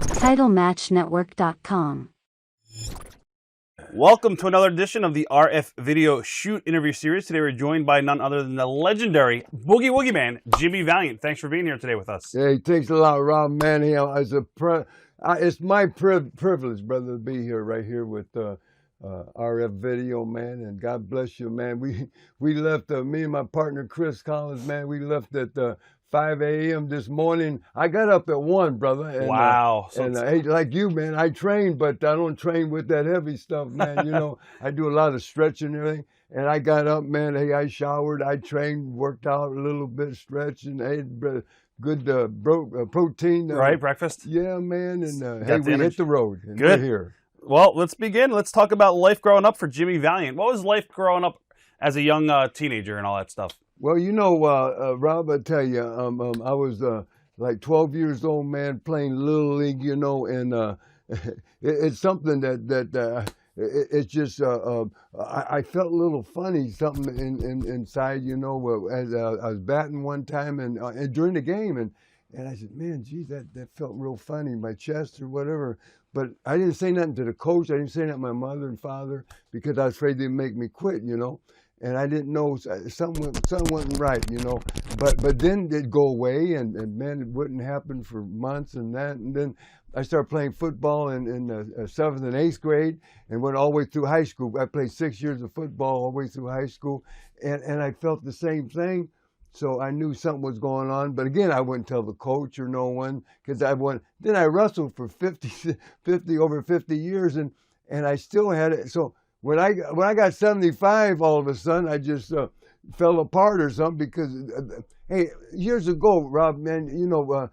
TitleMatchNetwork.com. Welcome to another edition of the RF Video Shoot interview series. Today we're joined by none other than the legendary Boogie Woogie Man, Jimmy Valiant. Thanks for being here today with us. Hey, thanks a lot, Rob, man. It's my privilege, brother, to be here, right here with RF Video, man. And God bless you, man. We left, me and my partner, Chris Collins, man, we left at 5 a.m. this morning. I got up at 1, brother. And, wow. Hey, like you, man, I train, but I don't train with that heavy stuff, man. You know, I do a lot of stretching and everything. And I got up, man. Hey, I showered, I trained, worked out a little bit, stretching, ate good protein. Right, breakfast? Yeah, man. And hey, we hit the road. And Good. We're here. Well, let's begin. Let's talk about life growing up for Jimmy Valiant. What was life growing up as a young teenager and all that stuff? Well, you know, Rob, I tell you, I was like 12 years old, man, playing Little League, you know, and it's something that it's just, I felt a little funny, something inside, you know, as I was batting one time and during the game, and I said, man, geez, that felt real funny in my chest or whatever. But I didn't say nothing to the coach. I didn't say nothing to my mother and father because I was afraid they'd make me quit, you know. And I didn't know, something wasn't right, you know. But then it'd go away, and man, it wouldn't happen for months and that. And then I started playing football in the 7th and 8th grade and went all the way through high school. I played 6 years of football all the way through high school. And I felt the same thing. So I knew something was going on. But again, I wouldn't tell the coach or no one because then I wrestled for over 50 years, and I still had it. So when I got 75, all of a sudden I just fell apart or something because, hey, years ago, Rob, man, you know,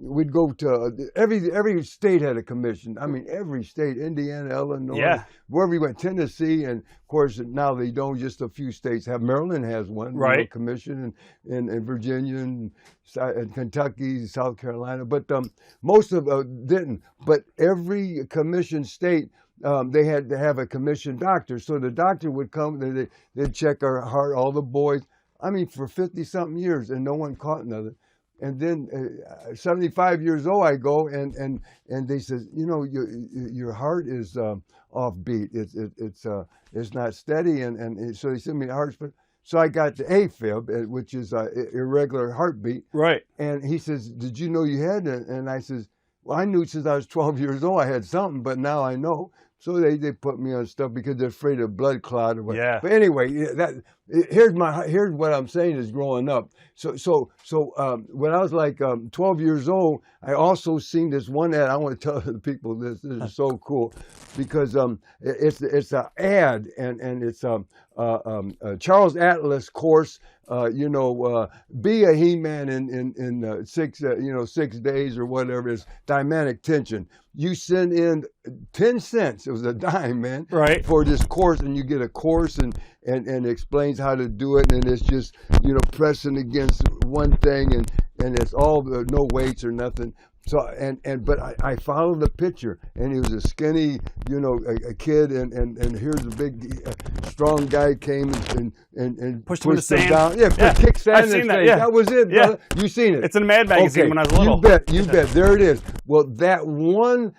we'd go to every state had a commission. I mean, every state, Indiana, Illinois, wherever we went, Tennessee, and of course now they don't. Just a few states have. Maryland has one, right? You know, commission, and Virginia and Kentucky, South Carolina, but most of didn't. But every commission state. They had to have a commissioned doctor. So the doctor would come, they'd check our heart, all the boys, I mean, for 50-something years, and no one caught nothing. And then 75 years old, I go, and they said, you know, your heart is offbeat. It's not steady. And so they sent me to heart specialist. So I got the AFib, which is irregular heartbeat. Right. And he says, did you know you had it? And I says, well, I knew since I was 12 years old I had something, but now I know. So they put me on stuff because they're afraid of blood clot or whatever. Yeah. But anyway, here's what I'm saying is growing up. So when I was like 12 years old, I also seen this one ad. I want to tell the people this. This is so cool because it's an ad and it's Charles Atlas course. You know, be a He-Man in 6 days or whatever. It's dynamic tension. You send in 10 cents. It was a dime, man. Right. For for this course, and you get a course and explains how to do it, and it's just, you know, pressing against one thing, and it's all no weights or nothing. So but I followed the picture, and he was a skinny, you know, a kid, and here's a big, strong guy came and pushed him in the sand. Down. Yeah, kick sand I've in seen his that. face. Yeah. That was it, brother. You seen it? It's in a Mad magazine when I was little. You bet. There it is. Well, that one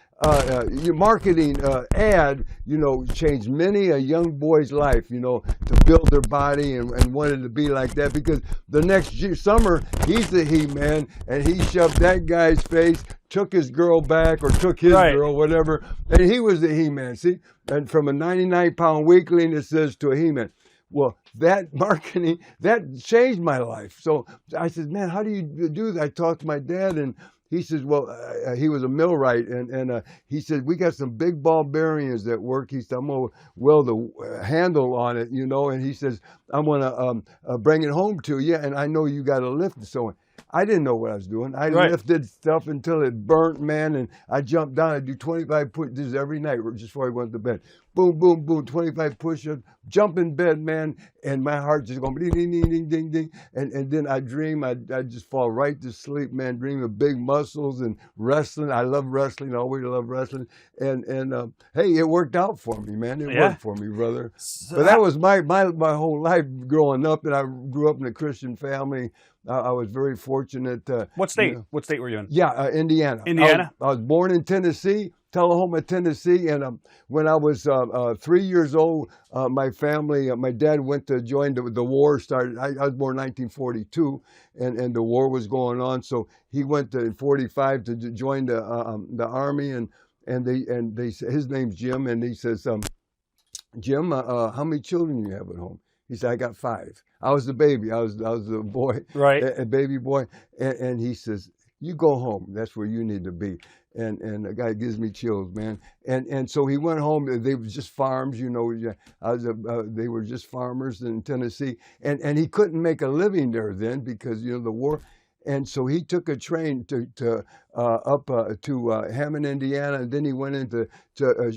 your marketing ad, you know, changed many a young boy's life, you know, to build their body and wanted to be like that, because the next summer, he's the He-Man, and he shoved that guy's face, took his girl back, or took his girl, whatever, and he was the He-Man, see? And from a 99-pound weakling, it says, to a He-Man. Well, that marketing, that changed my life. So I said, man, how do you do that? I talked to my dad, and he says, well, he was a millwright, and he said, we got some big ball bearings that work. He said, I'm going to weld a handle on it, you know, and he says, I'm going to bring it home to you, and I know you got to lift it. So I didn't know what I was doing. I lifted stuff until it burnt, man, and I jumped down. I do 25 push-ups every night just before I went to bed. Boom, boom, boom, 25 push-ups, jump in bed, man, and my heart just going ding, ding, ding, ding, ding, ding. And then I dream, I just fall right to sleep, man, dream of big muscles and wrestling. I love wrestling, I always love wrestling. And hey, it worked out for me, man. It worked for me, brother. So but that was my whole life growing up, and I grew up in a Christian family. I was very fortunate. What state? You know, What state were you in? yeah, Indiana. Indiana? I was born in Tennessee, Tullahoma, Tennessee, and when I was 3 years old, my family, my dad went to join the war. Started. I was born in 1942, and the war was going on, so he went to in 45 to join the army, and his name's Jim, and he says, Jim, how many children do you have at home? He said, I got 5. I was the baby. I was the boy, Right. a baby boy. And he says, you go home. That's where you need to be. And the guy gives me chills, man. And so he went home. They were just farms, you know. They were just farmers in Tennessee. And he couldn't make a living there then because, you know, the war. And so he took a train up to Hammond, Indiana, and then he went into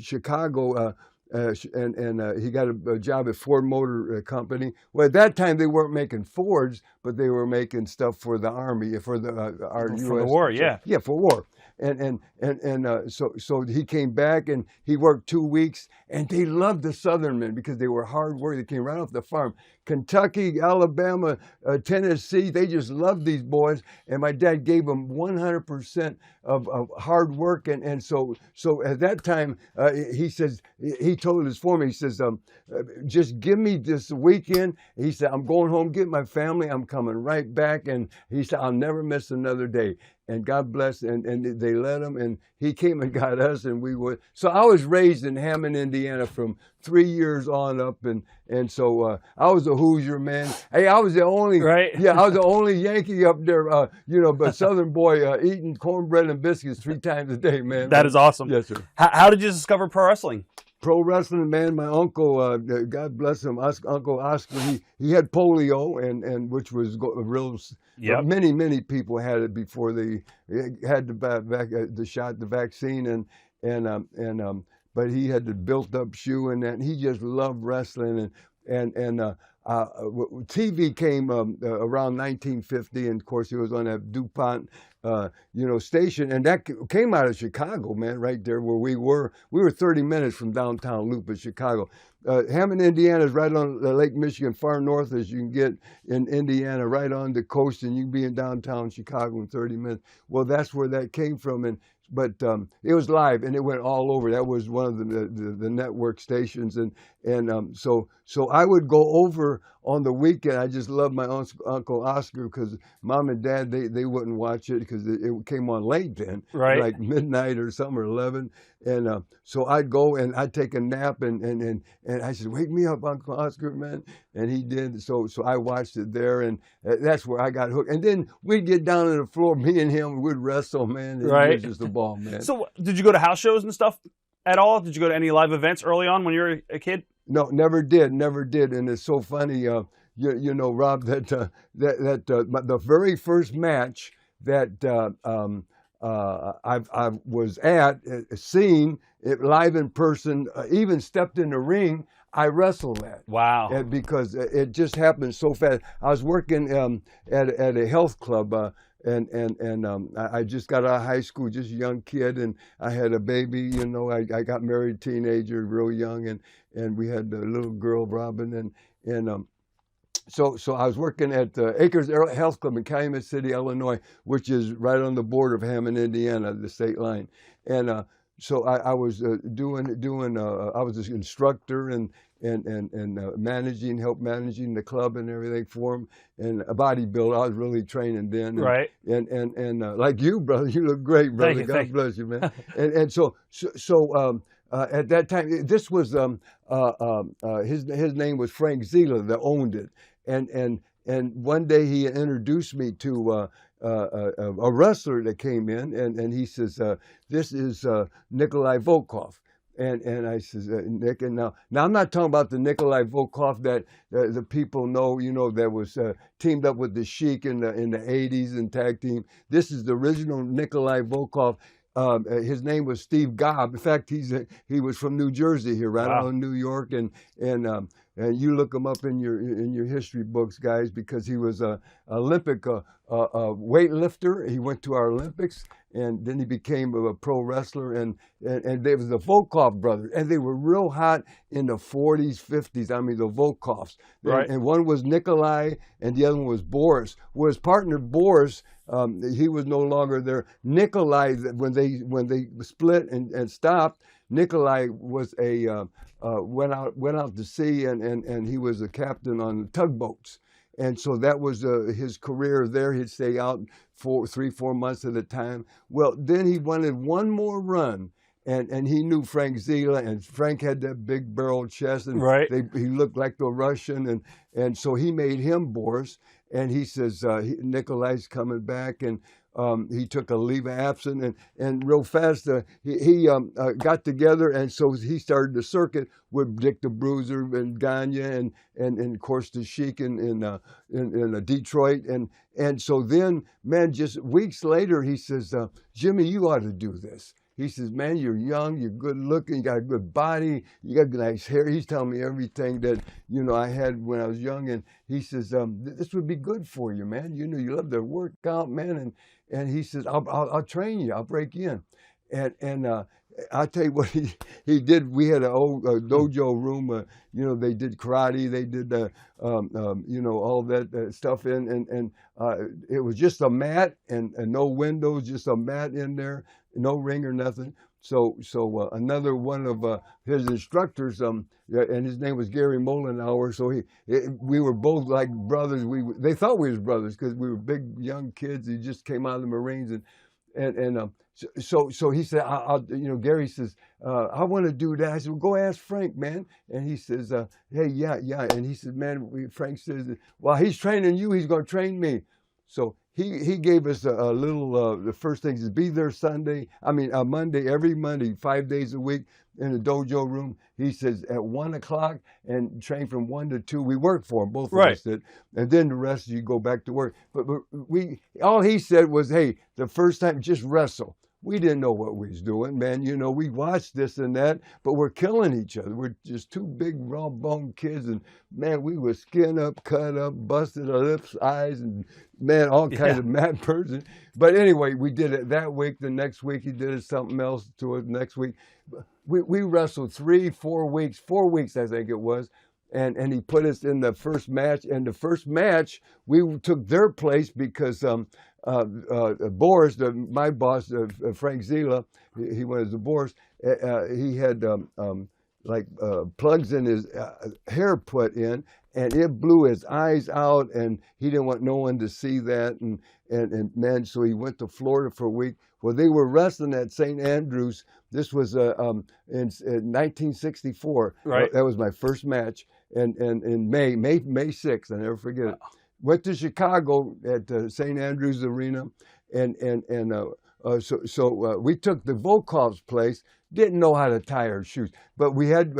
Chicago. He got a job at Ford Motor Company. Well, at that time they weren't making Fords, but they were making stuff for the Army, for our U.S. For the war, yeah. Yeah, for war. So he came back and he worked 2 weeks, and they loved the Southern men because they were hard work. They came right off the farm. Kentucky, Alabama, Tennessee, they just loved these boys. And my dad gave them 100% of hard work. And so at that time, he says, he told his foreman, he says, just give me this weekend. He said, I'm going home, get my family. I'm coming right back. And he said, I'll never miss another day. And God bless, and they let him, and he came and got us, and we were. So I was raised in Hammond, Indiana, from 3 years on up, and so I was a Hoosier, man. Hey, I was the only, right? Yeah, I was the only Yankee up there, you know, but Southern boy eating cornbread and biscuits 3 times a day, man. That is awesome. Yes, sir. How did you discover pro wrestling? Pro wrestling, man. My uncle, God bless him, Uncle Oscar. He had polio, and which was a real. Yep. Many people had it before they had the vaccine, but he had the built up shoe, and he just loved wrestling, and TV came around 1950, and of course he was on that DuPont, station, and that came out of Chicago, man, right there where we were. We were 30 minutes from downtown Loop of Chicago. Hammond, Indiana is right on Lake Michigan, far north as you can get in Indiana, right on the coast, and you can be in downtown Chicago in 30 minutes. Well, that's where that came from, but it was live, and it went all over. That was one of the network stations, so I would go over on the weekend. I just loved my Uncle Oscar because Mom and Dad, they wouldn't watch it because it came on late then, right? Like midnight or something, or 11. And so I'd go and I'd take a nap, and I said, "Wake me up, Uncle Oscar, man." And he did. So I watched it there, and that's where I got hooked. And then we'd get down on the floor, me and him, we'd wrestle, man. Right. It was just a ball, man. So did you go to house shows and stuff at all? Did you go to any live events early on when you were a kid? No, never did. And it's so funny, you know, Rob, that the very first match that I was seen it live in person, even stepped in the ring, I wrestled that. Wow. Because it just happened so fast. I was working at a health club, I just got out of high school, just a young kid, and I had a baby, you know. I got married teenager, real young, and we had a little girl, Robin, so I was working at Acres Health Club in Calumet City, Illinois, which is right on the border of Hammond, Indiana, the state line. And so I was doing. I was an instructor and help managing the club and everything for him, and a bodybuilder. I was really training then. Right. And like you, brother, you look great, brother. God bless you, man. and so. At that time, this was his name was Frank Zila that owned it, and one day he introduced me to a wrestler that came in, and he says, "This is Nikolai Volkov." And I says, Nick, and now I'm not talking about the Nikolai Volkov that the people know, you know, that was teamed up with the Sheik in the 80s and tag team. This is the original Nikolai Volkov. His name was Steve Gobb. In fact, he was from New Jersey here, right out of New York, and you look him up in your history books, guys, because he was a Olympic weightlifter. He went to our Olympics, and then he became a pro wrestler, and there was the Volkov brothers, and they were real hot in the 40s, 50s. I mean, the Volkovs. Right. And one was Nikolai, and the other one was Boris. Well, his partner Boris, he was no longer there. Nikolai, when they split and stopped, Nikolai was went out to sea, and he was a captain on tugboats. And so that was his career there. He'd stay out 3-4 months at a time. Well, then he wanted one more run, and he knew Frank Zila, and Frank had that big barrel chest, and Right. he looked like the Russian, and so he made him Boris. And he says Nikolai's coming back, and he took a leave of absence, and real fast he got together, and so he started the circuit with Dick the Bruiser and Gagne and of course the Sheik in Detroit, and so then, man, just weeks later he says, Jimmy, you ought to do this. He says, man, you're young, you're good looking, you got a good body, you got nice hair. He's telling me everything that, I had when I was young. And he says, this would be good for you, man. You love to work out, man. And he says, I'll train you. I'll break you in. And I'll tell you what he did. We had an old dojo room. They did karate. They did, all that stuff and it was just a mat and no windows, just a mat in there. No ring or nothing. So another one of his instructors, and his name was Gary Mollenauer. So we were both like brothers. They thought we was brothers because we were big young kids. He just came out of the Marines, so he said, Gary says, I want to do that. I said, well, go ask Frank, man. And he says, hey, yeah. And he said, man, Frank says, well, he's training you. He's going to train me. So he gave us a little, the first thing is be there Monday, every Monday, 5 days a week in the dojo room. He says at 1 o'clock and train from 1 to 2. We worked for him, both of us did. And then the rest of you go back to work. But all he said was, hey, the first time, just wrestle. We didn't know what we was doing, man. We watched this and that, but we're killing each other. We're just two big, raw-boned kids, and, man, we were skin up, cut up, busted our lips, eyes, and, man, all kinds of mad person. But anyway, we did it that week. The next week, he did something else to us next week. We wrestled 4 weeks, I think it was. And he put us in the first match. And the first match, we took their place because Boris, my boss, Frank Zila, he was the Boris. He had plugs in his hair put in, and it blew his eyes out, and he didn't want no one to see that. And man, so he went to Florida for a week. Well, they were wrestling at St. Andrews. This was in 1964. Right. That was my first match. And in May 6th, I never forget it. Went to Chicago at St. Andrews Arena, so we took the Volkov's place. Didn't know how to tie our shoes, but we had.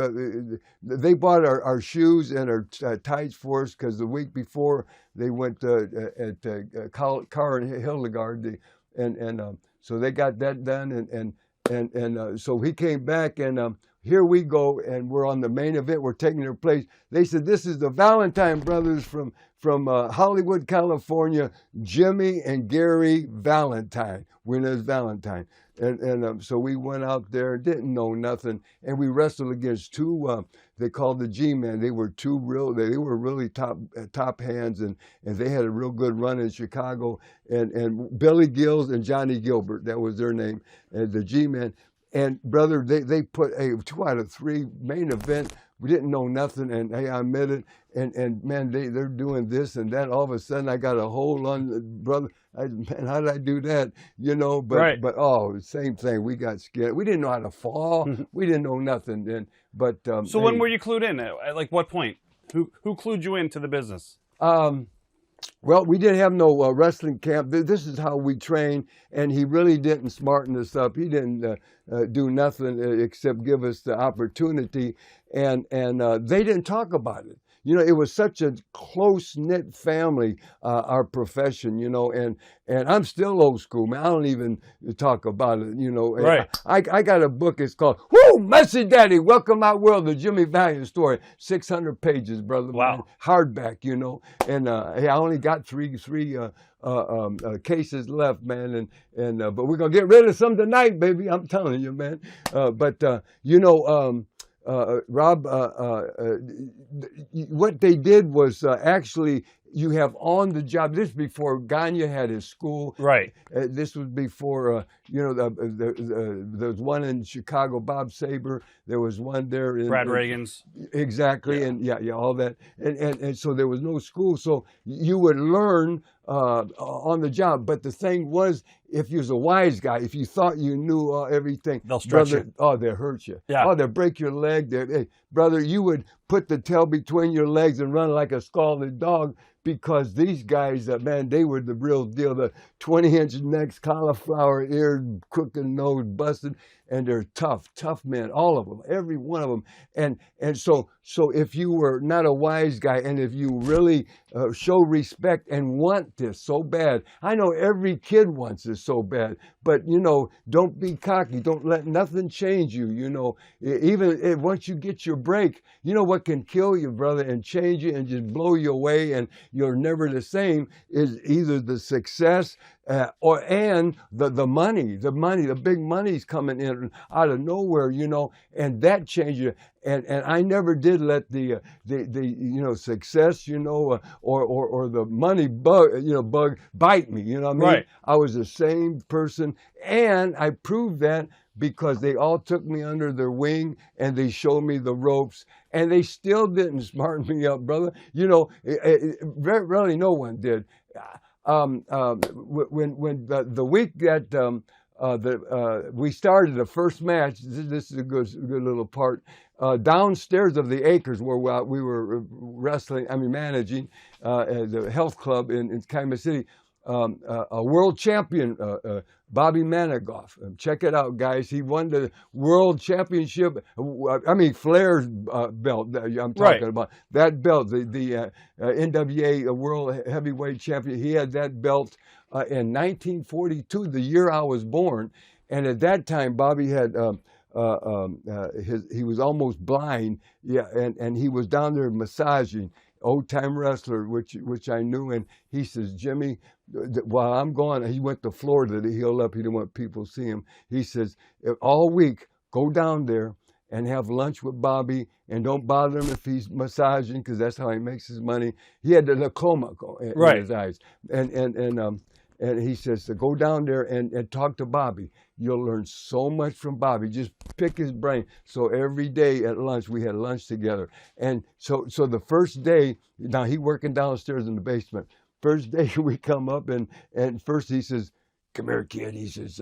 They bought our shoes and our tights for us because the week before they went at Carr and Hildegard, so they got that done, and so he came back and. Here we go, and we're on the main event. We're taking their place. They said, this is the Valentine brothers from Hollywood, California, Jimmy and Gary Valentine. We're known as Valentine. And so we went out there, didn't know nothing, and we wrestled against two, they called the G-Men. They were they were really top hands, and they had a real good run in Chicago. And Billy Gills and Johnny Gilbert, that was their name, the G-Men. And brother, they put a 2 out of 3 main event. We didn't know nothing, and hey, I admit it. And man, they're doing this and that. All of a sudden, I got a hold on, brother. Man, how did I do that? But same thing. We got scared. We didn't know how to fall. We didn't know nothing. So when were you clued in? At like what point? Who clued you into the business? Well, we didn't have no wrestling camp. This is how we trained, and he really didn't smarten us up. He didn't do nothing except give us the opportunity, and they didn't talk about it. you know, it was such a close knit family, our profession, you know, and I'm still old school, man. I don't even talk about it, you know. Right. I got a book. It's called "Woo, Messy Daddy, Welcome My World: The Jimmy Valiant Story." 600 pages, brother. Wow. Man. Hardback, you know. And hey, I only got three cases left, man. But we're gonna get rid of some tonight, baby. I'm telling you, man. You know. Rob, what they did was actually you have on the job. This before Gagne had his school. Right. This was before you know there was one in Chicago, Bob Saber. There was one there in Brad Reagan's. Exactly, Yeah. and all that, and so there was no school, so you would learn on the job. But the thing was, if you was a wise guy, if you thought you knew everything, They'll stretch brother, you. oh, they'll hurt you. Yeah. Oh, they'll break your leg. Hey, brother, you would put the tail between your legs and run like a scalded dog, because these guys, man, they were the real deal. The 20-inch necks, cauliflower ears, crooked nose, busted, and they're tough men, all of them, every one of them. And so if you were not a wise guy, and if you really show respect and want this so bad, I know every kid wants this so bad, but you know, don't be cocky. Don't let nothing change you. You know, even if once you get your break, you know what can kill you, brother, and change you and just blow you away, and you're never the same, is either the success and the money, the big money's coming in out of nowhere, you know, and that changes you. And I never did let the you know, success, you know, or the money bug bite me, you know what I mean? Right. I was the same person, and I proved that because they all took me under their wing and they showed me the ropes, and they still didn't smarten me up, brother. You know, really no one did. When the week that we started the first match, this is a good little part. Downstairs of the Acres, where we were wrestling, managing the health club in Kansas City, a world champion, Bobby Manigoff. Check it out, guys. He won the world championship. Flair's belt. I'm talking about that belt, the NWA World Heavyweight Champion. He had that belt in 1942, the year I was born. And at that time, Bobby had he was almost blind. Yeah, and he was down there massaging. Old time wrestler, which I knew, and he says, Jimmy, while I'm gone, he went to Florida to heal up. He didn't want people to see him. He says, all week, go down there and have lunch with Bobby, and don't bother him if he's massaging, because that's how he makes his money. He had the glaucoma in his eyes, and he says to go down there and talk to Bobby. You'll learn so much from Bobby. Just pick his brain. So every day at lunch, we had lunch together. And so the first day, now he working downstairs in the basement. First day we come up, and first he says, come here, kid. He says,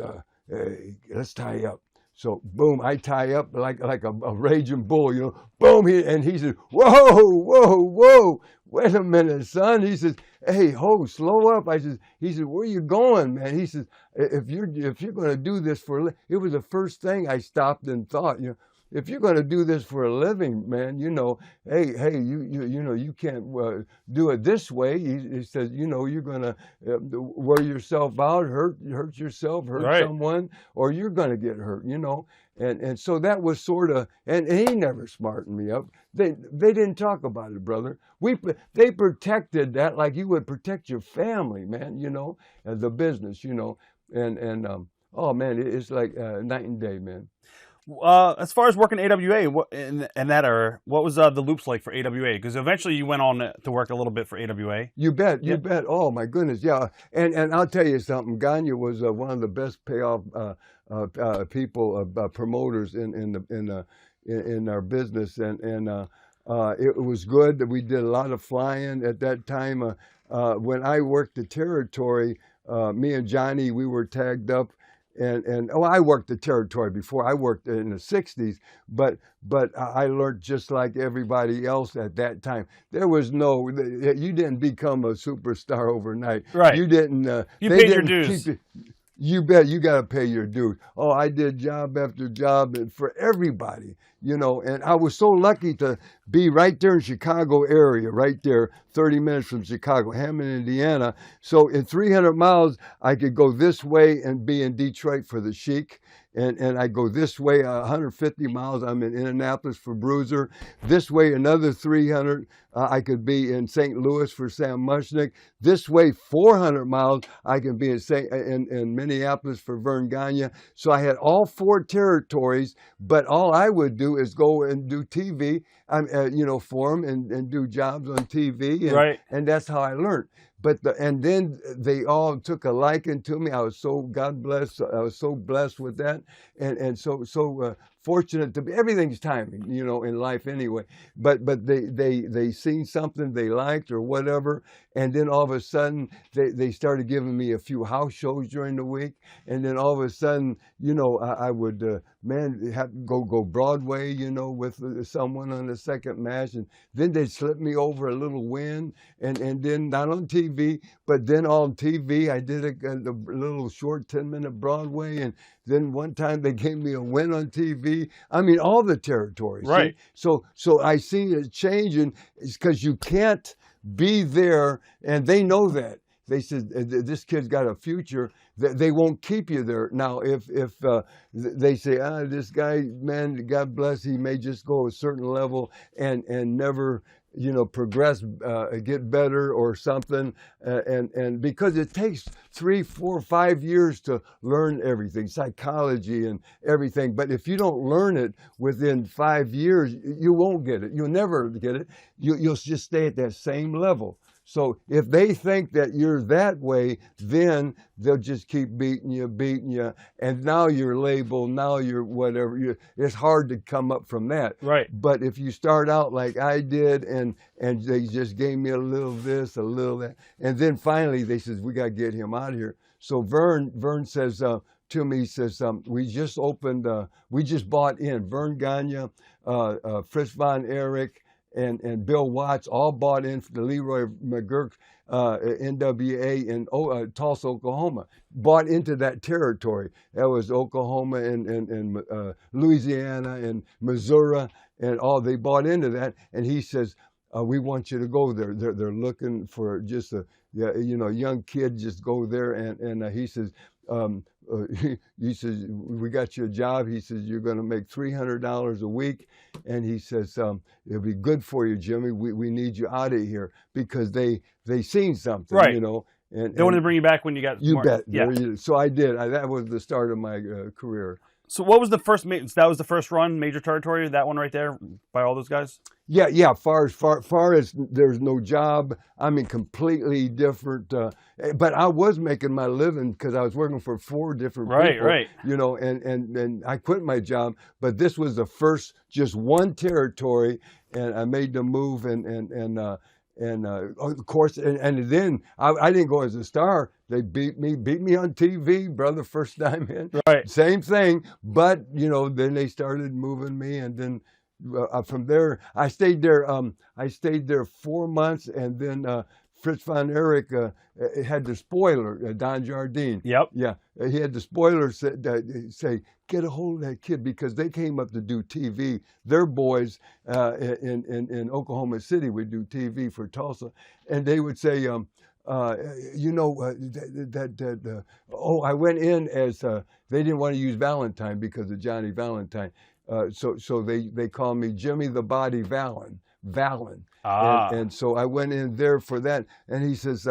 hey, let's tie up. So boom, I tie up like a raging bull, you know. Boom, he says, whoa, wait a minute, son. He says, hey, slow up. He says, where you going, man? He says, if you're going to do this it was the first thing I stopped and thought, you know, if you're going to do this for a living, man, you know, hey, you know, you can't do it this way. He says, you know, you're going to wear yourself out, hurt yourself, hurt someone, or you're going to get hurt, you know. And so that was sort of, and he never smartened me up. They didn't talk about it, brother. They protected that like you would protect your family, man, you know, the business, you know. And oh, man, it's like night and day, man. As far as working AWA in that era, what was the loops like for AWA? Because eventually you went on to work a little bit for AWA. You bet. Oh my goodness, yeah. And I'll tell you something. Gagne was one of the best payoff people, promoters in our business, and it was good that we did a lot of flying at that time. When I worked the territory, me and Johnny, we were tagged up. And I worked the territory before. I worked in the 60s, but I learned just like everybody else at that time. There was you didn't become a superstar overnight. Right. You didn't. You paid your dues. You bet. You got to pay your dues. Oh, I did job after job for everybody. you know, and I was so lucky to be right there in Chicago area, right there, 30 minutes from Chicago, Hammond, Indiana. So in 300 miles, I could go this way and be in Detroit for the Sheik. And I go this way, 150 miles, I'm in Indianapolis for Bruiser. This way, another 300, I could be in St. Louis for Sam Mushnick. This way, 400 miles, I can be in Minneapolis for Vern Gagne. So I had all 4 territories, but all I would do is go and do TV, you know, for them and do jobs on TV. Right. And that's how I learned. And then they all took a liking to me. I was so, God bless, I was so blessed with that. And so fortunate to be, everything's timing, you know, in life anyway. But they seen something they liked or whatever. And then all of a sudden they started giving me a few house shows during the week. And then all of a sudden, you know, I would, have to go Broadway, you know, with someone on the second match. And then they'd slip me over a little win. And then not on TV, but then on TV, I did a little short 10-minute Broadway. And then one time they gave me a win on TV. I mean, all the territories. Right. See? So I see it changing because you can't be there, and they know that. They said, this kid's got a future. They won't keep you there. Now, if they say, this guy, man, God bless, he may just go a certain level and never, you know, progress, get better or something. And because it takes 3, 4, 5 years to learn everything, psychology and everything. But if you don't learn it within 5 years, you won't get it. You'll never get it. You'll just stay at that same level. So if they think that you're that way, then they'll just keep beating you, and now you're labeled, now you're whatever. It's hard to come up from that. Right. But if you start out like I did, and they just gave me a little this, a little that, and then finally they says, we got to get him out of here. So Vern says to me, he says, we just bought in Vern Gagne, Fritz von Erich, and Bill Watts all bought in for the Leroy McGurk NWA in Tulsa, Oklahoma. Bought into that territory. That was Oklahoma and Louisiana and Missouri and all. They bought into that. And he says, we want you to go there. They're looking for just a young kid. Just go there. And he says, he says, we got you a job. He says, you're going to make $300 a week. And he says, it'll be good for you, Jimmy. We need you out of here, because they seen something, right. You know. And they wanted to bring you back when you got you more. bet. Yeah. So I did. That was the start of my career. So what was the first? That was the first run, major territory. That one right there, by all those guys. Yeah. Far as there's no job. I mean, completely different. But I was making my living because I was working for 4 different people. Right. You know, and I quit my job. But this was the first, just one territory, and I made the move, and of course, and then I didn't go as a star. They beat me on TV, brother, first time in. Right. Same thing, but you know, then they started moving me, and then from there, I stayed there 4 months, and then Fritz von Erich had the spoiler, Don Jardine. Yep. Yeah, he had the spoiler say, get a hold of that kid, because they came up to do TV. Their boys in Oklahoma City would do TV for Tulsa, and they would say, I went in as they didn't want to use Valentine because of Johnny Valentine, so they called me Jimmy the Body Valiant. And so I went in there for that, and he says,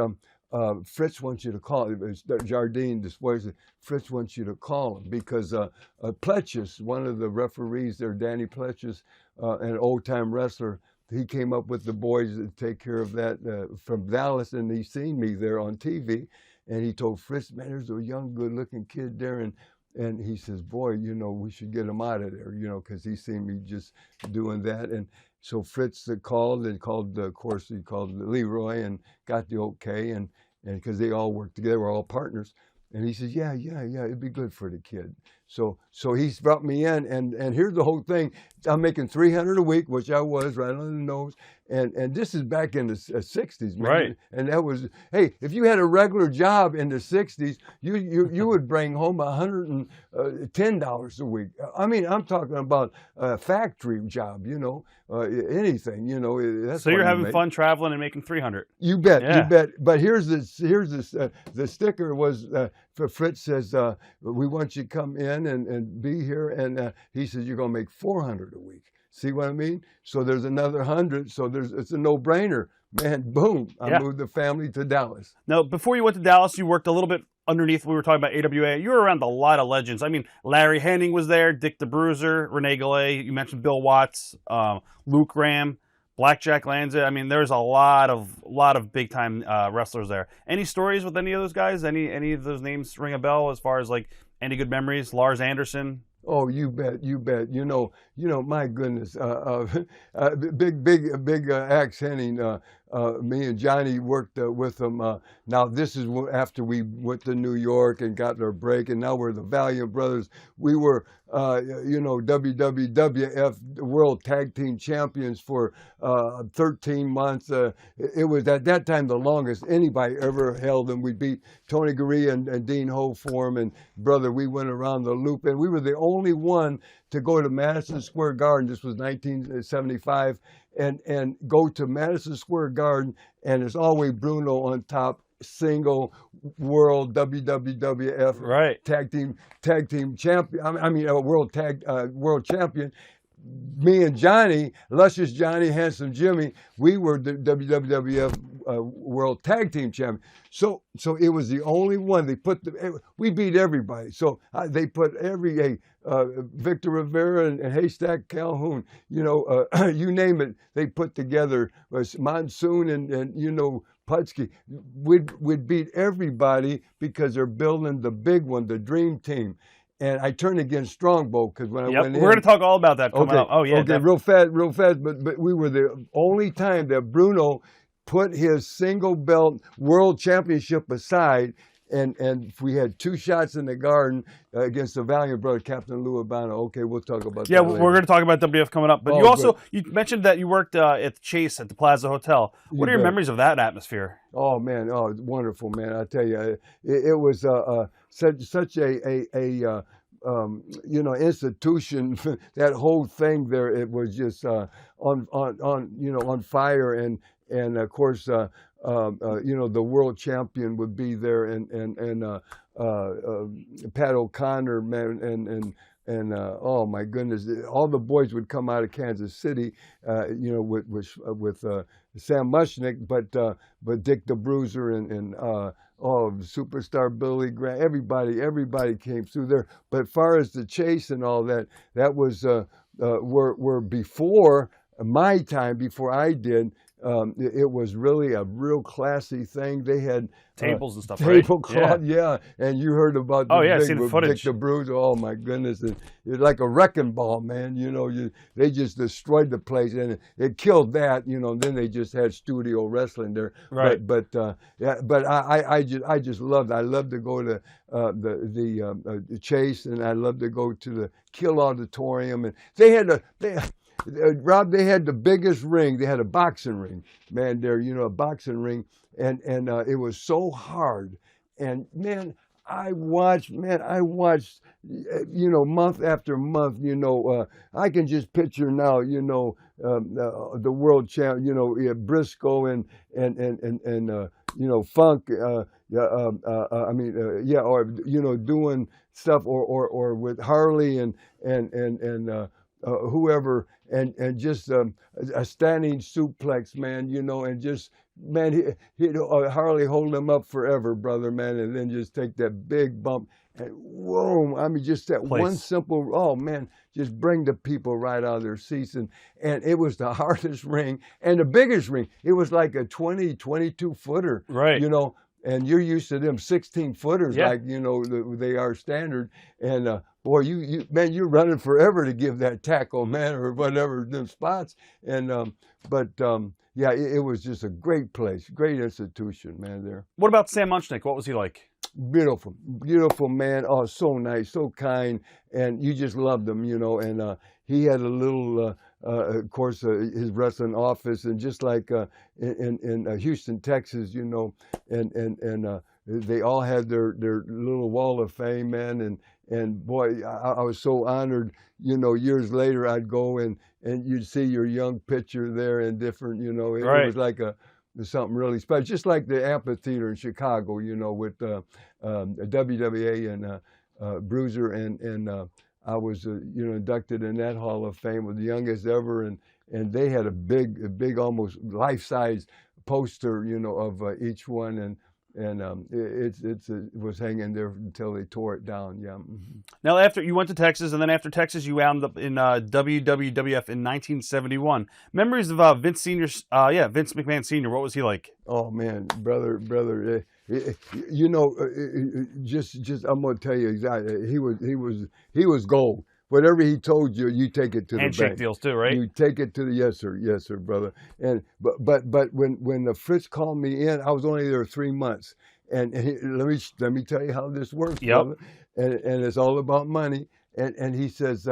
Fritz wants you to call him. Jardine displays it. Fritz wants you to call him, because Pletchus, one of the referees there, Danny Pletchus, an old-time wrestler, he came up with the boys to take care of that from Dallas, and he seen me there on TV, and he told Fritz, man, there's a young, good-looking kid there, and he says, boy, you know, we should get him out of there, you know, because he seen me just doing that. And so Fritz called, of course, he called Leroy and got the okay, and because they all worked together, we're all partners. And he says, yeah, it'd be good for the kid. So he's brought me in, and here's the whole thing. I'm making $300 a week, which I was right on the nose. And this is back in the 60s, man. Right. And that was, hey, if you had a regular job in the 60s, you would bring home $110 a week. I mean, I'm talking about a factory job, you know, anything, you know. That's so you're having fun traveling and making $300. You bet, Yeah. you bet. But here's this. The sticker was for Fritz says, we want you to come in and be here, and he says you're gonna make $400 a week. See what I mean? So there's another 100. So it's a no-brainer, man. Boom! I moved the family to Dallas. Now, before you went to Dallas, you worked a little bit underneath. We were talking about AWA. You were around a lot of legends. I mean, Larry Hennig was there, Dick the Bruiser, Rene Gallet. You mentioned Bill Watts, Luke Graham, Blackjack Lanza. I mean, there's a lot of big time wrestlers there. Any stories with any of those guys? Any of those names ring a bell as far as like any good memories? Lars Anderson. Oh, you bet, you bet. You know, my goodness, big Axe Henning. Me and Johnny worked with him. Now this is after we went to New York and got our break, and now we're the Valiant Brothers. We were, WWWF World Tag Team Champions for 13 months. It was at that time the longest anybody ever held them. We beat Tony Gurria and Dean Ho for them, and brother, we went around the loop, and we were the only one to go to Madison Square Garden. This was 1975. And go to Madison Square Garden, and it's always Bruno on top, single world WWWF tag team champion. I mean, world champion. Me and Johnny, Luscious Johnny, Handsome Jimmy, we were the WWWF World Tag Team Champion. So it was the only one. We beat everybody. So they put Victor Rivera and Haystack Calhoun, you know, you name it, they put together. Monsoon and you know, Putski. We'd beat everybody because they're building the big one, the Dream Team. And I turned against Strongbow because when I went in. We're going to talk all about that coming up. Oh, yeah. Okay, real fast. But we were the only time that Bruno put his single belt world championship aside, and we had 2 shots in the Garden against the Valiant brother, Captain Lou Albano. Okay, we'll talk about that later. We're going to talk about WWF coming up. But you mentioned that you worked at Chase at the Plaza Hotel. What are your memories of that atmosphere? Oh, man. Oh, it's wonderful, man. I tell you, it was such a you know, institution. That whole thing there, it was just on fire, and of course you know, the world champion would be there, and Pat O'Connor, man, and oh my goodness, all the boys would come out of Kansas City, you know, with Sam Mushnick, but Dick the Bruiser and Superstar Billy Graham, everybody came through there. But as far as the Chase and all that, that was were before my time, before I did. It was really a real classy thing. They had tables and stuff, tablecloth, yeah. And you heard about see the footage. Dick the Bruiser. Oh my goodness, it's like a wrecking ball, man. You know, they just destroyed the place, and it killed that. You know, then they just had studio wrestling there. Right. But I just loved it. I loved to go to the Chase, and I loved to go to the Kill Auditorium, and Rob, they had the biggest ring. They had a boxing ring, man. There, you know, a boxing ring, and it was so hard. And man, I watched, you know, month after month. You know, I can just picture now, you know, the world champ, you know, Briscoe and you know, Funk. Or you know, doing stuff or with Harley and whoever, and just a standing suplex, man, you know, and just, man, he'd Harley hold him up forever, brother, man, and then just take that big bump, and whoa, I mean, just that one simple, oh man, just bring the people right out of their seats, and it was the hardest ring and the biggest ring. It was like a 22 footer, right? You know. And you're used to them 16-footers, like, you know, they are standard. And boy, man, you're running forever to give that tackle, man, or whatever them spots. And yeah, it was just a great place, great institution, man. There, What about Sam Munchnick? What was he like? beautiful, beautiful man. Oh, so nice, so kind, and you just loved him, you know. And he had a little, of course, his wrestling office, and just like in Houston, Texas, you know, and they all had their little wall of fame, man. And boy, I was so honored. You know, years later, I'd go and you'd see your young picture there and different. You know, it Right. was like something really special, just like the amphitheater in Chicago. You know, with WWA and Bruiser, and I was you know, inducted in that Hall of Fame, with the youngest ever, and they had a big, almost life-size poster, you know, of each one, and it was hanging there until they tore it down. Yeah. Now, after you went to Texas, and then after Texas, you wound up in WWWF in 1971. Memories of Vince Senior, Vince McMahon Senior. What was he like? Oh man, brother, you know, just I'm gonna tell you exactly. He was gold. Whatever he told you, you take it to the Handshake bank. deals too, right? You take it to the yes sir, brother. And but when the Fritz called me in, I was only there 3 months. And let me tell you how this works, Yep. brother. And it's all about money. And he says,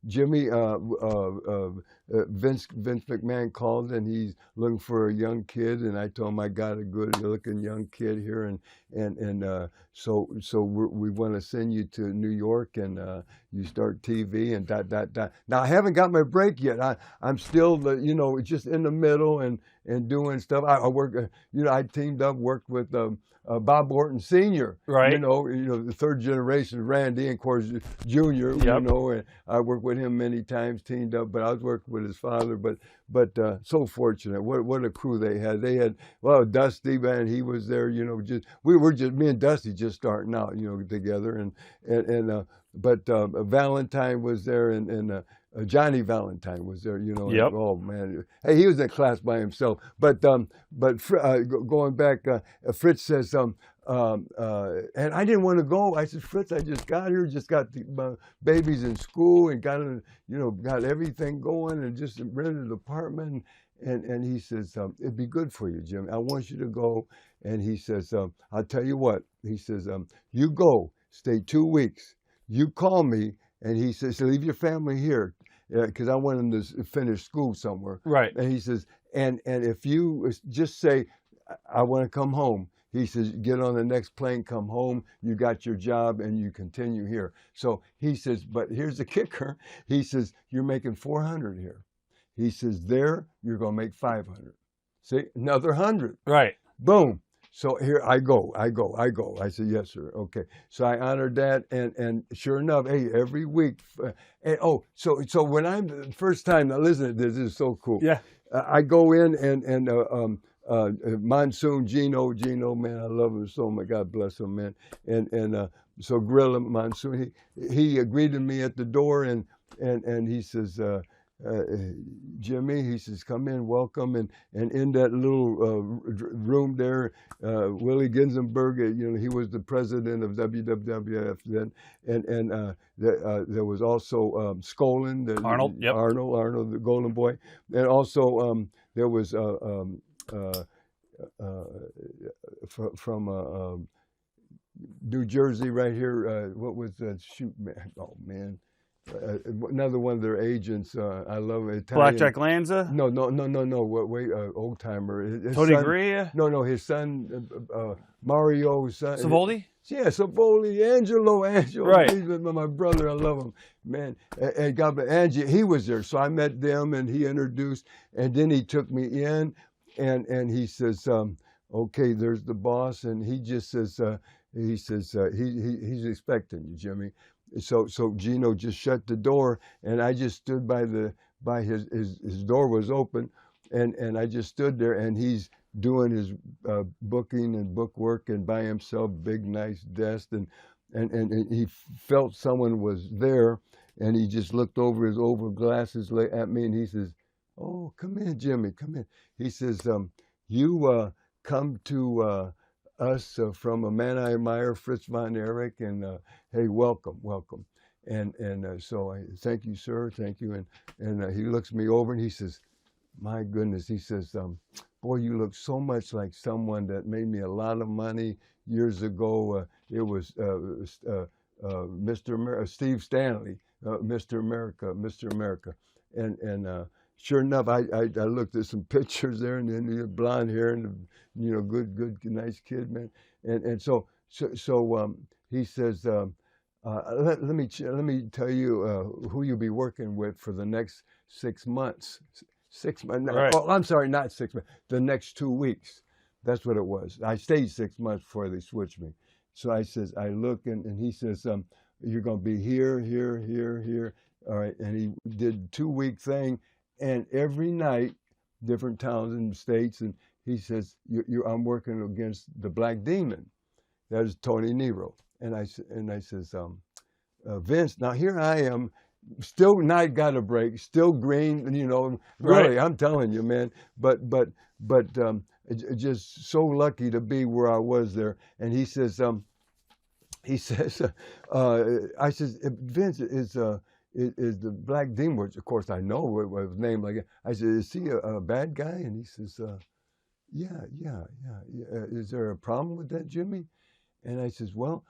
Jimmy, Vince McMahon called, and he's looking for a young kid, and I told him I got a good-looking young kid here, and so we want to send you to New York, and you start TV and dot. Now I haven't got my break yet. I'm still you know, just in the middle and doing stuff. I work, you know, I teamed up, worked with Bob Orton Sr. Right. You know, the third generation, Randy, and of course Junior. Yep. You know, and I worked with him many times, teamed up. But I was working with his father. But so fortunate. What a crew they had. They had, well, Dusty, man, he was there. You know, we were just me and Dusty just starting out. You know, together, but Valentine was there, and Johnny Valentine was there, you know. Yep. And, oh man, hey, he was in class by himself. But going back, Fritz says, and I didn't want to go. I said, Fritz, I just got here, just got my babies in school, and got everything going, and just rented an apartment. And he says, it'd be good for you, Jim. I want you to go. And he says, I'll tell you what. He says, you go, stay 2 weeks. You call me. And he says, leave your family here, because I want him to finish school somewhere. Right. And he says, and if you just say, I want to come home, he says, get on the next plane, come home, you got your job, and you continue here. So he says, but here's the kicker. He says, you're making $400 here. He says, there, you're going to make $500. See, another $100. Right. Boom. So here I go. I said, yes, sir. Okay. So I honored that. And sure enough, hey, every week. So when I'm first time, now listen to this, this is so cool. Yeah. I go in and Monsoon Gino, man, I love him so much. God bless him, man. And so Gorilla Monsoon, he greeted me at the door, and he says, Jimmy, he says, come in, welcome. And in that little room there, Willie Ginzenberg, he was the president of WWWF then. And there was also Skolin, Arnold, yep. Arnold, the Golden Boy. And also there was from New Jersey right here, what was that? Shoot, man. Oh, man. Another one of their agents. I love it. Blackjack Lanza? No. Wait, old timer. Tony Garea? No. His son, Mario's son. Savoldi? Yeah, Savoldi, Angelo. Right. He's my brother. I love him, man. And God bless Angie. He was there, so I met them, and he introduced, and then he took me in, and he says, okay, there's the boss, and he just says, he's expecting you, Jimmy. So Gino just shut the door, and I just stood by his door was open, and I just stood there, and he's doing his booking and book work, and by himself, big nice desk, and he felt someone was there, and he just looked over his glasses at me, and he says, oh, come in, Jimmy, come in. He says, you come to us from a man I admire, Fritz von Erich, and hey, welcome. So I thank you, sir, thank you. And he looks me over and he says, my goodness, he says, boy, you look so much like someone that made me a lot of money years ago. It was Steve Stanley, Mr. America. And sure enough, I looked at some pictures there, and then he had blonde hair and, you know, good, nice kid, man. And so he says, let me tell you who you'll be working with for the next 6 months. 6 months. Right. Oh, I'm sorry, not 6 months. The next 2 weeks. That's what it was. I stayed 6 months before they switched me. So I says, I look, and he says, you're going to be here, here, here, here. All right. And he did 2-week thing. And every night, different towns and states. And he says, I'm working against the Black Demon. That is Tony Nero. And I says, Vince, now here I am, still not got a break, still green, you know, really, right. I'm telling you, man. But just so lucky to be where I was there. And he says, I says, Vince is the Black Demon, which of course I know what his name like. I said, is he a bad guy? And he says, yeah. Is there a problem with that, Jimmy? And I says, well,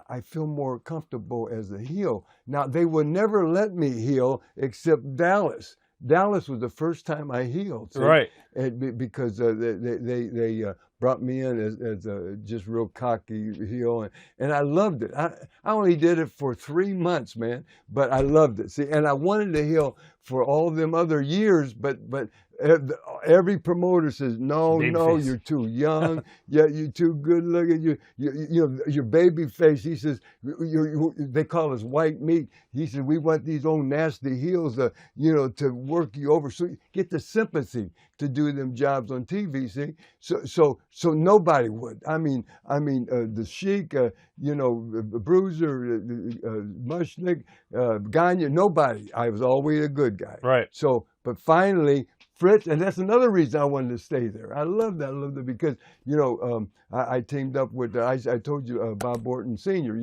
I feel more comfortable as a heel. Now, they would never let me heel except Dallas. Dallas was the first time I healed. See? Right. Because they brought me in as a just real cocky heel. And I loved it. I only did it for 3 months, man, but I loved it. See, and I wanted to heel for all them other years, but every promoter says, no, you're too young. Yeah, you're too good looking. You know, your baby face. He says, they call us white meat. He said, we want these old nasty heels to work you over. So you get the sympathy to do them jobs on TV, see? So nobody would. I mean, the Sheik, Bruiser, Mushnick, Gagne, nobody. I was always a good guy. Right. So, but finally, Fritz, and that's another reason I wanted to stay there. I loved that because, I teamed up with, I told you, Bob Orton Sr.,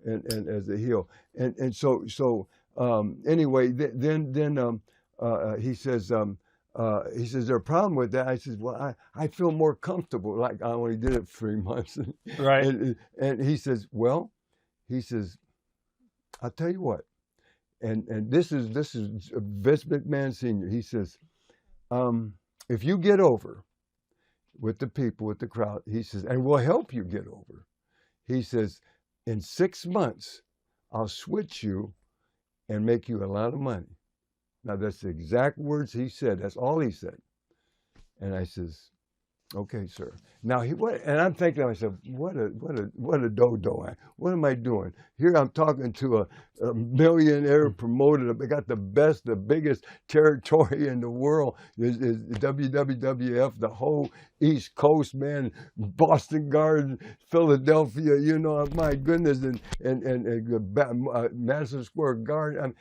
and as a heel. And so anyway, then he says, is there a problem with that? I says, well, I feel more comfortable. Like I only did it 3 months. Right. And he says, I'll tell you what. And this is Vince McMahon Sr. He says, if you get over with the people, with the crowd, he says, and we'll help you get over. He says, in 6 months, I'll switch you and make you a lot of money. Now, that's the exact words he said. That's all he said. And I says, okay, sir. Now, and I'm thinking to myself, what a dodo. What am I doing? Here I'm talking to a millionaire promoter. They got the biggest territory in the world. Is WWWF, the whole East Coast, man, Boston Garden, Philadelphia, my goodness, and Madison Square Garden,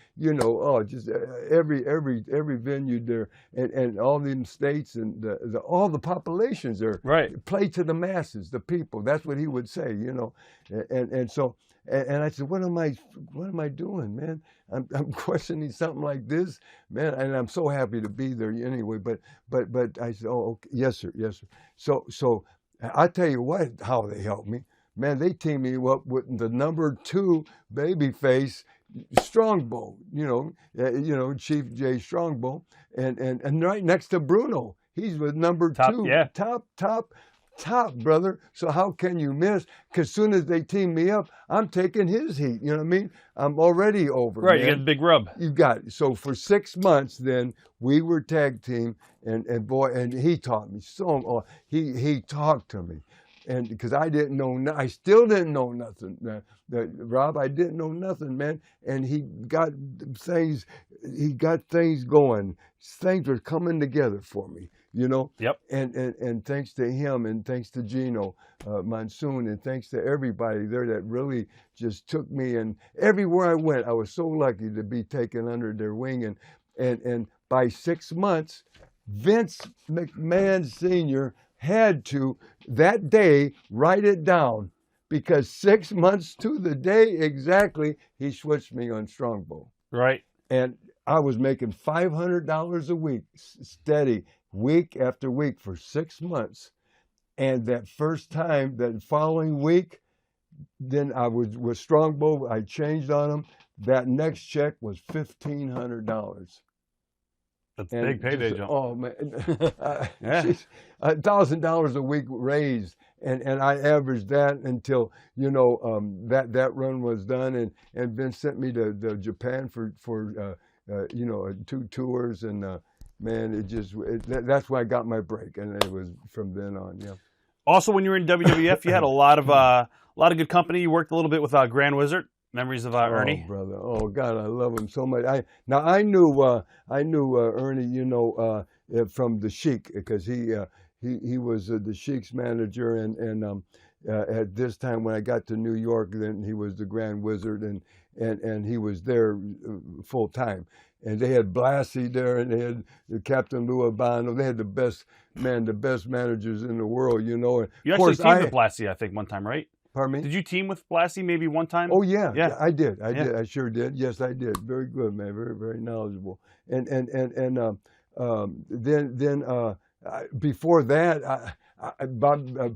just every venue there, and all the states and all the populations there. Right. Play to the masses, the people. That's what he would say, and so I said, what am I doing, man? I'm questioning something like this, man, and I'm so happy to be there anyway. But I said, oh, okay. Yes, sir. So I tell you how they helped me, man. They teamed me up with the number 2 babyface, Strongbow, Chief J Strongbow, and right next to Bruno. He's with number 2, yeah. top, brother. So how can you miss? Because soon as they team me up, I'm taking his heat. You know what I mean? I'm already over. Right, man. you get a big rub. You got it. So for 6 months, then we were tag team, and boy, and he taught me so. He talked to me, and because I didn't know, I still didn't know nothing. Rob, I didn't know nothing, man. And he got things going. Things were coming together for me. Yep. And thanks to him, and thanks to Gino Monsoon, and thanks to everybody there that really just took me. And everywhere I went, I was so lucky to be taken under their wing. And by 6 months, Vince McMahon Sr. had to that day write it down. because 6 months to the day exactly, he switched me on Strongbow. Right. And I was making $500 a week, steady, week after week for 6 months. And that first time, that following week, then I was with Strongbow. I changed on him. That next check was $1,500. That's a big payday jump. Oh man, Yeah. $1,000 a week raised, and I averaged that until that run was done, and Vince sent me to Japan for 2 tours, and man, that's where I got my break, and it was from then on. Yeah. Also, when you were in WWF, you had a lot of good company. You worked a little bit with Grand Wizard. Memories of Ernie. Oh, brother! Oh, God, I love him so much. I knew Ernie, from the Sheik, because he was the Sheik's manager, and at this time when I got to New York, then he was the Grand Wizard, and he was there full time. And they had Blassie there, and they had Captain Lou Albano. They had the best managers in the world, And You actually teamed with Blassie, I think, one time, right? Pardon me? Did you team with Blassie maybe one time? Oh yeah, yeah, I did. I sure did. Yes, I did. Very good, man. Very, very knowledgeable. And then before that,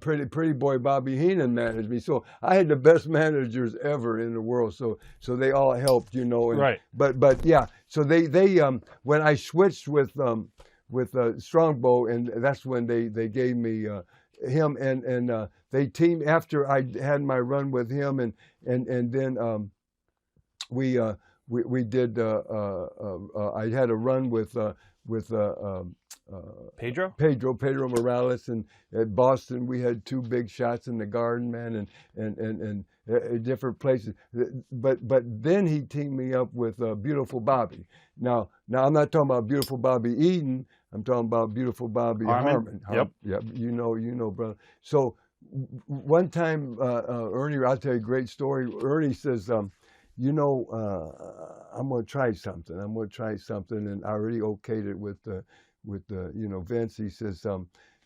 pretty boy Bobby Heenan managed me. So I had the best managers ever in the world. So they all helped, Right. But yeah. So they when I switched with Strongbow, and that's when they gave me him, and they teamed after I had my run with him, and then we did. I had a run with Pedro Morales, and at Boston we had 2 big shots in the Garden, man, and different places. But then he teamed me up with Beautiful Bobby. Now I'm not talking about Beautiful Bobby Eaton. I'm talking about Beautiful Bobby Harmon. Yep. Yep. You know, brother. So one time, Ernie, I'll tell you a great story. Ernie says, I'm going to try something. And I already okayed it with Vince. He says,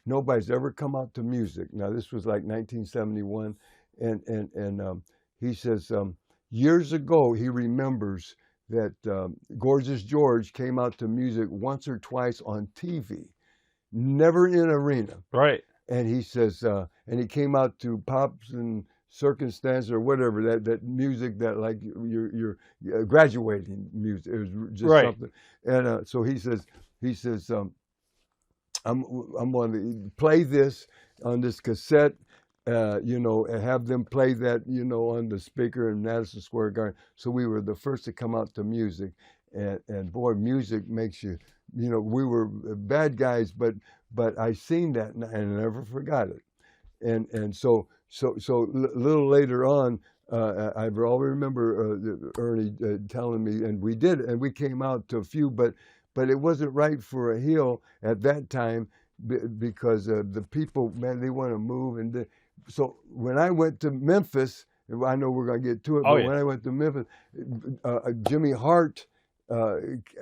nobody's ever come out to music. Now, this was like 1971. And he says, years ago, he remembers that Gorgeous George came out to music once or twice on TV, never in arena. Right. And he says, and he came out to Pops and Circumstance or whatever, that music that like you're graduating music. It was just right. something. And so he says, I'm going to play this on this cassette, and have them play that, on the speaker in Madison Square Garden. So we were the first to come out to music, and boy, music makes you, we were bad guys, but I seen that and I never forgot it. And so a little later on, I always remember Ernie telling me, and we came out to a few, but it wasn't right for a heel at that time because the people, man, they want to move. And so when I went to Memphis, I know we're going to get to it, but when I went to Memphis, Jimmy Hart,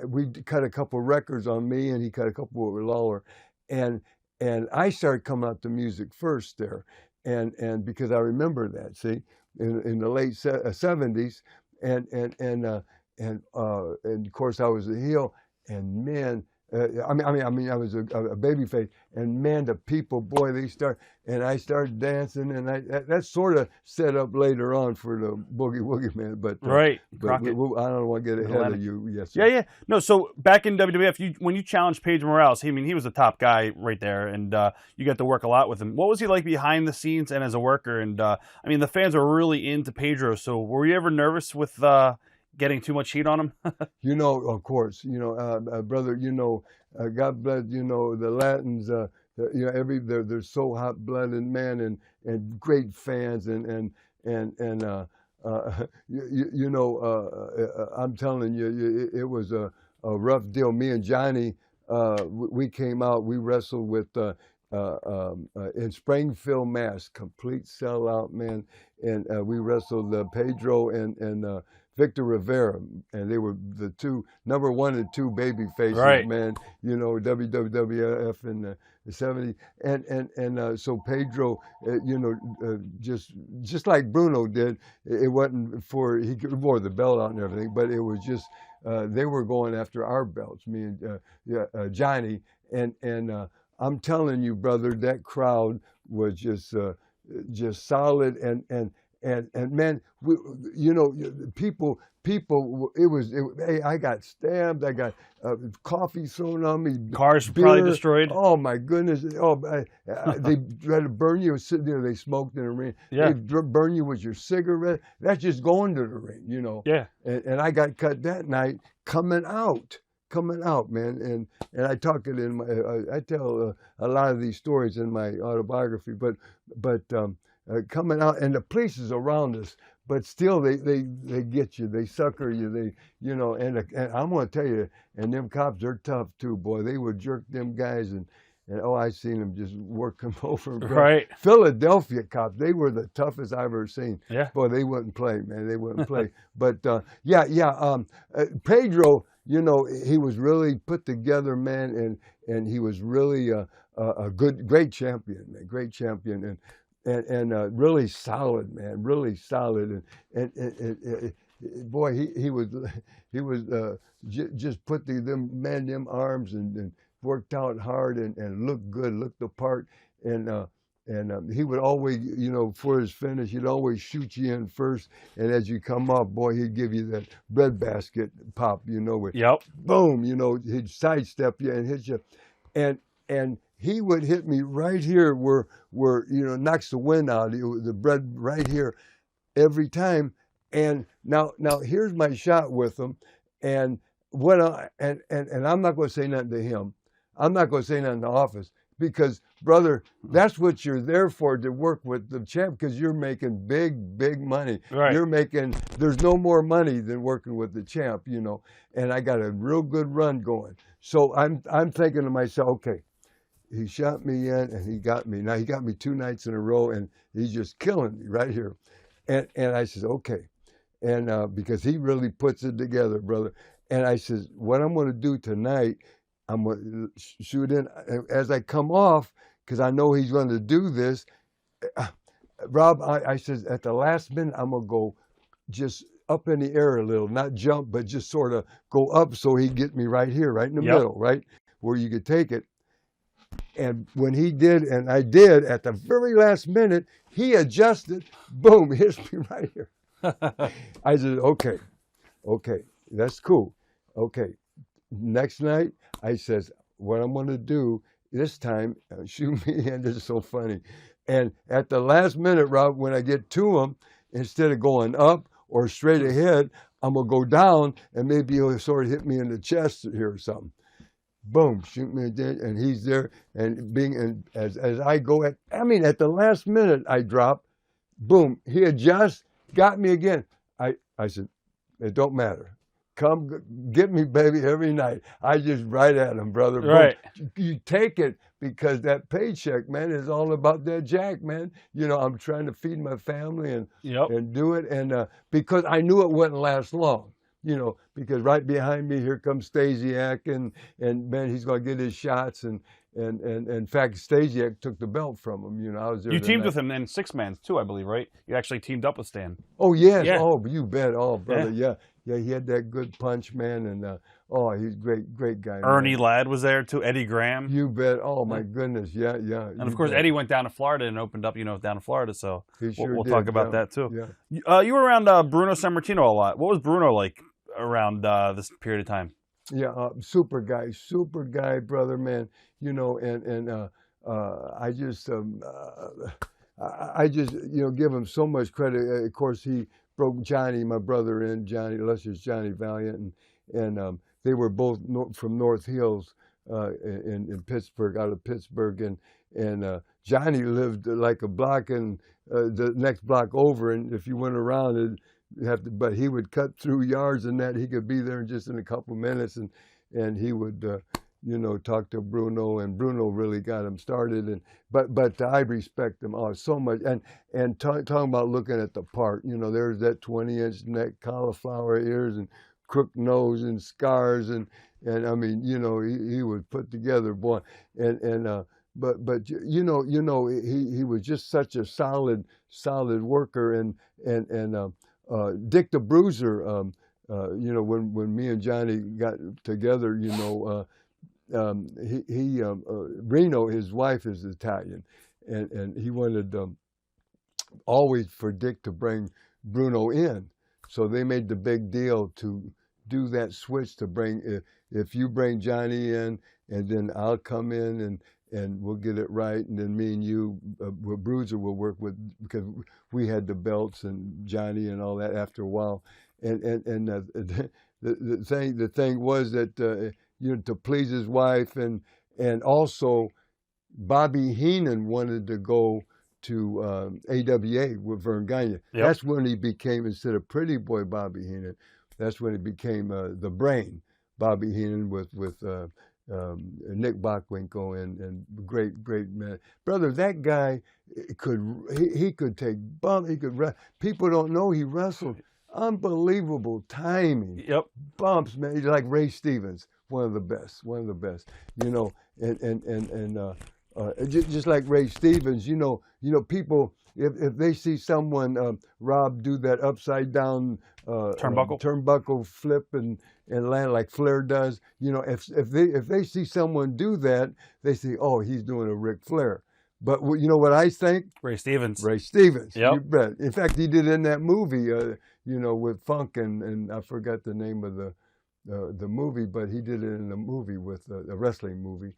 we cut a couple records on me, and he cut a couple with Lawler, and I started coming out to music first there, and because I remember that, see, in the late 70s, and of course I was a heel, and man. I mean, I was a baby face, and man, the people, boy, and I started dancing, and that sort of set up later on for the Boogie Woogie Man, but right, but I don't want to get ahead of you. Yes, sir. Yeah. No, so back in WWF, when you challenged Pedro Morales, he was the top guy right there, and you got to work a lot with him. What was he like behind the scenes and as a worker? And the fans were really into Pedro. So were you ever nervous with getting too much heat on him? Of course, brother, God bless, the Latins, they're so hot-blooded, man, and great fans, and I'm telling you, it was a rough deal. Me and Johnny, we came out, we wrestled with, in Springfield, Mass, complete sellout, man, and we wrestled Pedro and Victor Rivera, and they were the number 1 and 2 baby faces, Right. man. You know, WWWF in the '70s, and so Pedro, just like Bruno did. It wasn't for he wore the belt out and everything, but it was just they were going after our belts, me and Johnny, and I'm telling you, brother, that crowd was just solid, and man, people, hey, I got stabbed, I got coffee thrown on me, Cars beer, probably destroyed. Oh my goodness! Oh, they tried to burn you sitting there. They smoked in the ring. Yeah. They burn you with your cigarette. That's just going to the ring, you know. Yeah. And I got cut that night coming out, man. And I talk it in my, I tell a lot of these stories in my autobiography, but coming out, and the police is around us, but still they get you, they sucker you, and I'm gonna tell you, and them cops are tough too, boy. They would jerk them guys, and I seen them just work them over. Bro. Right. Philadelphia cops, they were the toughest I've ever seen. Yeah. Boy, they wouldn't play, man. They wouldn't play. But Pedro, he was really put together, man, and he was really a great champion, man, great champion, and really solid, man, really solid, and boy, he was just put them arms and worked out hard and looked good, looked the part, and he would always, for his finish, he'd always shoot you in first, and as you come up, boy, he'd give you that breadbasket pop, with Yep. boom, he'd sidestep you and hit you, and he would hit me right here where knocks the wind out, the bread right here every time. And now here's my shot with him, and and I'm not going to say nothing to him. I'm not going to say nothing in the office, because brother, that's what you're there for, to work with the champ, because you're making big money. Right. There's no more money than working with the champ, and I got a real good run going. So I'm thinking to myself, okay, he shot me in and he got me. Now he got me 2 nights in a row, and he's just killing me right here. And I says, okay. And because he really puts it together, brother. And I says, what I'm going to do tonight, I'm going to shoot in as I come off, because I know he's going to do this. Rob, I says, at the last minute, I'm going to go just up in the air a little, not jump, but just sort of go up so he get me right here, right in the middle, right, where you could take it. And when he did, and I did, at the very last minute, he adjusted, boom, hits me right here. I said, okay, that's cool. Okay, next night, I says, what I'm going to do this time, shoot me in. This is so funny. And at the last minute, Rob, when I get to him, instead of going up or straight ahead, I'm going to go down, and maybe he'll sort of hit me in the chest here or something. Boom, shoot me again, and he's there, and as I go at the last minute I drop, boom, he adjusts, got me again. I said, it don't matter. Come get me, baby, every night. I just right at him, brother. Right. Boom. You take it, because that paycheck, man, is all about that jack, man. I'm trying to feed my family and do it, and because I knew it wouldn't last long. Because right behind me, here comes Stasiak, and man, he's going to get his shots. And in fact, Stasiak took the belt from him. I was there. You teamed with him in 6-man too, I believe, right? You actually teamed up with Stan. Oh, yes. Yeah. Oh, you bet. Oh, brother. Yeah. He had that good punch, man. And he's great guy. Ernie man. Ladd was there too. Eddie Graham. You bet. Oh, my goodness. Yeah. And of course, Eddie went down to Florida and opened up, down in Florida. So we'll did, talk about that too. Yeah. You were around Bruno Sammartino a lot. What was Bruno like around this period of time? Yeah, super guy, brother, man. I just give him so much credit. Of course, he broke Johnny, my brother, in Johnny Valiant, and they were both from North Hills in Pittsburgh, out of Pittsburgh, and Johnny lived like a block and the next block over, and if you went around it, but he would cut through yards and that. He could be there in just in a couple minutes, and he would you know, talk to Bruno, and Bruno really got him started. And but I respect them all so much. And talking about looking at the part, you know, there's that 20-inch neck, cauliflower ears, and crook nose, and scars, and I mean, you know, he was put together, boy. But you know, he was just such a solid worker. And Dick the Bruiser, you know, when me and Johnny got together, you know, Reno, his wife is Italian, and he wanted always for Dick to bring Bruno in, so they made the big deal to do that switch to bring, if you bring Johnny in, and then I'll come in and we'll get it right, and then me and you, Bruiser, will work with, because we had the belts and Johnny and all that after a while, and the thing was that you know, to please his wife, and also Bobby Heenan wanted to go to AWA with Vern Gagne. Yep. That's when he became, instead of Pretty Boy Bobby Heenan, that's when he became the Brain Bobby Heenan with Nick Bockwinkel and great man, brother. That guy he could take bump. He could people don't know he wrestled. Unbelievable timing. Yep. Bumps, man. He's like Ray Stevens, one of the best. You know, just like Ray Stevens, you know, people, if they see someone, Rob, do that upside down turnbuckle flip and land like Flair does, you know, if they see someone do that, they say, oh, he's doing a Ric Flair. But you know what I think? Ray Stevens. Yep. You bet. In fact, he did in that movie, you know, with Funk, and I forgot the name of the movie, but he did it in a movie with a wrestling movie,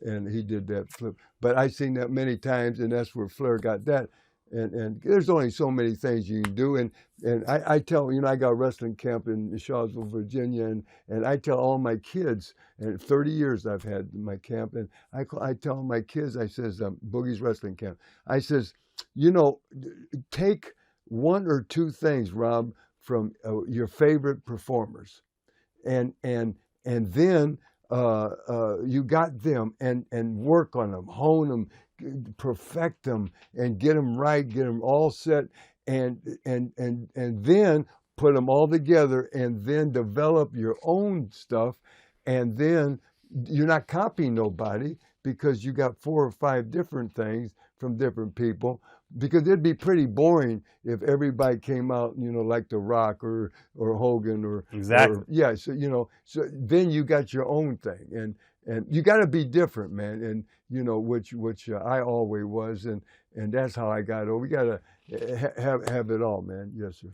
and he did that flip. But I've seen that many times, and that's where Flair got that. And there's only so many things you can do. And I tell, you know, I got a wrestling camp in Charlottesville, Virginia, and I tell all my kids, and 30 years I've had my camp, and I tell my kids, I says, Boogie's Wrestling Camp, I says, you know, take one or two things, Rob, from your favorite performers, and then you got them, and work on them, hone them, perfect them, and get them right, get them all set, and then put them all together, and then develop your own stuff, and then you're not copying nobody, because you got 4 or 5 different things from different people, because it'd be pretty boring if everybody came out, you know, like The Rock or Hogan or exactly. Yeah, so you know, so then you got your own thing, and you got to be different, man, and you know, which I always was, and that's how I got over. We got to have it all, man. Yes, sir.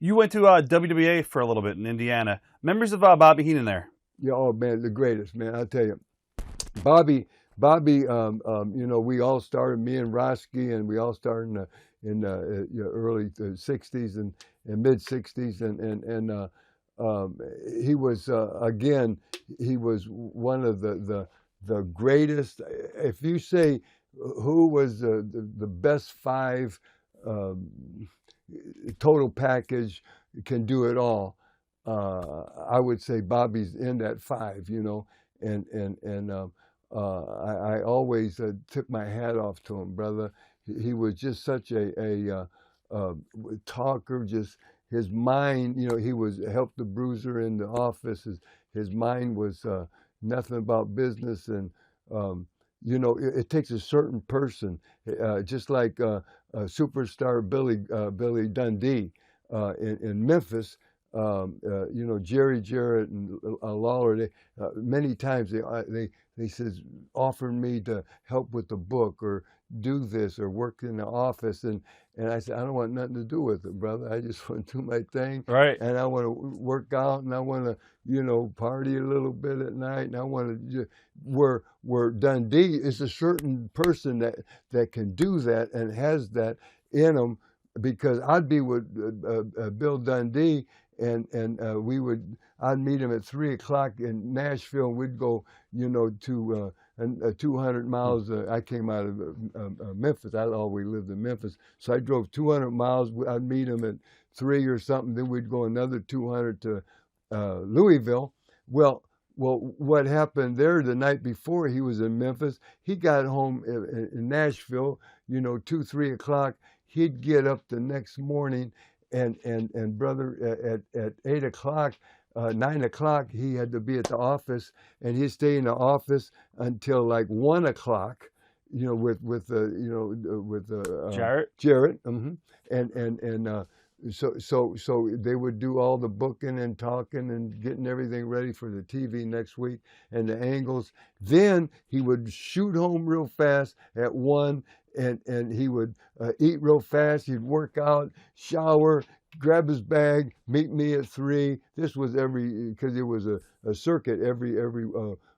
You went to WWA for a little bit in Indiana. Members of Bobby Heenan there. Yeah, oh man, the greatest, man. I'll tell you, Bobby. You know, we all started, me and Roski, and we all started in the early '60s and mid '60s, and he was again, he was one of the greatest. If you say who was the best 5 total package, can do it all, I would say Bobby's in that 5. You know, and I always took my hat off to him, brother. He was just such a talker. Just his mind, you know, he was helped the Bruiser in the office. His mind was nothing about business, and you know, it takes a certain person, just like superstar Billy Dundee in Memphis. You know, Jerry Jarrett and Lawler, many times they says, offered me to help with the book or do this or work in the office, and I said, I don't want nothing to do with it, brother. I just want to do my thing, right? And I want to work out, and I want to, you know, party a little bit at night, and I want to where Dundee is a certain person that can do that and has that in him, because I'd be with Bill Dundee. And I'd meet him at 3 o'clock in Nashville, and we'd go, you know, to 200 miles. I came out of Memphis. I always lived in Memphis, so I drove 200 miles. I'd meet him at 3 or something. Then we'd go another 200 to Louisville. Well, Well, what happened there the night before, he was in Memphis. He got home in Nashville, 2, 3 o'clock. He'd get up the next morning, and brother, at 8 o'clock, 9 o'clock, he had to be at the office, and he'd stay in the office until like 1 o'clock, with Jarrett, so they would do all the booking and talking and getting everything ready for the TV next week and the angles. Then he would shoot home real fast at 1, and he would eat real fast. He'd work out, shower, grab his bag, meet me at 3. This was because it was a circuit every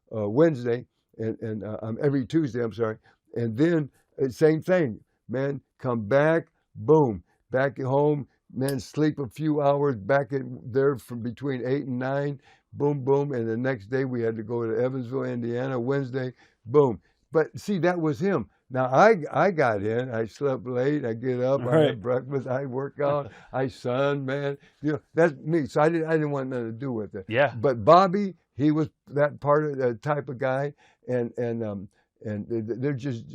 Wednesday and every Tuesday. I'm sorry. And then same thing, man. Come back, boom, back at home. Man, sleep a few hours, back there from between 8 and 9, boom, boom. And the next day we had to go to Evansville, Indiana, Wednesday, boom. But see, that was him. Now I got in, I slept late, I get up, I had breakfast, I work out, I sun, man. That's me. So I didn't want nothing to do with it. Yeah. But Bobby, he was that part of that type of guy, and they're just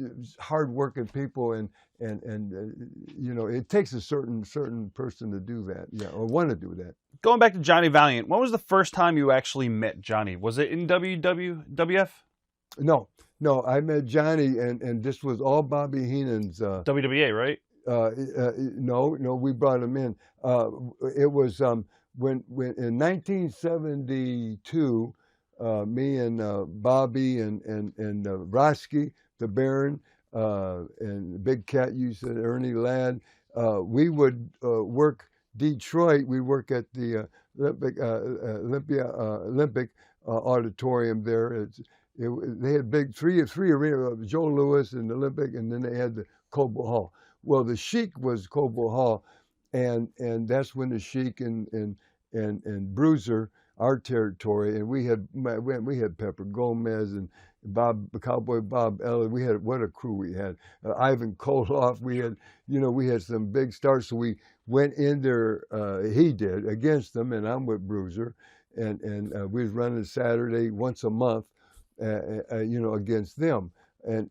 hardworking people, and it takes a certain person to do that, or want to do that. Going back to Johnny Valiant, when was the first time you actually met Johnny? Was it in WWF? No, I met Johnny, and this was all Bobby Heenan's. WWA, right? No, we brought him in. It was when in 1972. Me and Bobby and Roski, the Baron, and Big Cat, you said Ernie Ladd, we would work Detroit. We work at the Olympic Auditorium there. They had three arenas, Joe Louis and Olympic, and then they had the Cobo Hall. Well, the Sheik was Cobo Hall, and that's when the Sheik and Bruiser, our territory, and we had Pepper Gomez and Cowboy Bob Ellis. We had, what a crew we had. Ivan Koloff. We had some big stars. So we went in there. He did against them, and I'm with Bruiser, and we was running Saturday once a month, against them, and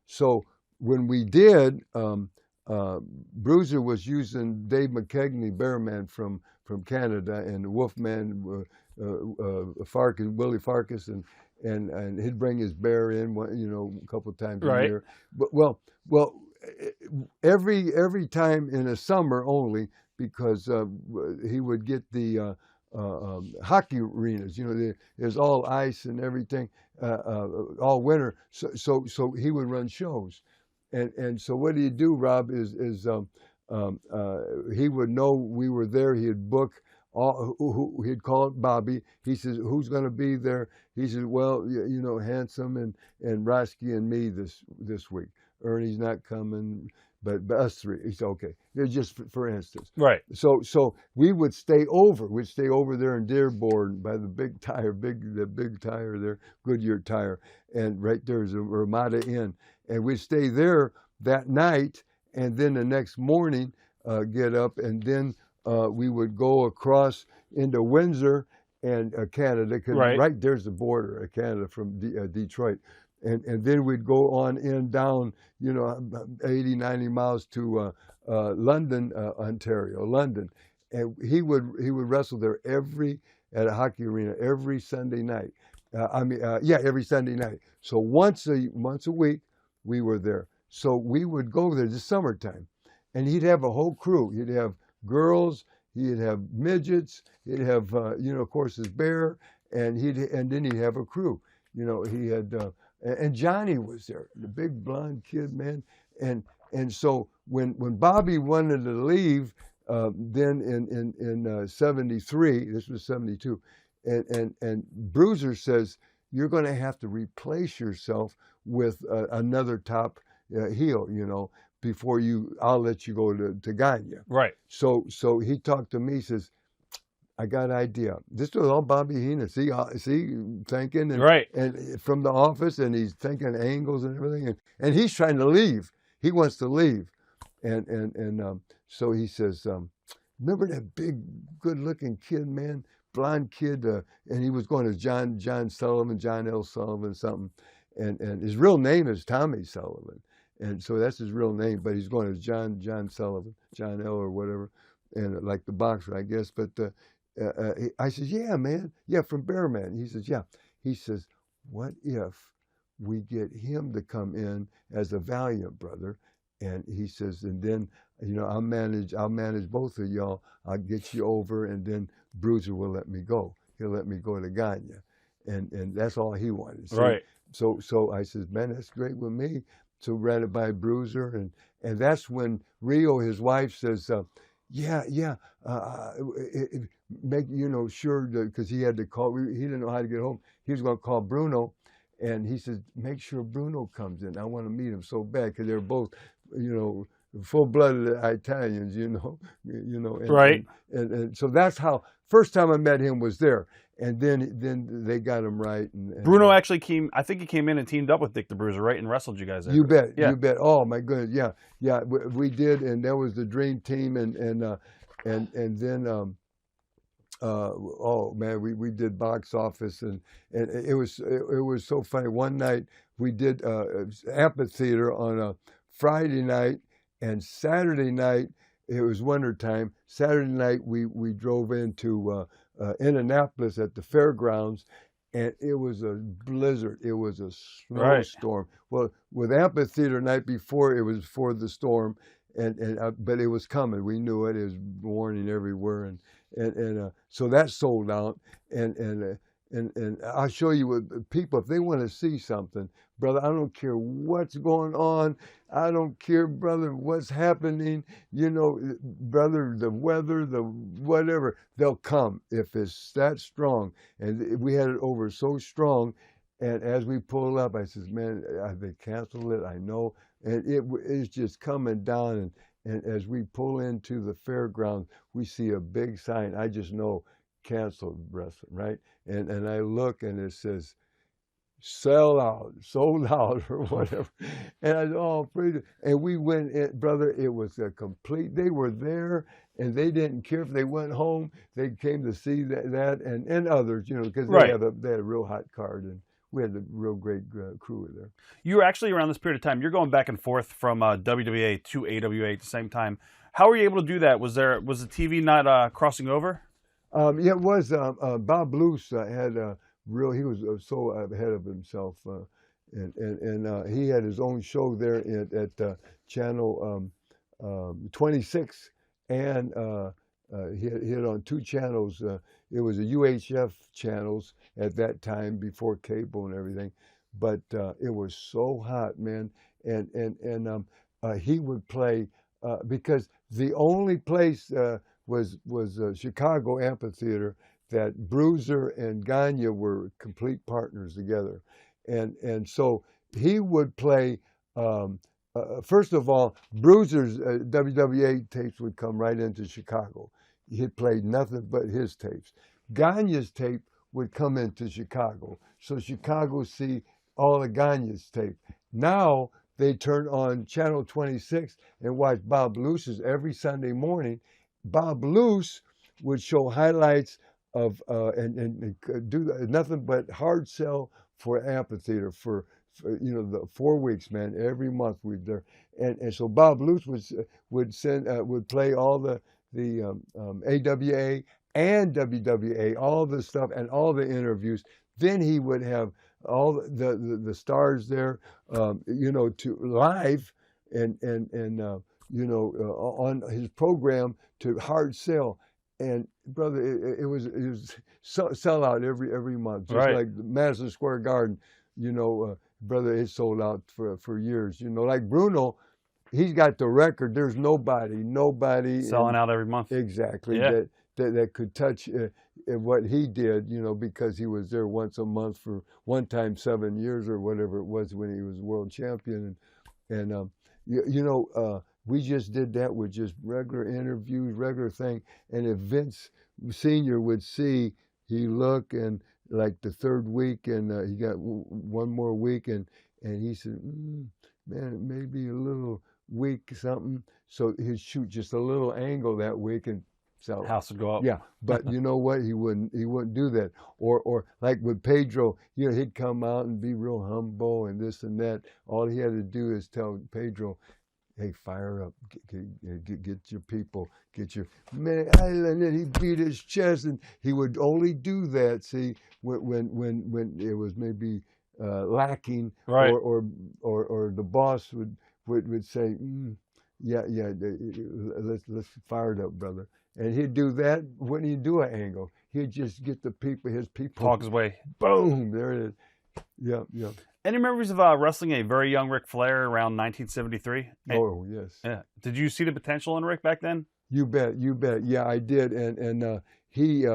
so when we did. Bruiser was using Dave McKegney, Bearman from Canada, and Wolfman, Farkas, Willie Farkas, and he'd bring his bear in, a couple of times a year. But well, every time in the summer only, because he would get the hockey arenas. There's all ice and everything all winter. So he would run shows. And so what do you do, Rob, is he would know we were there. He'd book he'd call it Bobby. He says, who's going to be there? He says, well, Handsome and Roski and me this week. Ernie's not coming, but us 3. He said, okay. They're just for instance. Right. So we would stay over. We'd stay over there in Dearborn by the big tire there, Goodyear tire. And right there's a Ramada Inn. And we'd stay there that night, and then the next morning get up, and then we would go across into Windsor and Canada, because right there's the border of Canada from Detroit. And then we'd go on down, 80, 90 miles to London, Ontario, London. And he would wrestle there at a hockey arena every Sunday night. Every Sunday night. So once a week, we were there. So we would go there this summertime, and he'd have a whole crew. He'd have girls, he'd have midgets, he'd have, of course, his bear, and then he'd have a crew. He had, and Johnny was there, the big blonde kid, man. And so when Bobby wanted to leave, then in 73, this was 72, and Bruiser says, you're going to have to replace yourself with another top heel, before I'll let you go to Gagne. Right. So he talked to me, says, I got an idea. This was all Bobby Heenan. See, thinking, and from the office, and he's thinking angles and everything, and he's trying to leave. He wants to leave, and so he says, remember that big, good-looking kid, man, blonde kid, and he was going to John Sullivan, John L. Sullivan, something, and his real name is Tommy Sullivan, and so that's his real name. But he's going to John Sullivan, John L. or whatever, and like the boxer, I guess. But I says, yeah, man, yeah, from Bearman. He says, yeah. He says, what if we get him to come in as a Valiant brother? And he says, and then, you know, I'll manage both of y'all. I'll get you over, and then Bruiser will let me go. He'll let me go to Gagne. And that's all he wanted. So, Right. So I says, man, that's great with me. So ran it by Bruiser, and that's when Rio, his wife, says, make, you know, sure, because he had to call, he didn't know how to get home. He was going to call Bruno, and he says, make sure Bruno comes in. I want to meet him so bad, because they're both, you know, full-blooded Italians, you know, and, Right. And so that's how, first time I met him was there, and then they got him right. And Bruno actually came. I think he came in and teamed up with Dick the Bruiser, right, and wrestled you guys. You bet, Yeah. you bet. Oh my goodness, yeah, we did, and that was the dream team, and then oh man, we did box office, and it was so funny. One night we did amphitheater on a Friday night, and Saturday night it was wintertime. Saturday night we drove into Indianapolis at the fairgrounds, and it was a blizzard. It was a snowstorm. Right. Well, with amphitheater night before, it was before the storm, but it was coming. We knew it. It was warning everywhere, and so that sold out. And I'll show you what people, if they want to see something, brother, I don't care what's going on. I don't care, brother, what's happening. You know, brother, the weather, the whatever, they'll come if it's that strong. And we had it over so strong. And as we pulled up, I says, man, they canceled it. I know. And it's just coming down. And as we pull into the fairgrounds, we see a big sign. I just know canceled wrestling, right? And I look, and it says, sell out, sold out, or whatever. And I said, oh, praise it. And we went in, brother, it was a complete, they were there, and they didn't care if they went home. They came to see that and others, you know, because they had a real hot card, and we had a real great crew there. You were actually around this period of time. You're going back and forth from WWA to AWA at the same time. How were you able to do that? Was the TV not crossing over? Yeah, it was. Bob Luce had a he was so ahead of himself, and he had his own show there at channel 26, and he had on two channels. It was a UHF channels at that time before cable and everything, but it was so hot, man, and he would play because the only place was Chicago Amphitheater that Bruiser and Gagne were complete partners together, and so he would play. First of all, Bruiser's WWA tapes would come right into Chicago. He'd played nothing but his tapes. Gagne's tape would come into Chicago, so Chicago see all of Gagne's tape. Now they turn on Channel 26 and watch Bob Luce's every Sunday morning. Bob Luce would show highlights of and do nothing but hard sell for amphitheater for you know, the 4 weeks, man. Every month we'd there, and so Bob Luce would play all the AWA and WWA, all the stuff and all the interviews. Then he would have all the stars there, you know, to live and you know, on his program to hard sell. And brother, it was sell out every month, just like Madison Square Garden, you know, brother, it sold out for years. You know, like Bruno, he's got the record. There's nobody selling out every month. Exactly. Yeah. That could touch what he did, you know, because he was there once a month for one time 7 years or whatever it was when he was world champion, and you know, we just did that with just regular interviews, regular thing. And if Vince Sr. would see, he look, and like the third week, and he got one more week, and he said, man, it may be a little weak something. So he'd shoot just a little angle that week, and So House would go up. yeah, but you know what? He wouldn't do that. Or like with Pedro, you know, he'd come out and be real humble and this and that. All he had to do is tell Pedro, hey, fire up, get your people, get your man. And then he beat his chest, and he would only do that. See, when it was maybe lacking, Right. or the boss would say, yeah, let's fire it up, brother. And he'd do that. Wouldn't he do an angle? He'd just get his people. Talk his way. Boom, there it is. Yeah. Any memories of wrestling a very young Ric Flair around 1973? Oh, yes. Yeah. Did you see the potential in Ric back then? You bet. Yeah, I did. And he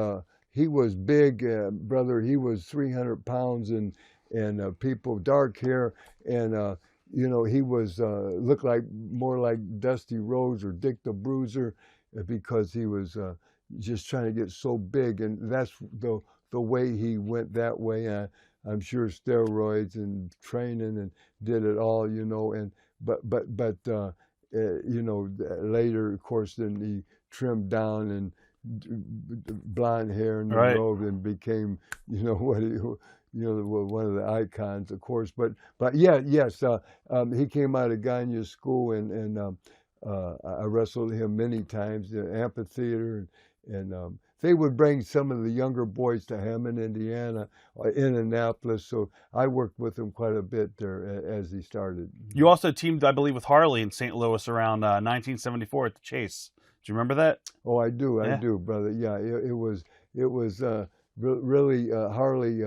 was big, brother. He was 300 pounds and people, dark hair. And, you know, he was, looked like more like Dusty Rhodes or Dick the Bruiser because he was just trying to get so big. And that's the way he went that way. I'm sure steroids and training and did it all, you know, and but you know, later, of course, then he trimmed down and blonde hair and Right. robe and became, you know, one of the icons, of course. But yeah, yes, he came out of Gagne School and I wrestled him many times, the amphitheater and they would bring some of the younger boys to Hammond, Indiana, Indianapolis. So I worked with him quite a bit there as he started. You also teamed, I believe, with Harley in St. Louis around 1974 at the Chase. Do you remember that? Oh, I do, Yeah. I do, brother. Yeah, it was really Harley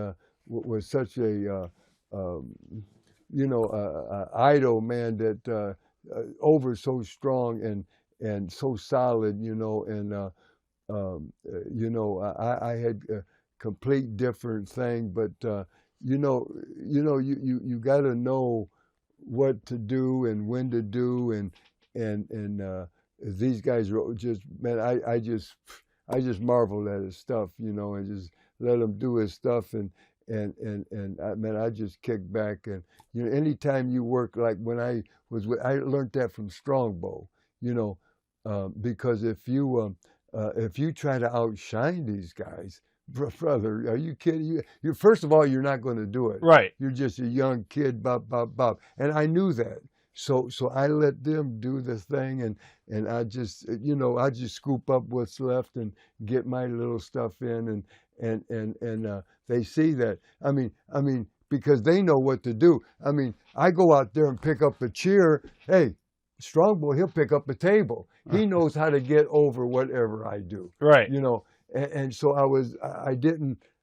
was such a you know idol, man, that over so strong and so solid, you know, and you know, I had a complete different thing, but you got to know what to do and when to do, and these guys are just, man, I just marveled at his stuff, you know, and just let him do his stuff, and man, I just kicked back, and you know, anytime you work, like when I learned that from Strongbow, you know, because if you try to outshine these guys, brother, are you kidding? You first of all, you're not going to do it. Right. You're just a young kid, bop. And I knew that. So I let them do the thing, and I just, you know, I just scoop up what's left and get my little stuff in, and they see that. I mean, because they know what to do. I mean, I go out there and pick up a chair. Hey, Strongbow, he'll pick up a table. He knows how to get over whatever I do. Right. You know, and so I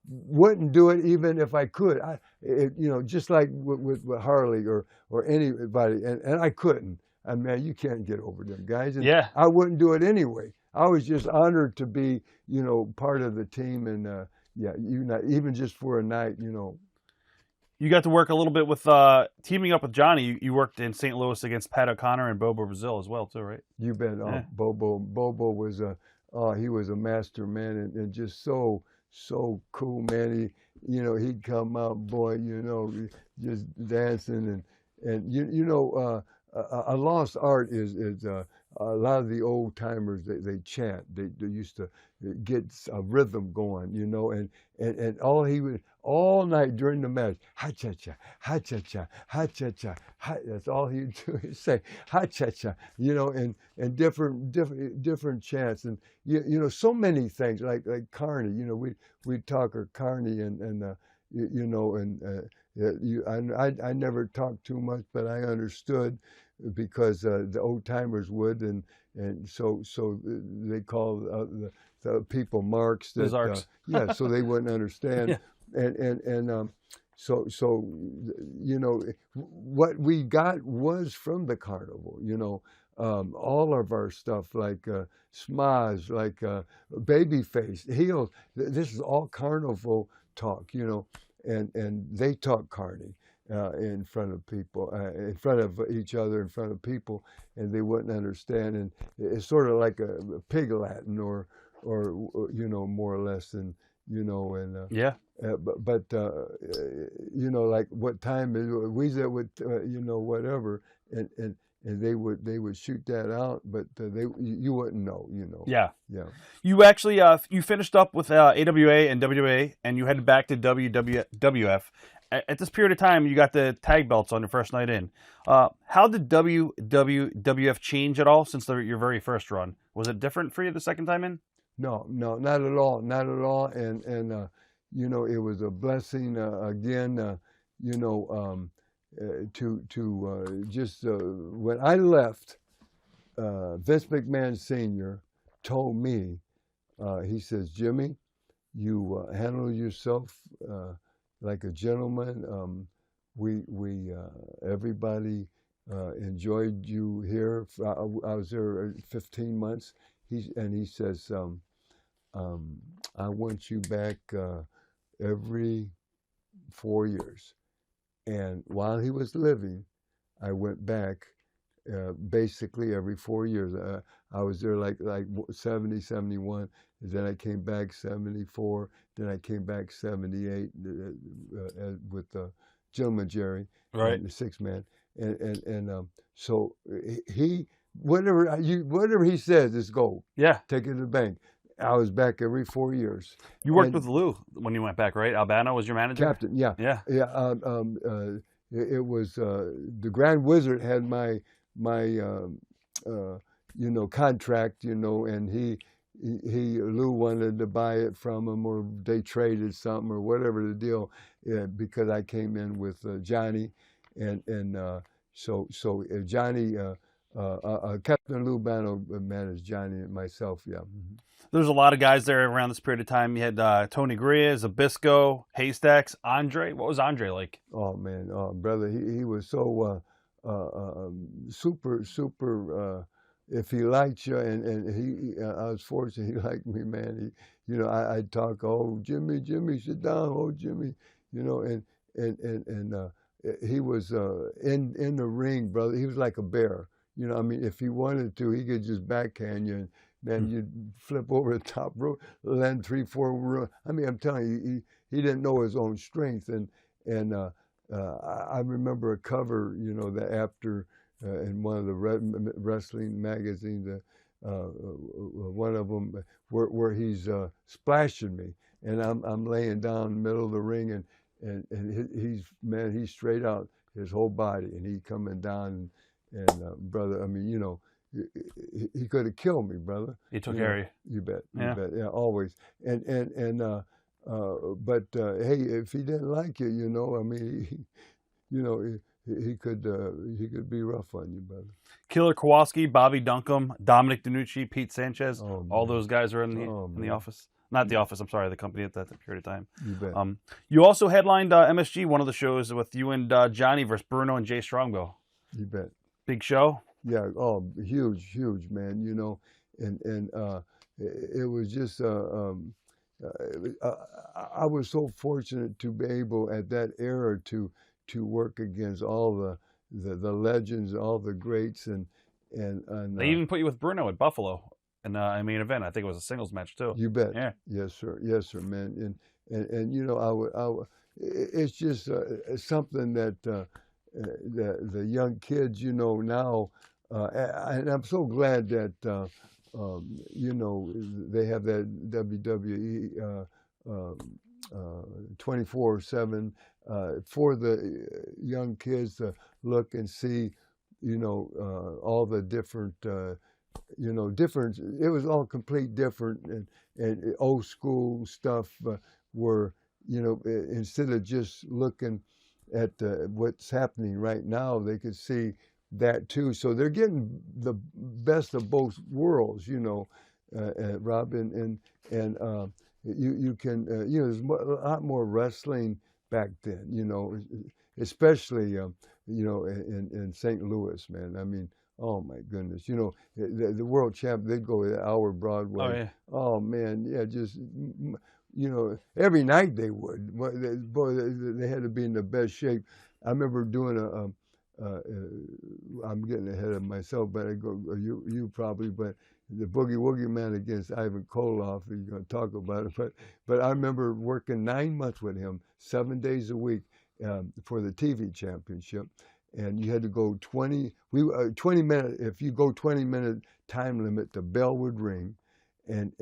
wouldn't do it even if I could. You know, just like with Harley or anybody, and I couldn't. I mean, you can't get over them guys. And Yeah. I wouldn't do it anyway. I was just honored to be, you know, part of the team, and yeah, even just for a night, you know. You got to work a little bit with teaming up with Johnny. You worked in St. Louis against Pat O'Connor and Bobo Brazil as well, too, right? You bet. Yeah. Bobo was he was a master, man, and just so cool, man. He'd come out, boy, you know, just dancing and you know, a lost art is a lot of the old timers, they chant. They used to get a rhythm going, you know, and all he would all night during the match, ha cha cha, ha cha cha, ha cha cha, ha. That's all he'd do. He'd say ha cha cha, you know, and different chants, and you know, so many things like Carney. You know, we'd talk or Carney and you know, and I never talked too much, but I understood because the old timers would, and so they called the people marks that yeah, so they wouldn't understand. Yeah. And so you know, what we got was from the carnival, you know. All of our stuff, like Smaz, like Babyface, Heels, this is all carnival talk, you know, and they talk Carney in front of people, in front of each other, in front of people, and they wouldn't understand. And it's sort of like a pig Latin, or you know, more or less, and you know, and yeah. But you know, like what time is we said with you know, whatever, and and they would shoot that out, but you wouldn't know, you know. Yeah. Yeah. You actually you finished up with AWA and WWA, and you headed back to WWWF. At this period of time, you got the tag belts on your first night in. How did WWWF change at all since your very first run? Was it different for you the second time in? No, not at all, not at all. And you know, it was a blessing again. You know, to just when I left, Vince McMahon Sr. told me, he says, Jimmy, you handle yourself like a gentleman. We everybody enjoyed you here. I was there 15 months. He says, I want you back every 4 years. And while he was living, I went back basically every 4 years. I was there like 70, 71. Then I came back 74. Then I came back 78 with Gentleman Jerry, right, and the six man. And so he whatever he says is gold. Yeah, take it to the bank. I was back every 4 years. You worked with Lou when you went back, right? Albano was your manager? Captain, yeah. Yeah. Yeah. It was the Grand Wizard had my you know, contract, you know, and Lou wanted to buy it from him, or they traded something or whatever the deal, because I came in with Johnny, and so Johnny, Captain Lou Bano managed Johnny and myself, yeah. Mm-hmm. There's a lot of guys there around this period of time. You had Tony Garea, Zbyszko, Haystacks, Andre. What was Andre like? Oh man, brother, he was so super. If he liked you, and I was fortunate, he liked me, man. You know, I'd talk, oh Jimmy, sit down, oh Jimmy, you know, and he was in the ring, brother. He was like a bear. You know, I mean, if he wanted to, he could just backhand you, and man, you'd flip over the top rope, land 3-4. I mean, I'm telling you, he didn't know his own strength, and I remember a cover, you know, that after in one of the wrestling magazines, one of them where he's splashing me, and I'm laying down in the middle of the ring, and he's straight out his whole body, and he coming down, and brother, I mean, you know, he could have killed me, brother. He took care of you. You bet. Yeah. You bet. Yeah, always. But hey, if he didn't like you, you know, I mean, you know, he could be rough on you, brother. Killer Kowalski, Bobby Duncombe, Dominic DeNucci, Pete Sanchez. All those guys are in the office. Not the office, I'm sorry, the company at that period of time. You bet. You also headlined MSG, one of the shows with you and Johnny versus Bruno and Jay Strongbow. You bet. Big show. Yeah. Oh, huge, man. You know, and it was just I was so fortunate to be able at that era to work against all the legends, all the greats, and they even put you with Bruno at Buffalo in a main event. I think it was a singles match too. You bet. Yeah. Yes, sir, man. And you know, it's just something that the young kids, you know, now, and I'm so glad that you know, they have that WWE 24/7 for the young kids to look and see, you know, all the different, you know, different. It was all complete different, and old school stuff were, you know, instead of just looking at what's happening right now, they could see that too. So they're getting the best of both worlds, you know, Rob, and you can, you know, there's a lot more wrestling back then, you know, especially, you know, in St. Louis, man. I mean, oh my goodness, you know, the world champ, they'd go to our Broadway. Oh, yeah. Oh man, yeah, just, you know, every night they would. Boy, they had to be in the best shape. I remember doing I'm getting ahead of myself, but I go, you probably, but the Boogie Woogie Man against Ivan Koloff, you're going to talk about it, but I remember working 9 months with him, 7 days a week, for the TV championship, and you had to go 20 minute. If you go 20-minute time limit, the bell would ring, and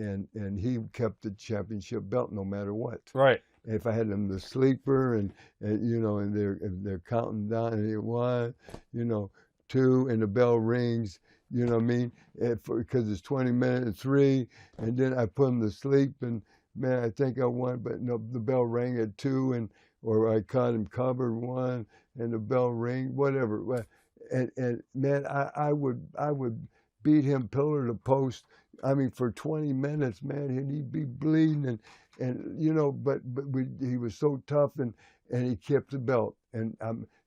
he kept the championship belt no matter what. Right. If I had them the sleeper, and you know, and they're counting down, and 1, you know, 2, and the bell rings. You know what I mean? Because it's 20 minutes, 3, and then I put them to sleep, and man, I think I won, but no, the bell rang at 2, or I caught him covered 1, and the bell ring, whatever. And man, I would beat him pillar to post. I mean, for 20 minutes, man, and he'd be bleeding, and you know, but he was so tough, and he kept the belt, and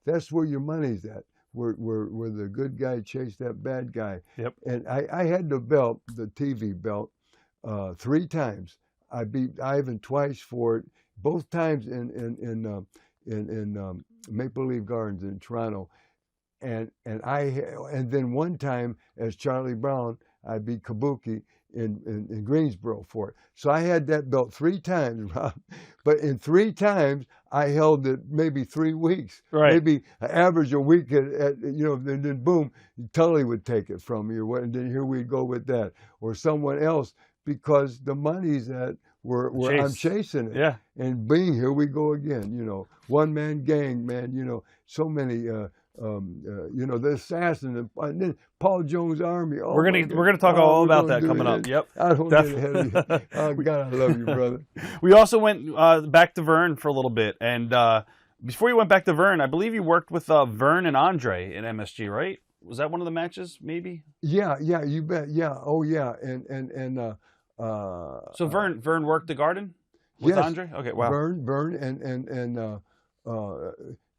that's where your money's at. Where the good guy chased that bad guy. Yep. And I had the belt, the TV belt, 3 times. I beat Ivan twice for it, both times in Maple Leaf Gardens in Toronto, and then one time as Charlie Brown, I beat Kabuki in Greensboro for it. So I had that belt 3 times, Rob. But in 3 times, I held it maybe 3 weeks. Right. Maybe average a week at you know, then boom, Tully would take it from me, or what, and then here we go with that, or someone else, because the money's at where I'm chasing it. Yeah. And bing, here we go again. You know, one man gang, man. You know, so many. You know, the assassin, and then Paul Jones' Army. Oh, we're gonna talk all about that coming up. Yep. I don't get ahead of you. Oh God, I love you, brother. We also went back to Vern for a little bit, and before you went back to Vern, I believe you worked with Vern and Andre in MSG, right? Was that one of the matches, maybe? Yeah, you bet. Yeah, oh yeah, and so Vern worked the Garden with Andre. Okay, wow. Vern and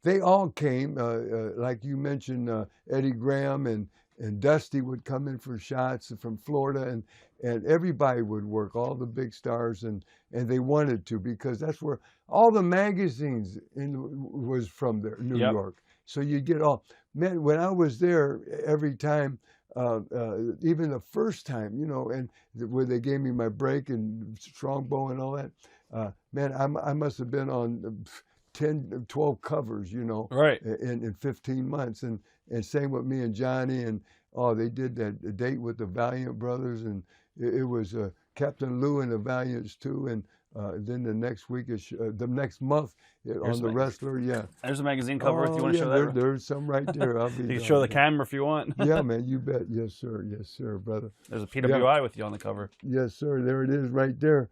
they all came, like you mentioned, Eddie Graham and Dusty would come in for shots from Florida, and everybody would work, all the big stars, and they wanted to, because that's where all the magazines was from there, New York. So you get all, man, when I was there, every time, even the first time, you know, and where they gave me my break and Strongbow and all that, man, I must have been on 10, 12 covers, you know, right, in 15 months. And same with me and Johnny. And, they did that date with the Valiant brothers. And it was Captain Lou and the Valiants, too. And then the next week, the next month, on the Wrestler, yeah. There's a magazine cover if you want to show that. There's some right there. You can show the camera if you want. Yeah, man, you bet. Yes, sir. Yes, sir, brother. There's a PWI with you on the cover. Yes, sir. There it is right there.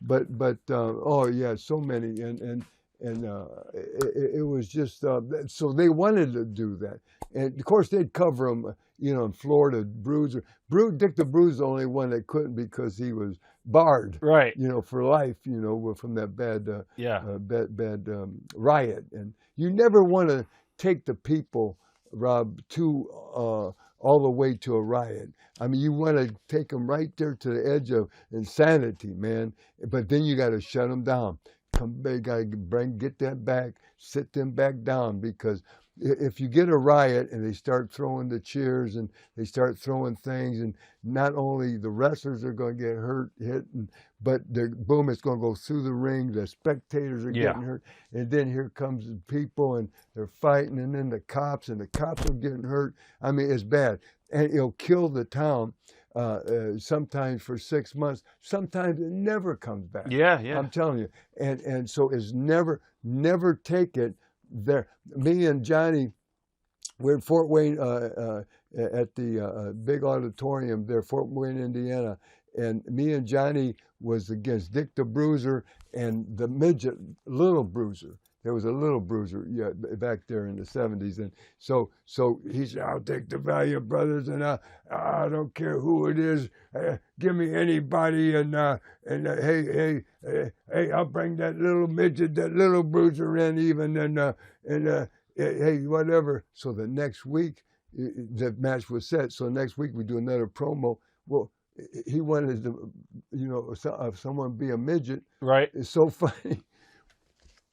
But oh yeah, so many, and it was just so they wanted to do that, and of course they'd cover them, you know, in Florida. Dick the Bruiser, the only one that couldn't, because he was barred, right? You know, for life, you know, from that bad riot, and you never want to take the people, Rob, to all the way to a riot. I mean, you want to take them right there to the edge of insanity, man. But then you got to shut them down. They got to get that back, sit them back down, because if you get a riot and they start throwing the cheers and they start throwing things, and not only the wrestlers are going to get hit, but boom, it's going to go through the ring. The spectators are getting hurt, and then here comes the people, and they're fighting, and then the cops are getting hurt. I mean, it's bad, and it'll kill the town. Sometimes for 6 months, sometimes it never comes back. Yeah. I'm telling you, and so it's never take it there. Me and Johnny, we're in Fort Wayne at the big auditorium there, Fort Wayne, Indiana, and me and Johnny was against Dick the Bruiser and the midget Little Bruiser. There was a Little Bruiser, back there in the 70s, and so he said, "I'll take the Valiant brothers, and I don't care who it is. Give me anybody, and hey, I'll bring that little midget, that Little Bruiser in even, and hey, whatever." So the next week, the match was set. So next week we do another promo. Well, he wanted to, you know, someone be a midget. Right. It's so funny.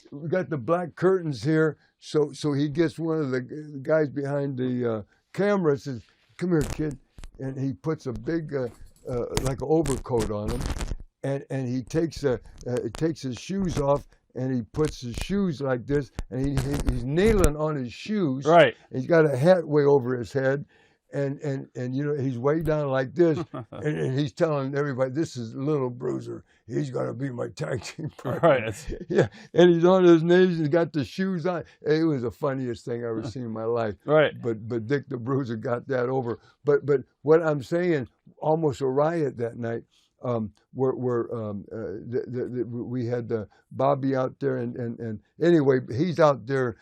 We got the black curtains here, so he gets one of the guys behind the camera, says, "Come here, kid," and he puts a big like an overcoat on him, and he takes his shoes off, and he puts his shoes like this, and he's kneeling on his shoes. Right. He's got a hat way over his head, and you know, he's way down like this, and he's telling everybody, "This is Little Bruiser. He's gonna be my tag team partner." Right. Yeah, and he's on his knees and got the shoes on. It was the funniest thing I ever seen in my life. Right. But Dick the Bruiser got that over. But what I'm saying, almost a riot that night. We had Bobby out there, and anyway, he's out there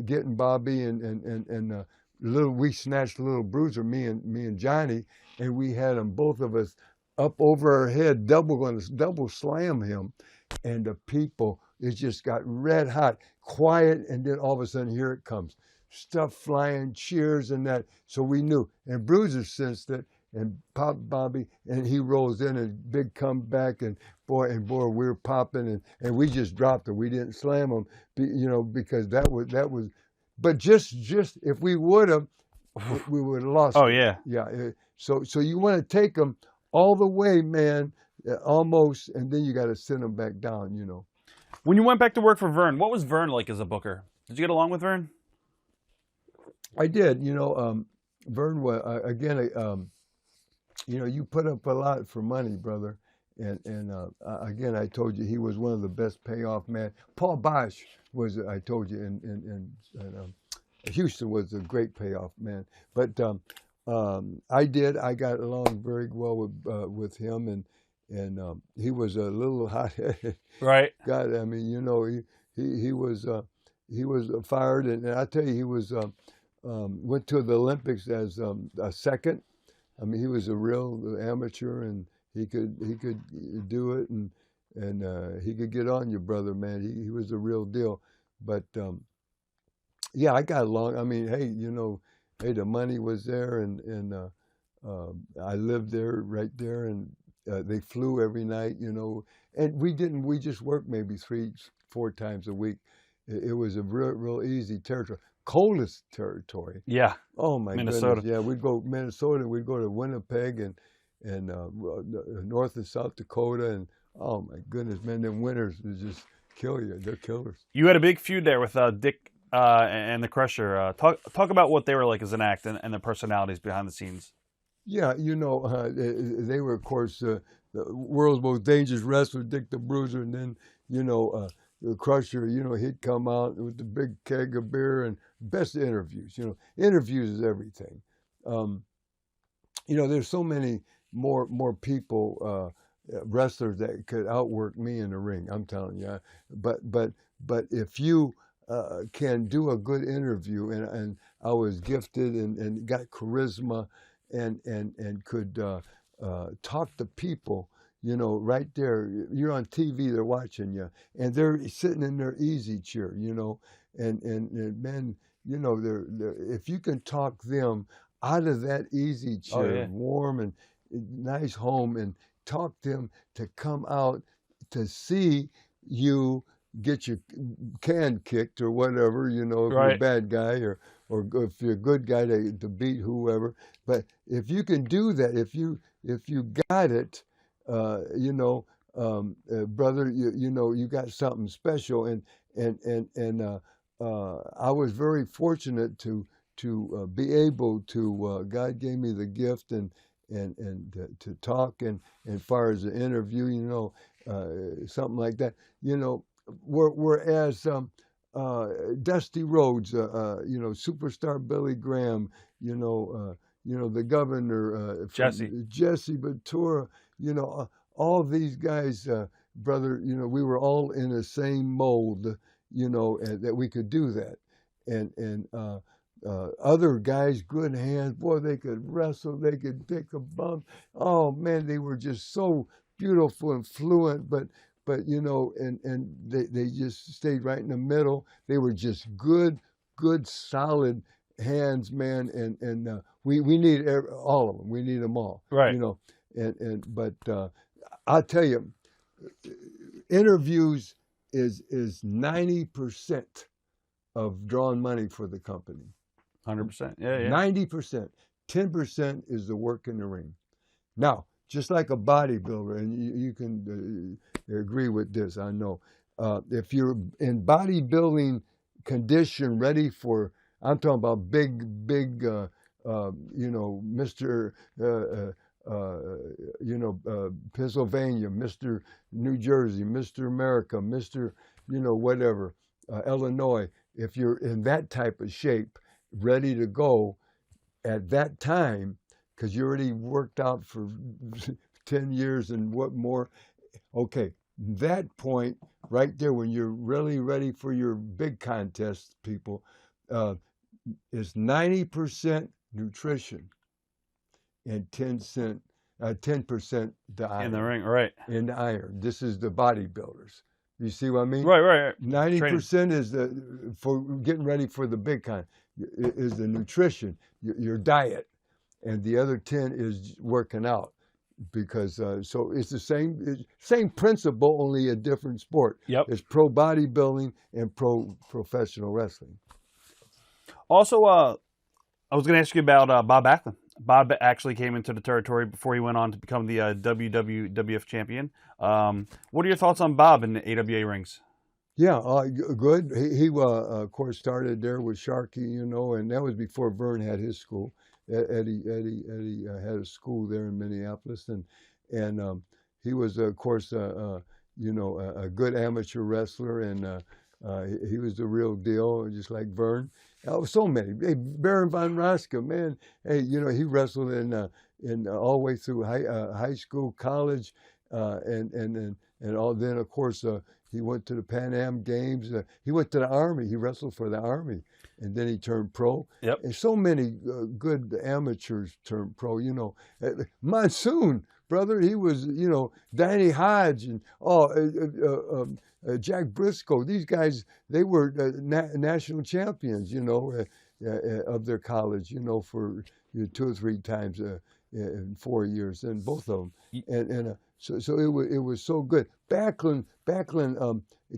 getting Bobby and we snatched Little Bruiser, me and Johnny, and we had them, both of us, up over our head, double slam him, and the people, it just got red hot, quiet, and then all of a sudden here it comes, stuff flying, cheers and that. So we knew, and Bruiser sensed it and popped Bobby, and he rolls in and big comeback, and boy we were popping, and we just dropped him. We didn't slam him, you know, because that was. But just if we would have, we would have lost. Oh, him. yeah. Yeah. So you want to take them all the way, man, almost, and then you got to send them back down, you know. When you went back to work for Vern, what was Vern like as a booker? Did you get along with Vern? I did. You know, Vern was again. You know, you put up a lot for money, brother. And again, I told you he was one of the best payoff man. Paul Bosch was, I told you, in Houston was a great payoff man. But I got along very well with him, and he was a little hot-headed. Right. God, I mean, you know, he was fired, and I tell you, he was went to the Olympics as a second. I mean, he was a real amateur, and he could do it, and he could get on you, brother, man. He was the real deal. But yeah, I got along. I mean, hey, you know, hey, the money was there, and I lived there, right there, and they flew every night, you know. And we just worked maybe 3-4 times a week. It was a real easy territory. Coldest territory. Yeah. Oh my Minnesota. goodness. Yeah, we'd go Minnesota, we'd go to Winnipeg and North and South Dakota, and oh my goodness, man, them winters would just kill you. They're killers. You had a big feud there with Dick and the Crusher. Talk about what they were like as an act and the personalities behind the scenes. Yeah, you know, they were, of course, the world's most dangerous wrestler, Dick the Bruiser, and then, you know, the Crusher, you know, he'd come out with the big keg of beer and best interviews. You know, interviews is everything. You know, there's so many more people, wrestlers that could outwork me in the ring. I'm telling you. But if you can do a good interview, and I was gifted and got charisma, and could talk to people. You know, right there, you're on TV, they're watching you, and they're sitting in their easy chair, you know, and man, you know, if you can talk them out of that easy chair, oh, yeah. warm and nice home, and talk them to come out to see you get your can kicked or whatever, you know, if right. you're a bad guy, or if you're a good guy to beat whoever. But if you can do that, if you got it, you know, brother, you know, you got something special, and I was very fortunate to be able to. God gave me the gift and to talk, and as far as the interview, you know, something like that, you know. Whereas Dusty Rhodes, you know, superstar Billy Graham, you know, the governor, Jesse Ventura, you know, all these guys, brother, you know, we were all in the same mold, you know, that we could do that. And other guys, good hands, boy, they could wrestle, they could take a bump. Oh man, they were just so beautiful and fluent, but you know, and they just stayed right in the middle. They were just good, solid hands, man, and we need all of them. We need them all, right? You know, but I'll tell you, interviews is 90% of drawing money for the company. 100%, yeah. 90%, 10% is the work in the ring. Now, just like a bodybuilder, and you can agree with this, I know. If you're in bodybuilding condition, ready for, I'm talking about big, Mr. Pennsylvania, Mr. New Jersey, Mr. America, Mr. Whatever, Illinois. If you're in that type of shape, ready to go at that time, because you already worked out for 10 years and what more, okay, that point right there, when you're really ready for your big contest, people, is 90% nutrition and 10% the iron. In the ring, right. In the iron. This is the bodybuilders. You see what I mean? Right. 90% is for getting ready for the big is the nutrition, your diet, and the other 10 is working out. Because so it's the same principle, only a different sport. Yep. It's pro bodybuilding and professional wrestling. Also, I was going to ask you about Bob Backlund. Bob actually came into the territory before he went on to become the WWWF champion. What are your thoughts on Bob in the AWA rings? Yeah, good. He of course started there with Sharkey, and that was before Vern had his school. Eddie had a school there in Minneapolis, and he was of course a good amateur wrestler, and he was the real deal, just like Vern. So many. Hey, Baron von Raschke, man. Hey, he wrestled in all the way through high school, college, and all. Then of course he went to the Pan Am Games. He went to the Army. He wrestled for the Army. And then he turned pro. Yep. And so many good amateurs turned pro. Monsoon, brother, he was, Danny Hodge and Jack Briscoe. These guys, they were national champions, of their college, for 2 or 3 times in 4 years, and both of them. And so it was so good. Backlund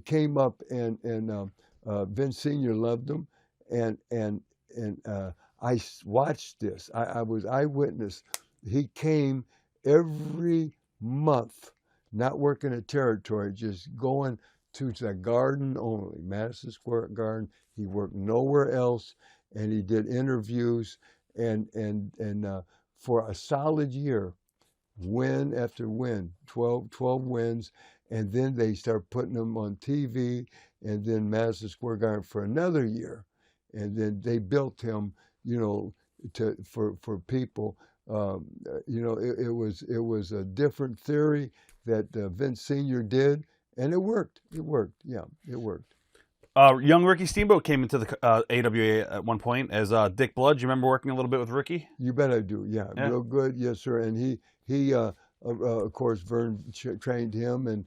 came up, and Vince Sr. loved him. And I watched this. I was eyewitness. He came every month, not working a territory, just going to the Garden only, Madison Square Garden. He worked nowhere else, and he did interviews, and for a solid year, win after win, 12 wins, and then they start putting them on TV, and then Madison Square Garden for another year. And then they built him, for people. It was a different theory that Vince Sr. did, and it worked. It worked. Yeah, it worked. Young Ricky Steamboat came into the AWA at one point as Dick Blood. Do you remember working a little bit with Ricky? You bet I do. Yeah, real good. Yes, sir. And he of course, Vern trained him, and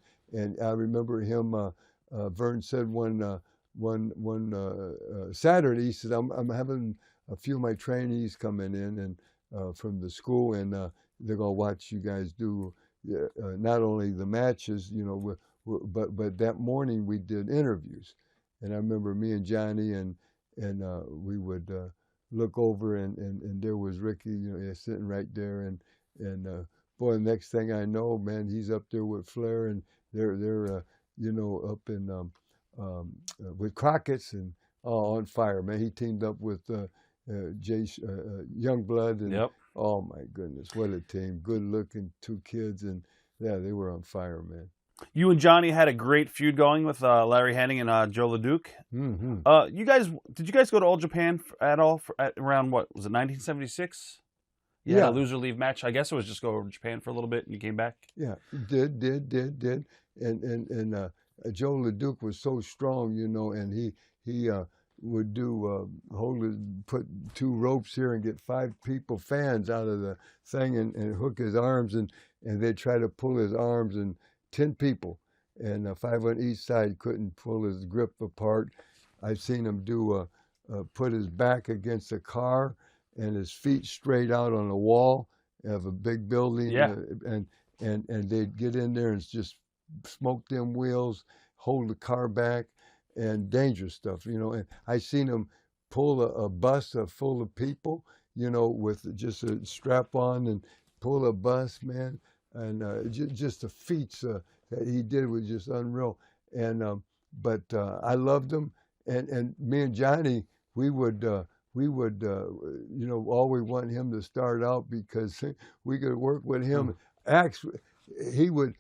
I remember him. Vern said one Saturday, he said, I'm having a few of my trainees coming in and from the school, and they're gonna watch you guys do not only the matches, but that morning we did interviews. And I remember me and Johnny and we would look over, and there was Ricky, sitting right there, and boy, the next thing I know, man, he's up there with Flair, and they're up in with Crockett's, and on fire, man. He teamed up with Youngblood, and yep. Oh my goodness, what a team! Good looking 2 kids, and yeah, they were on fire, man. You and Johnny had a great feud going with Larry Hennig and Joe LeDuc. Mm-hmm. Did you guys go to All Japan at all around, what was it, 1976? You had a loser leave match. I guess it was just go over to Japan for a little bit and you came back. Yeah, did. And Joe LeDuc was so strong, and he would do put 2 ropes here and get 5 fans out of the thing, and hook his arms, and they'd try to pull his arms, and 10 people, and 5 on each side couldn't pull his grip apart. I've seen him do put his back against a car and his feet straight out on a wall of a big building. Yeah. And they'd get in there and just smoke them wheels, hold the car back, and dangerous stuff, And I seen him pull a bus full of people, with just a strap on, and pull a bus, man. And just the feats that he did was just unreal. and but I loved him, and me and Johnny, we would. You know, always want him to start out because we could work with him. Axe, he would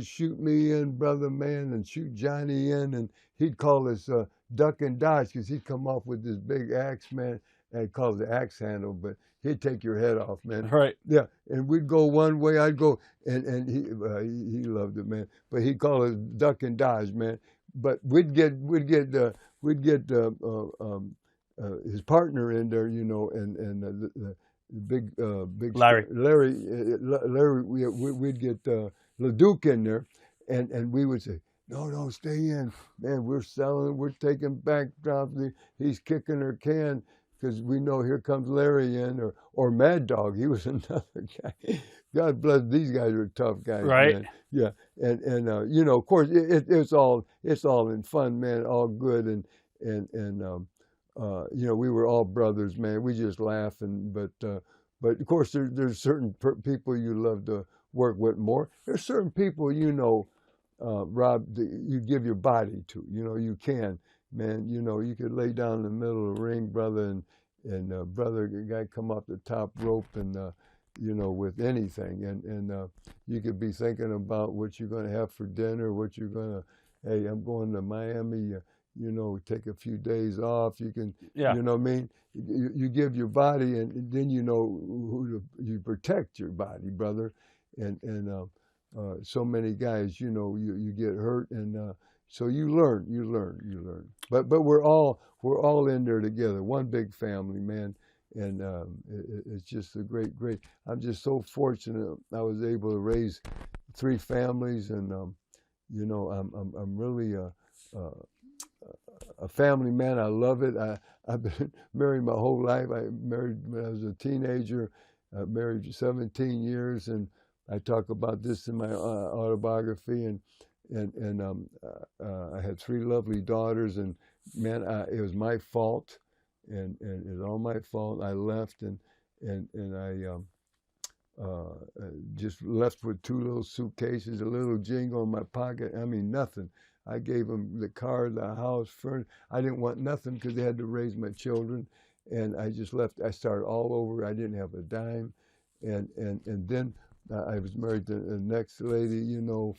shoot me in, brother man, and shoot Johnny in, and he'd call us duck and dodge because he'd come off with this big axe, man, and call it the axe handle, but he'd take your head off, man. Right. Yeah, and we'd go one way, I'd go, and he loved it, man. But he'd call us duck and dodge, man. But we'd get his partner in there, you know, and the big Larry. we'd get LeDuc in there, and we would say, no, stay in, man. We're selling, we're taking backdrops. He's kicking her can because we know here comes Larry in, or Mad Dog. He was another guy. God bless, these guys are tough guys, Right. man. Yeah, and you know, of course, it's all in fun, man. All good, and you know, we were all brothers, man. We just laugh, but of course, there's certain people you love to work with more. There's certain people, you know, Rob, you give your body to. You know, you can, man. You know, you could lay down in the middle of the ring, brother, and brother, a guy come off the top rope, and you know, with anything, and you could be thinking about what you're going to have for dinner, what you're going to. Hey, I'm going to Miami. You know, take a few days off. You can, Yeah. you know what I mean? You give your body, and then you know you protect your body, brother. And so many guys, you know, you get hurt, and so you learn. But we're all in there together, one big family, man. And it's just a great. I'm just so fortunate I was able to raise 3 families, and you know, I'm really a family man. I love it. I've been married my whole life. I married when I was a teenager. I married 17 years, and I talk about this in my autobiography. And I had 3 lovely daughters, and man, it was my fault, and it was all my fault. I left, and I just left with 2 little suitcases, a little jingle in my pocket. I mean, nothing. I gave them the car, the house, furniture. I didn't want nothing because they had to raise my children, and I just left. I started all over. I didn't have a dime, and then I was married to the next lady, you know,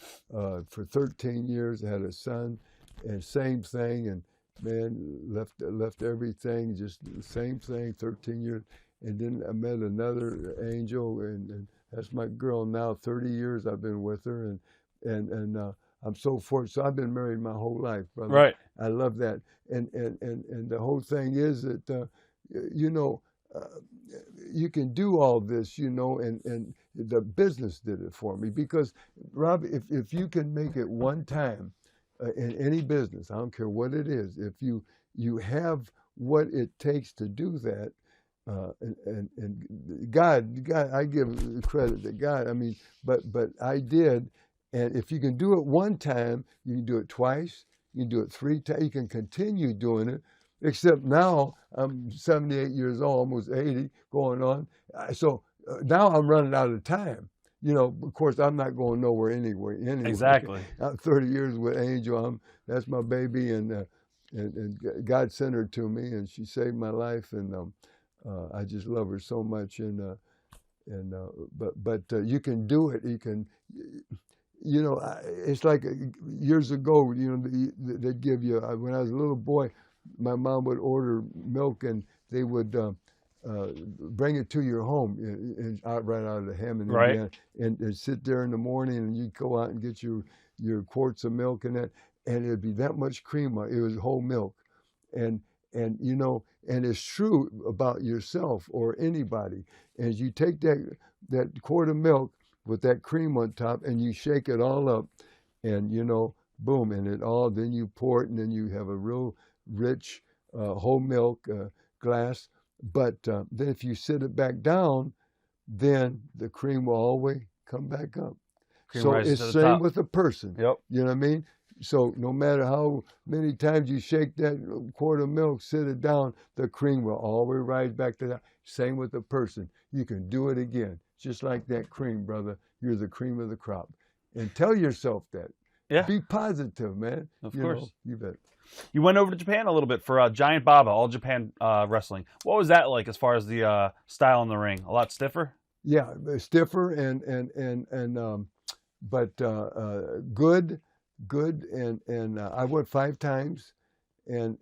for 13 years. I had a son, and same thing, and man, left everything, just the same thing, 13 years, and then I met another angel, and that's my girl now. 30 years I've been with her, and I'm so fortunate. So I've been married my whole life, brother. Right. I love that. And the whole thing is that, you know, you can do all this, you know, and the business did it for me. Because, Rob, if you can make it one time in any business, I don't care what it is, if you have what it takes to do that, and God, I give credit to God. I mean, but I did. And if you can do it one time, you can do it twice, you can do it 3 times, you can continue doing it, except now I'm 78 years old, almost 80, going on. So now I'm running out of time. You know, of course, I'm not going nowhere anyway. Exactly. I'm 30 years with Angel. That's my baby, and God sent her to me, and she saved my life, and I just love her so much. But you can do it. You can. You know, it's like years ago, you know, they'd give you, when I was a little boy, my mom would order milk, and they would bring it to your home, right out of the Hammond, Right. Indiana, and sit there in the morning, and you'd go out and get your quarts of milk and that, and it'd be that much cream. It was whole milk. And you know, and it's true about yourself or anybody. As you take that quart of milk with that cream on top, and you shake it all up, and you know, boom, and then you pour it, and then you have a real rich whole milk glass. But then if you sit it back down, then the cream will always come back up. Cream So rises it's to the same top. with a person. Yep. You know what I mean? So no matter how many times you shake that quart of milk, sit it down, the cream will always rise back to that. Same with a person. You can do it again. Just like that cream, brother. You're the cream of the crop. And tell yourself that. Yeah. Be positive, man. Of course. You bet. You went over to Japan a little bit for Giant Baba, All Japan Wrestling. What was that like as far as the style in the ring? A lot stiffer? Yeah, stiffer but good, and I went 5 times, and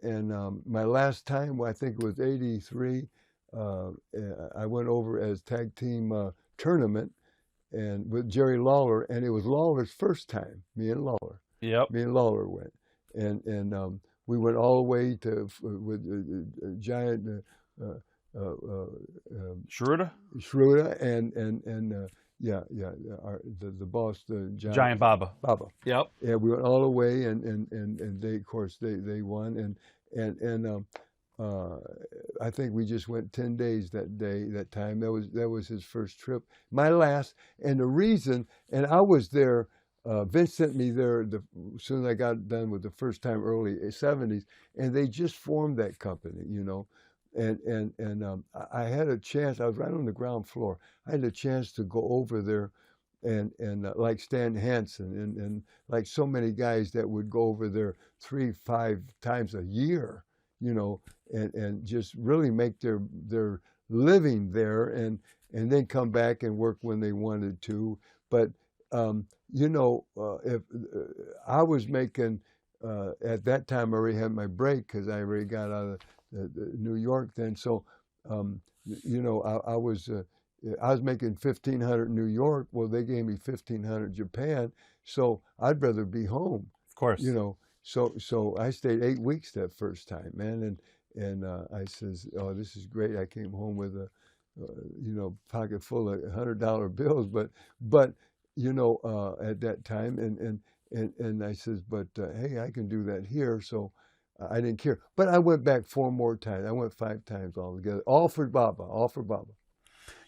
my last time, I think it was '83. I went over as tag team tournament, and with Jerry Lawler, and it was Lawler's first time. Me and Lawler went, and we went all the way to with Giant. Schroeder? Schroeder and the boss, the Giant Baba. Yep. Yeah, we went all the way, and they, of course, they won, and I think we just went 10 days that time. That was his first trip, my last, and the reason, and I was there. Vince sent me there as soon as I got done with the first time, early '70s, and they just formed that company, And I had a chance. I was right on the ground floor. I had a chance to go over there, and like Stan Hansen and like so many guys that would go over there 3-5 times a year, and just really make their living there, and then come back and work when they wanted to. But if I was making at that time, I already had my break because I already got out of New York then. So, I was making $1,500 in New York. Well, they gave me $1,500 Japan. So I'd rather be home. Of course. So I stayed 8 weeks that first time, man. And I says, oh, this is great. I came home with a, pocket full of $100 bills. But at that time, and I says, but hey, I can do that here. So I didn't care. But I went back 4 more times. I went 5 times altogether. All for Baba.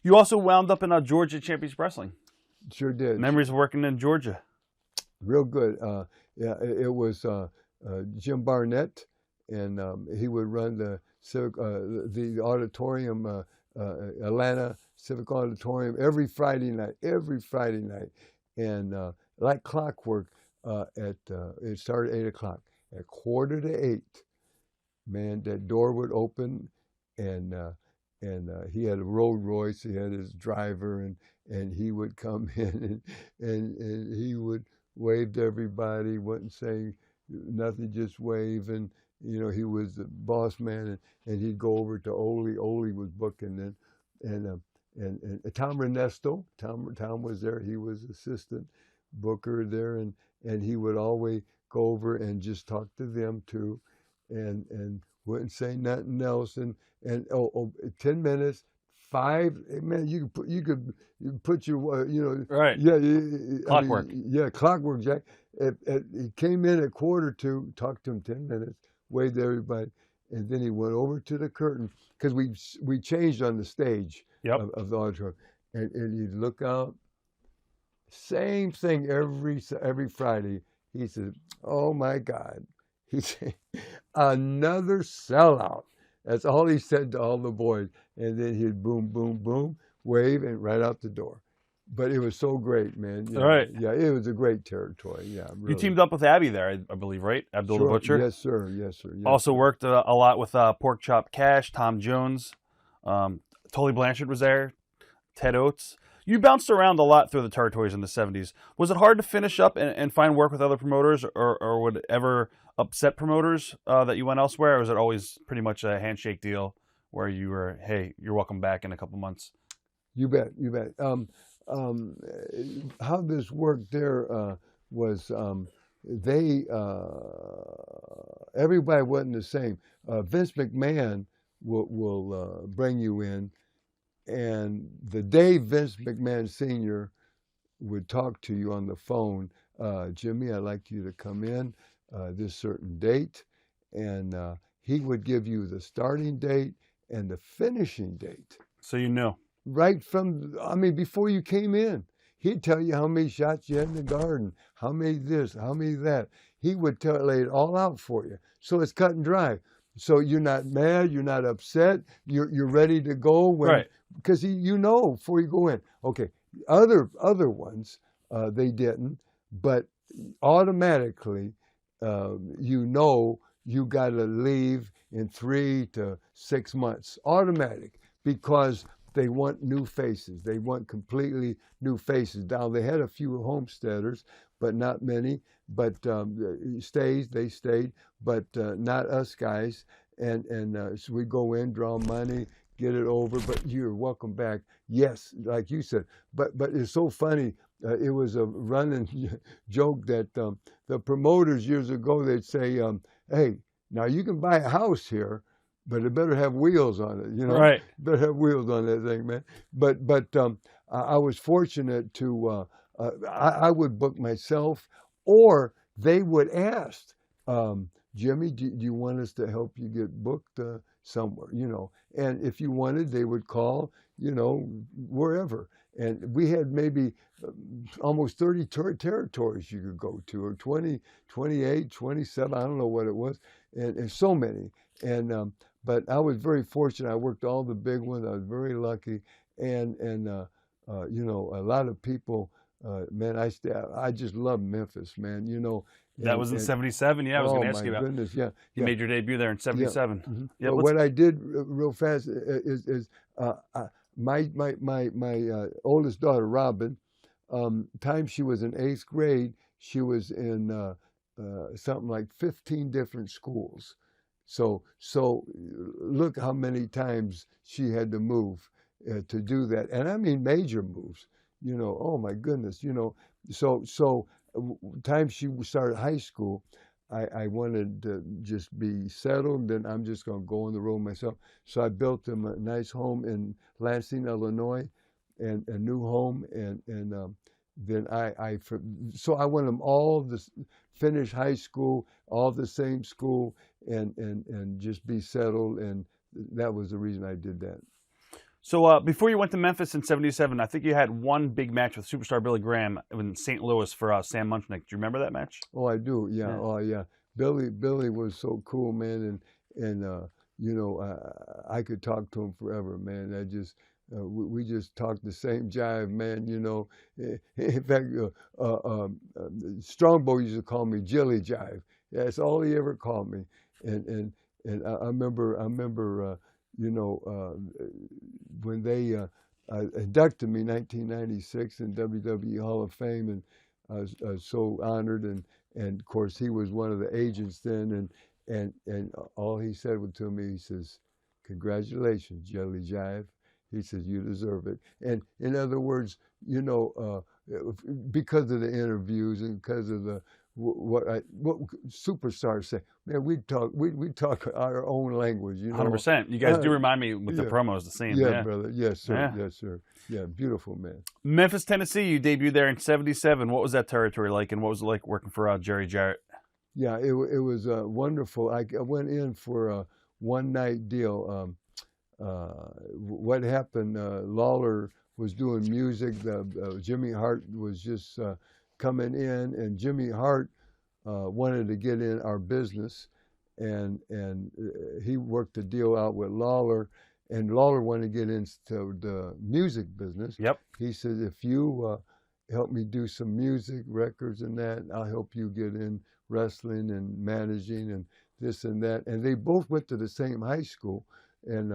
You also wound up in Georgia Championship Wrestling. Sure did. Memories of working in Georgia. Real good. It was Jim Barnett, and he would run the civic, the auditorium, Atlanta Civic Auditorium every Friday night, and like clockwork. It started at 8 o'clock. At 7:45, man, that door would open, and he had a Rolls Royce. He had his driver, and he would come in, and he would wave to everybody. Wouldn't say nothing, just wave, and he was the boss man, and he'd go over to Ole. Ole was booking then, and Tom Ernesto. Tom was there. He was assistant booker there, and he would always go over and just talk to them too, and wouldn't say nothing else. And 10 minutes, 5 man, you could put your right. Clockwork. Clockwork Jack. He came in at 1:45, talked to him 10 minutes, waved to everybody, and then he went over to the curtain because we changed on the stage of the auditorium, and he'd look out. Same thing every Friday. He said, oh, my God. He said, another sellout. That's all he said to all the boys. And then he'd boom, boom, boom, wave, and right out the door. But it was so great, man. Right. Yeah, it was a great territory. Yeah, really. You teamed up with Abby there, I believe, right? Abdul the Butcher? Yes, sir. Yes. Also worked a lot with Pork Chop Cash, Tom Jones. Tully Blanchard was there. Ted Oates. You bounced around a lot through the territories in the 70s. Was it hard to finish up and find work with other promoters, or would it ever upset promoters that you went elsewhere, or was it always pretty much a handshake deal where you were, hey, you're welcome back in a couple months? You bet. How this worked there was everybody wasn't the same. Vince McMahon will bring you in. And the day Vince McMahon Sr. would talk to you on the phone, Jimmy, I'd like you to come in this certain date. And he would give you the starting date and the finishing date. So you knew. Right before you came in. He'd tell you how many shots you had in the garden, how many this, how many that. He would lay it all out for you. So it's cut and dry. So you're not mad, you're not upset, you're ready to go when, because before you go in. Okay, other ones they didn't, but automatically, you know you got to leave in 3 to 6 months, automatic, because they want new faces. They want completely new faces. Now, they had a few homesteaders, but not many. But they stayed, but not us guys. And so we go in, draw money, get it over, but you're welcome back. Yes, like you said. But it's so funny. It was a running joke that the promoters years ago, they'd say, hey, now you can buy a house here, but it better have wheels on it, you know. Right. Better have wheels on that thing, man. But I was fortunate to I would book myself, or they would ask, Jimmy, do you want us to help you get booked somewhere, you know? And if you wanted, they would call, you know, wherever. And we had maybe almost 30 territories you could go to, or 20, 28, 27, I don't know what it was, and so many. And but I was very fortunate. I worked all the big ones. I was very lucky, and you know, a lot of people. Man, I just love Memphis, man. You know, That was in '77. Yeah, I was going to ask you about. Oh my goodness, yeah. You made your debut there in '77. Yeah. Mm-hmm. Yeah, What I did real fast is my oldest daughter, Robin. Time she was in 8th grade, she was in something like 15 different schools. So look how many times she had to move to do that, and I mean major moves. You know, oh my goodness, you know. So time she started high school, I wanted to just be settled. Then I'm just going to go on the road myself. So I built them a nice home in Lansing, Illinois, and a new home, and then so I want them all to finish high school, all the same school, and just be settled. And that was the reason I did that. So before you went to Memphis in '77, I think you had one big match with superstar Billy Graham in St. Louis for Sam Munchnick. Do you remember that match? Oh, I do. Yeah. Yeah. Oh, yeah. Billy was so cool, man, and you know, I could talk to him forever, man. We just talked the same jive, man. You know, in fact, Strongbow used to call me Jilly Jive. That's all he ever called me, and I remember. You know, when they inducted me in 1996 in WWE Hall of Fame, and I was so honored, and of course he was one of the agents then, and all he said to me, he says, "Congratulations, Jelly Jive." He says, "You deserve it." And in other words, you know, because of the interviews and because of what superstars say, man, we talk our own language, you know. 100%. You guys do remind me with the promos the same. Yeah, brother. Yes, sir. Yeah. Yes, sir. Yeah, beautiful, man. Memphis, Tennessee. You debuted there in '77. What was that territory like, and what was it like working for Jerry Jarrett? Yeah, it was wonderful. I went in for a one-night deal. What happened? Lawler was doing music. Jimmy Hart was just coming in, and Jimmy Hart wanted to get in our business, and he worked a deal out with Lawler, and Lawler wanted to get into the music business. Yep. He said, if you help me do some music records and that, I'll help you get in wrestling and managing and this and that. And they both went to the same high school, and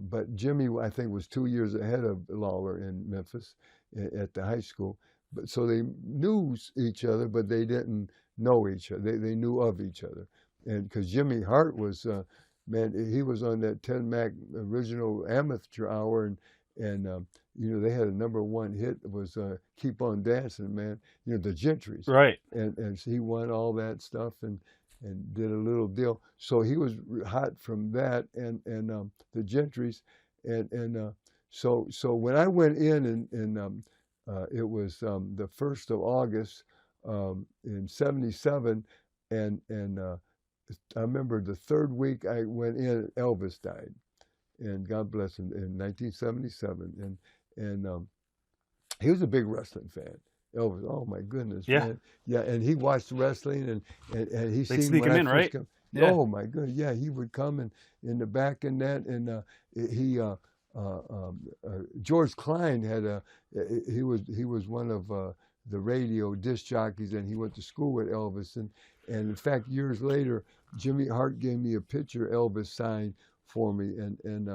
but Jimmy, I think, was 2 years ahead of Lawler in Memphis at the high school. But so they knew each other, but they didn't know each other. They knew of each other, and because Jimmy Hart was, man, he was on that Ted Mack original amateur hour, and you know, they had a #1 hit was "Keep on Dancing," man. You know, the Gentrys, right? And he won all that stuff and did a little deal. So he was hot from that and the Gentrys, and so when I went in and it was the 1st of August in '77, and I remember the 3rd week I went in, Elvis died, and God bless him, in 1977, and he was a big wrestling fan. Elvis, oh my goodness, yeah, man. Yeah, and he watched wrestling, and he seen sneak him in, right? Yeah. Oh my goodness, yeah, he would come in the back and that, and he George Klein had he was one of the radio disc jockeys, and he went to school with Elvis. And in fact, years later, Jimmy Hart gave me a picture Elvis signed for me, and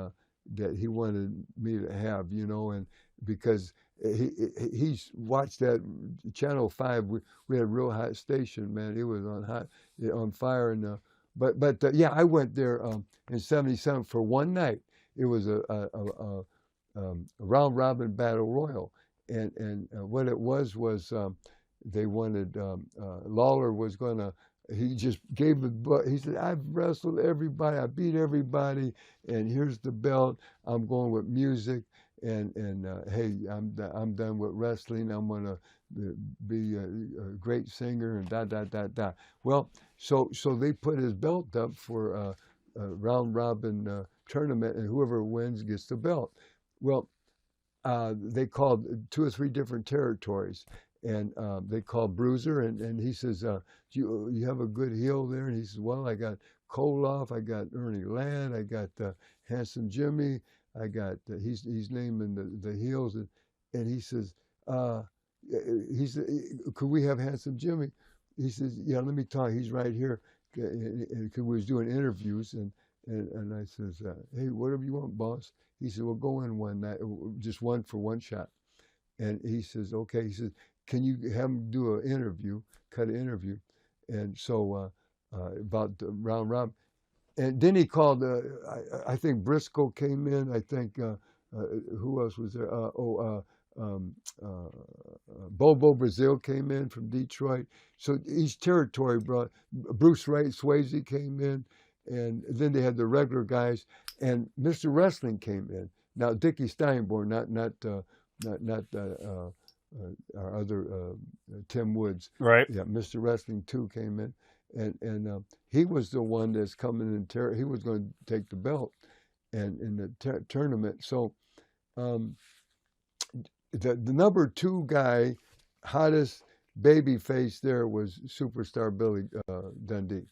that he wanted me to have, you know, and because he watched that Channel 5. We had a real hot station, man. It was on fire. And but yeah, I went there in '77 for one night. It was a round robin battle royal, and what it was they wanted Lawler was gonna. He just gave the. He said, "I've wrestled everybody. I beat everybody, and here's the belt. I'm going with music." And hey, I'm done with wrestling. I'm gonna be a great singer and da. Well, so they put his belt up for a round robin tournament, and whoever wins gets the belt. Well, they called 2 or 3 different territories, and they called Bruiser, and he says, "Do you have a good heel there?" And he says, "Well, I got Koloff, I got Ernie Ladd, I got Handsome Jimmy." I got he's naming the heels, and he says, "Could we have Handsome Jimmy?" He says, "Yeah, let me talk. He's right here." Because we was doing interviews, and I says, "Hey, whatever you want, boss." He said, "Well, go in one night, just one for one shot." And he says, "Okay." He says, "Can you have him do an interview, cut an interview?" And so about the round robin. And then he called, I think Briscoe came in. I think, who else was there? Bobo Brazil came in from Detroit. So each territory brought, Bruce Swayze came in. And then they had the regular guys. And Mr. Wrestling came in. Now, Dickie Steinborn, not our other Tim Woods. Right. Yeah, Mr. Wrestling 2 came in. And he was the one that's coming in. He was going to take the belt, and in the tournament. So, the number 2 guy, hottest baby face there was Superstar Billy Dundee.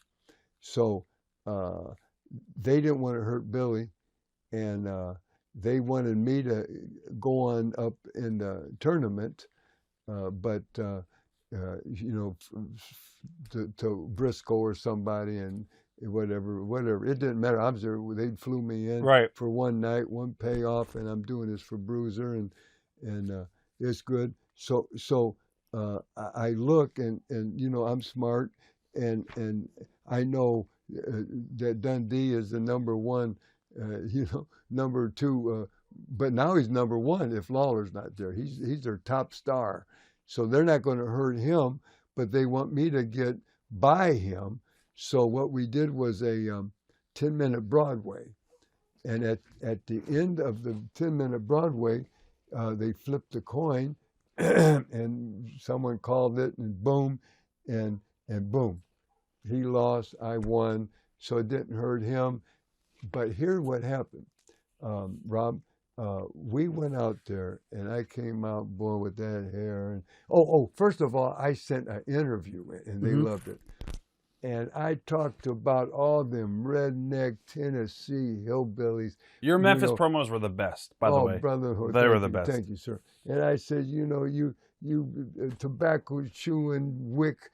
So they didn't want to hurt Billy, and they wanted me to go on up in the tournament, but. You know, to Briscoe or somebody, and whatever. It didn't matter. I was there. They flew me in for one night, one payoff, and I'm doing this for Bruiser, and it's good. So I look, and you know, I'm smart, and I know that Dundee is the number 1, you know, number 2, but now he's number 1 if Lawler's not there. He's their top star. So they're not going to hurt him, but they want me to get by him. So what we did was a 10-minute Broadway. And at the end of the 10-minute Broadway, they flipped the coin, and someone called it, and boom, and boom. He lost, I won, so it didn't hurt him. But here's what happened, Rob. We went out there, and I came out, boy, with that hair. And first of all, I sent an interview, and they loved it. And I talked about all them redneck Tennessee hillbillies. Your Memphis promos were the best, by the way. Oh, brother, they were the best. Thank you, sir. And I said, you know, you tobacco chewing, wick,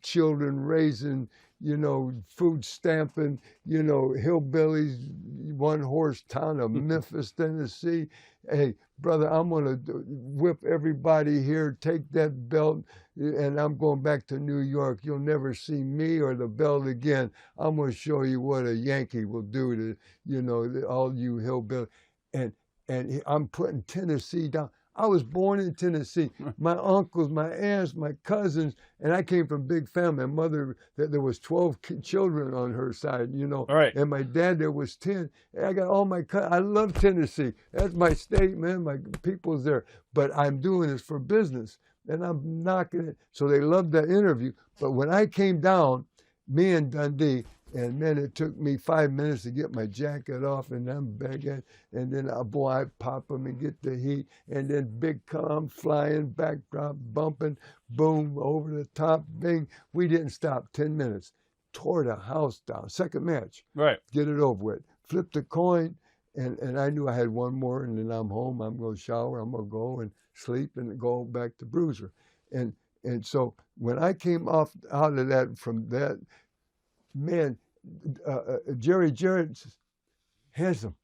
children raising, you know, food stamping, you know, hillbillies, one horse town of Memphis, Tennessee. Hey, brother, I'm going to whip everybody here, take that belt, and I'm going back to New York. You'll never see me or the belt again. I'm going to show you what a Yankee will do to, you know, all you hillbillies. And I'm putting Tennessee down. I was born in Tennessee. My uncles, my aunts, my cousins, and I came from a big family. My mother, there was 12 children on her side, you know. All right. And my dad, there was 10. And I got all my cousins. I love Tennessee. That's my state, man. My people's there. But I'm doing this for business, and I'm knocking it. So they loved that interview. But when I came down, me and Dundee, and man, it took me 5 minutes to get my jacket off, and I'm back at, and then boy, I pop them and get the heat, and then big calm flying, backdrop bumping, boom, over the top, bing. We didn't stop. 10 minutes, tore the house down. Second match, right? Get it over with. Flip the coin, and I knew I had one more, and then I'm home. I'm gonna shower. I'm gonna go and sleep and go back to Bruiser. and so when I came out of that, from that, man, Jerry Jarrett says, Handsome,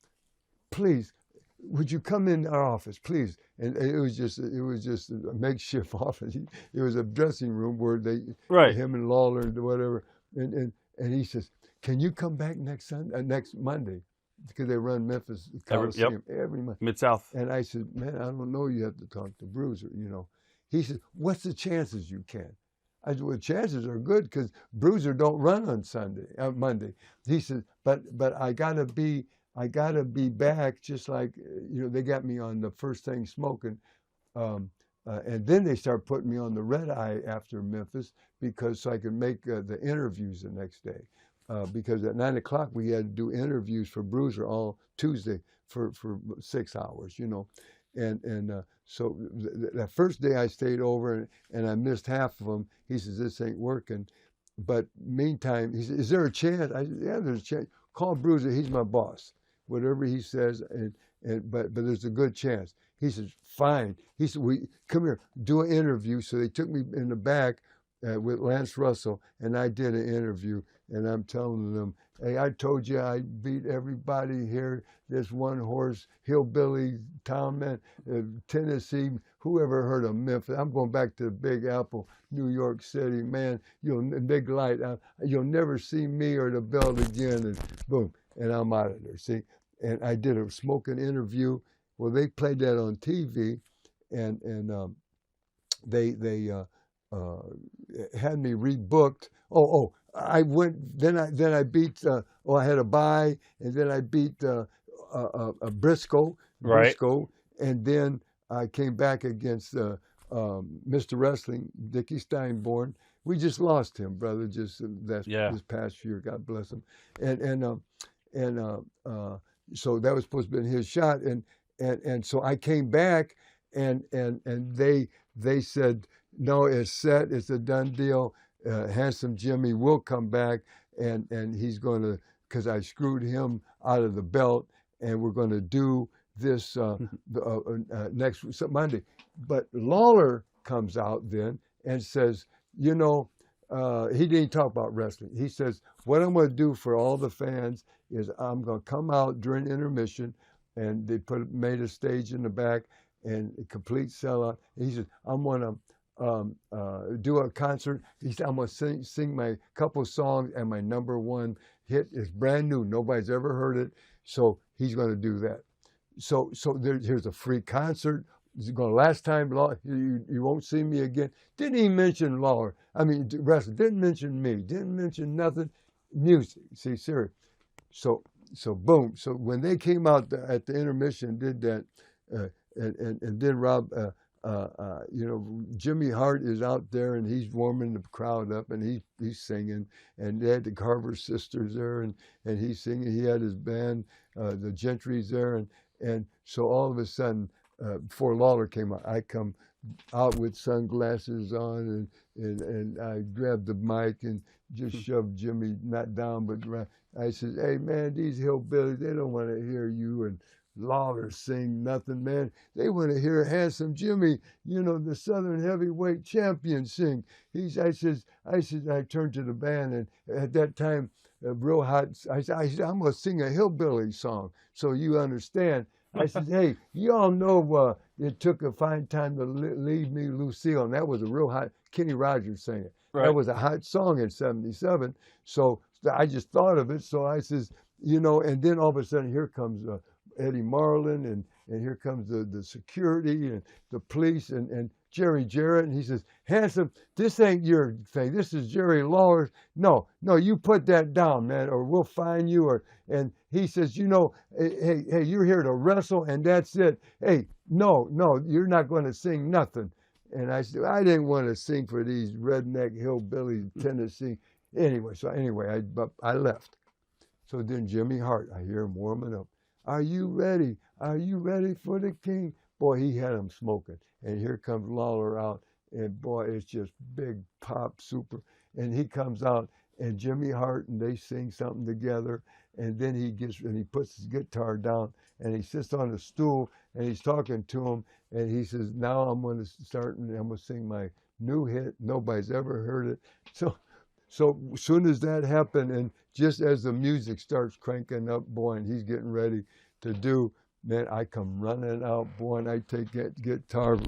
please, would you come in our office, please? And it was just a makeshift office. It was a dressing room where Right. him and Lawler and whatever. And he says, can you come back next Monday? Because they run Memphis Coliseum every month. Mid-South. And I said, man, I don't know. You have to talk to Bruiser, you know. He said, what's the chances you can? I said, well, chances are good because Bruiser don't run on Monday. He said, but I gotta be back, just like, you know, they got me on the First Thing Smoking. And then they start putting me on the red eye after Memphis so I could make the interviews the next day. Because at 9 o'clock we had to do interviews for Bruiser all Tuesday for 6 hours, you know. So that first day I stayed over and I missed half of them. He says, this ain't working. But meantime, he said, is there a chance? I said, yeah, there's a chance. Call Bruiser, he's my boss. Whatever he says, but there's a good chance. He says, fine. He said, come here, do an interview. So they took me in the back with Lance Russell, and I did an interview. And I'm telling them, hey, I told you I beat everybody here. This one horse, hillbilly, town man, Tennessee, whoever heard of Memphis. I'm going back to the Big Apple, New York City, man. Big light. You'll never see me or the belt again. And boom, and I'm out of there. See, and I did a smoking interview. Well, they played that on TV, and they had me rebooked. I went. Then I beat. I had a bye, and then I beat a Briscoe. Right. And then I came back against Mr. Wrestling, Dickie Steinborn. We just lost him, brother. Just this past year. God bless him. So that was supposed to be his shot, and so I came back, and they said, no, it's set. It's a done deal. Handsome Jimmy will come back, and he's going to, because I screwed him out of the belt, and we're going to do this next Monday. But Lawler comes out then and says, you know, he didn't talk about wrestling. He says, what I'm going to do for all the fans is I'm going to come out during intermission, and they made a stage in the back, and a complete sellout. He says, I'm going to do a concert. He said, I'm going to sing my couple songs, and my number one hit is brand new. Nobody's ever heard it. So he's going to do that. So here's a free concert. It's going to last time. You won't see me again. Didn't even mention Lawler. I mean, wrestling. Didn't mention me. Didn't mention nothing. Music. See, serious. So boom. So when they came out at the intermission, did that, and then Rob, you know, Jimmy Hart is out there, and he's warming the crowd up, and he's singing, and they had the Carver sisters there, and he's singing. He had his band, the Gentry's there, and so all of a sudden, before Lawler came out, I come out with sunglasses on, and I grabbed the mic and just shoved Jimmy, not down, but right. I said, hey, man, these hillbillies, they don't want to hear you and Lawler sing nothing, man. They want to hear Handsome Jimmy, you know, the Southern Heavyweight Champion, sing. I turned to the band, and at that time, real hot, I said, I'm going to sing a hillbilly song so you understand. I said, hey, you all know it took a fine time to leave me, Lucille, and that was a real hot, Kenny Rogers sang it. Right. That was a hot song in 77, so I just thought of it, so I says, you know, and then all of a sudden, here comes Eddie Marlin, and here comes the security and the police and Jerry Jarrett, and he says, Handsome, this ain't your thing. This is Jerry Lawler's. No, you put that down, man, or we'll fine you. And he says, you know, hey, you're here to wrestle, and that's it. Hey, no, you're not going to sing nothing. And I said, I didn't want to sing for these redneck hillbillies, Tennessee. Anyway, I left. So then Jimmy Hart, I hear him warming up. Are you ready? Are you ready for the king? Boy, he had him smoking. And here comes Lawler out. And boy, it's just big pop, super. And he comes out, and Jimmy Hart, and they sing something together. And then he puts his guitar down, and he sits on a stool, and he's talking to him. And he says, now I'm going to start, and I'm going to sing my new hit. Nobody's ever heard it. So as soon as that happened, and just as the music starts cranking up, boy, and he's getting ready to do, man, I come running out, boy, and I take that guitar,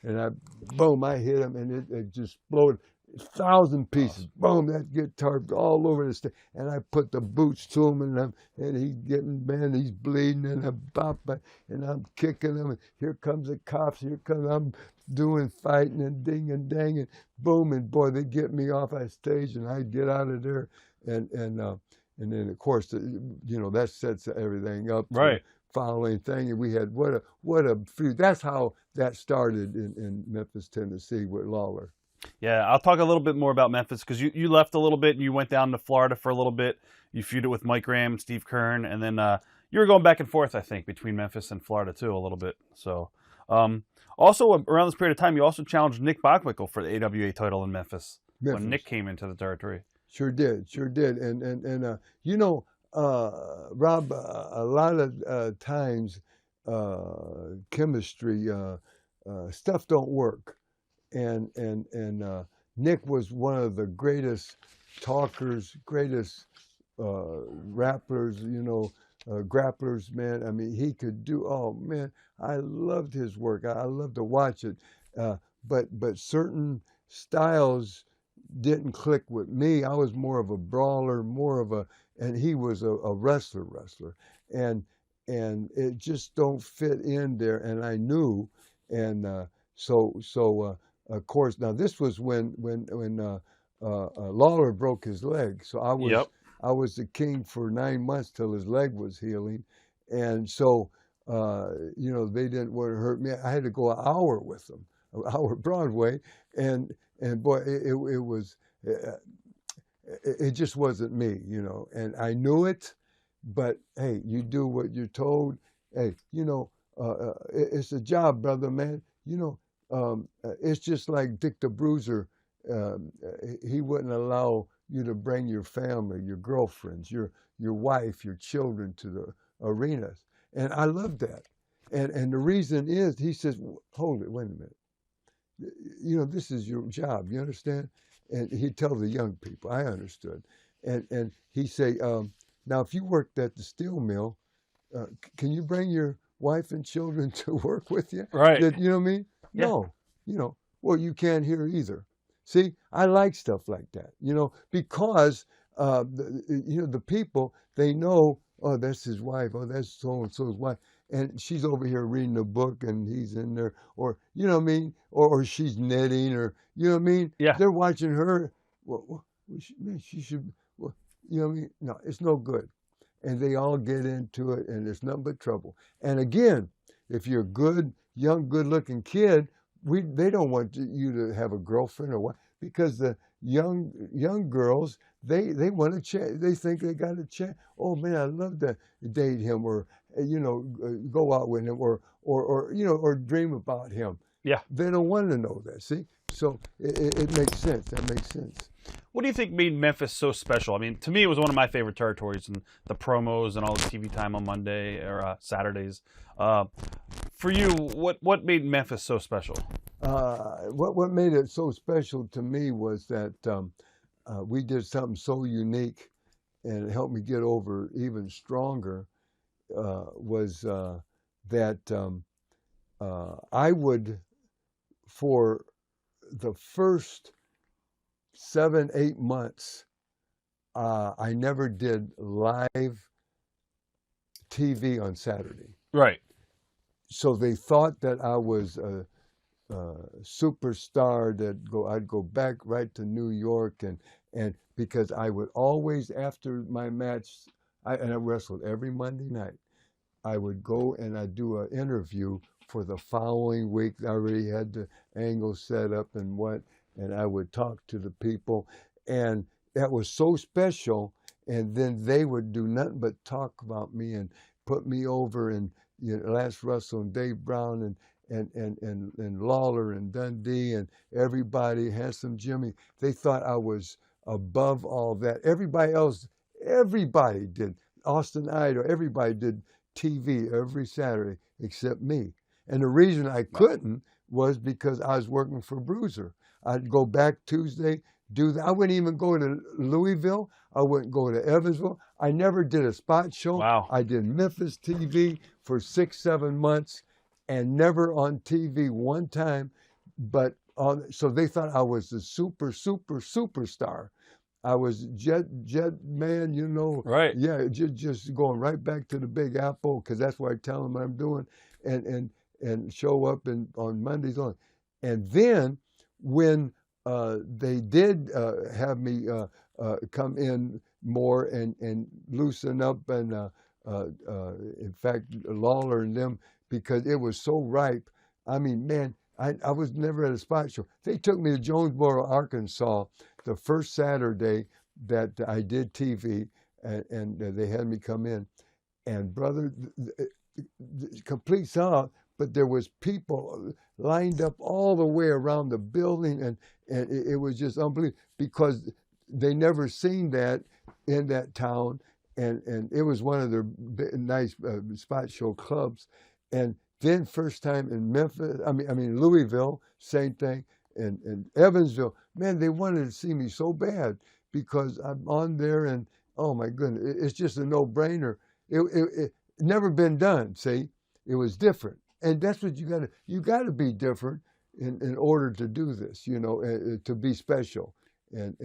and boom, I hit him, and it just exploded. 1,000 pieces, boom, that guitar all over the stage, and I put the boots to him, and he's getting, man, he's bleeding, and I'm kicking him, and here comes the cops, I'm doing fighting and ding and dang, and boom, and boy, they get me off that stage, and I get out of there, and then of course, that sets everything up. Right. Following thing, and we had what a feud. That's how that started in Memphis, Tennessee, with Lawler. Yeah, I'll talk a little bit more about Memphis because you left a little bit and you went down to Florida for a little bit. You feuded with Mike Graham, Steve Kern, and then you were going back and forth, I think, between Memphis and Florida too a little bit. So, also around this period of time, you also challenged Nick Bockwinkel for the AWA title in Memphis when Nick came into the territory. Sure did, and Rob, a lot of times chemistry stuff don't work. And Nick was one of the greatest talkers, greatest rappers, grapplers, man. I mean, he could do, oh man, I loved his work. I loved to watch it. But certain styles didn't click with me. I was more of a brawler, and he was a wrestler. And it just don't fit in there. And I knew, and so of course, now this was when Lawler broke his leg. So I was the king for 9 months till his leg was healing, and so they didn't want to hurt me. I had to go an hour with them, an hour Broadway, and boy, it just wasn't me, and I knew it. But hey, you do what you're told. Hey, it's a job, brother, man. It's just like Dick the Bruiser. He wouldn't allow you to bring your family, your girlfriends, your wife, your children to the arenas. And I love that. And the reason is, he says, hold it, wait a minute. This is your job, you understand? And he'd tell the young people, I understood. And he'd say, now if you worked at the steel mill, can you bring your wife and children to work with you? Right. You know what I mean? Yeah. No, well, you can't hear either. See, I like stuff like that, because the people, they know, oh, that's his wife, oh, that's so-and-so's wife, and she's over here reading a book, and he's in there, or, you know what I mean, or she's knitting, or, you know what I mean? Yeah. They're watching her, well, she should, well, you know what I mean? No, it's no good. And they all get into it, and it's nothing but trouble. And again, if you're a good, young, good-looking kid, they don't want you to have a girlfriend or what, because the young girls, they want to chat. They think they got a chat. Oh man, I love to date him, or go out with him, or dream about him. Yeah. They don't want to know that. See, so it makes sense. That makes sense. What do you think made Memphis so special? I mean, to me, it was one of my favorite territories, and the promos and all the TV time on Monday or Saturdays. For you, what made Memphis so special? What made it so special to me was that we did something so unique, and it helped me get over even stronger. Was that I would, for the first 7-8 months, I never did live TV on Saturday. Right. So they thought that I was a superstar, I'd go back right to New York, and because I would always, after my match, I wrestled every Monday night, I would go and I'd do an interview for the following week. I already had the angle set up and I would talk to the people, and that was so special. And then they would do nothing but talk about me and put me over, and Lance Russell and Dave Brown and Lawler and Dundee and everybody, Handsome Jimmy. They thought I was above all that. Everybody did. Austin Idol, everybody did TV every Saturday except me. And the reason I couldn't was because I was working for Bruiser. I'd go back Tuesday, do that. I wouldn't even go to Louisville. I wouldn't go to Evansville. I never did a spot show. Wow. I did Memphis TV for 6-7 months and never on TV one time, but so they thought I was the superstar. I was jet man, you know. Right. Yeah, just going right back to the Big Apple because that's what I tell them I'm doing, and show up on Mondays on, and then when they did have me come in more and loosen up, and in fact Lawler and them, because it was so ripe. I mean, man, I was never at a spot show. They took me to Jonesboro, Arkansas, the first Saturday that I did TV, and they had me come in, and brother, complete sellout, but there was people lined up all the way around the building, and it was just unbelievable because they never seen that in that town, and it was one of their nice spot show clubs, and then first time in Memphis, I mean Louisville, same thing, and Evansville, man, they wanted to see me so bad because I'm on there, and oh my goodness, it's just a no-brainer. It never been done. See, it was different, and that's what you gotta be different in order to do this, you know, to be special, and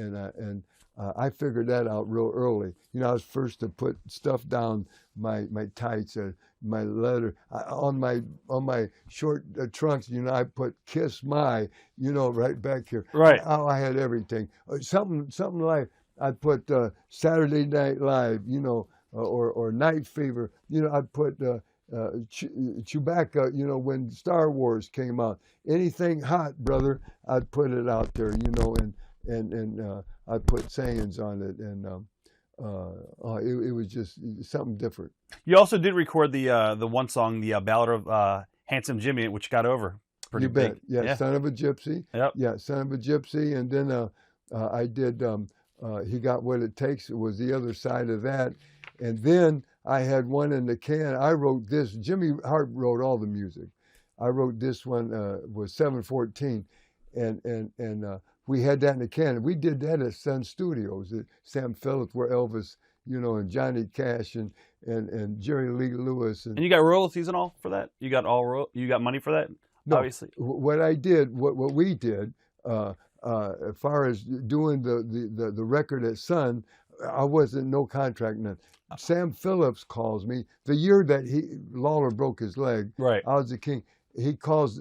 I figured that out real early. You know, I was first to put stuff down my tights, my leather on my short trunks. You know, I put "Kiss My," you know, right back here. Right. Oh, I had everything. Something like I'd put Saturday Night Live, you know, or Night Fever. You know, I'd put Chewbacca. You know, when Star Wars came out, anything hot, brother, I'd put it out there. You know, and I put sayings on it, and it was just something different. You also did record the one song, the Ballad of Handsome Jimmy, which got over pretty You bet. big. Yeah, Son of a Gypsy. Yep. Yeah, Son of a Gypsy, and then I did He Got What It Takes. It was the other side of that, and then I had one in the can. I wrote this. Jimmy Hart wrote all the music. I wrote this one was 714, and we had that in the can. We did that at Sun Studios at Sam Phillips, where Elvis, you know, and Johnny Cash and Jerry Lee Lewis. And you got royalties and all for that? You got you got money for that? No, obviously. What I did, what we did, as far as doing the record at Sun, I wasn't no contract none. Sam Phillips calls me the year that Lawler broke his leg. Right. I was the king. He calls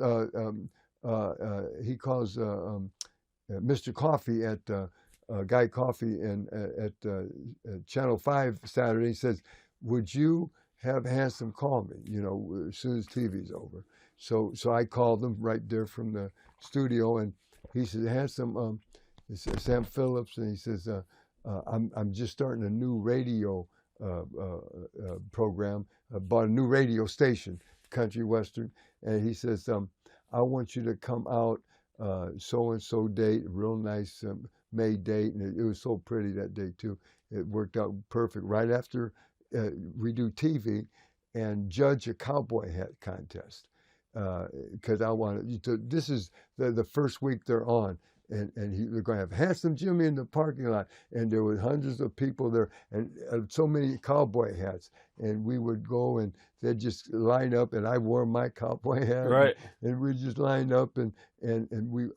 Mr. Coffee at Guy Coffee at Channel 5 Saturday. He says, "Would you have Handsome call me, you know, as soon as TV's over?" So I called him right there from the studio, and he said, "Handsome, he said, Sam Phillips," and he says, I'm just starting a new radio program. I bought a new radio station, country western, and he says, I want you to come out so-and-so date, real nice May date, and it was so pretty that day too. It worked out perfect. Right after we do TV, and judge a cowboy hat contest, because I wanted you to. This is the first week they're on, and they're going to have Handsome Jimmy in the parking lot, and there were hundreds of people there, and so many cowboy hats, and we would go and they'd just line up, and I wore my cowboy hat, Right. and we just lined up, and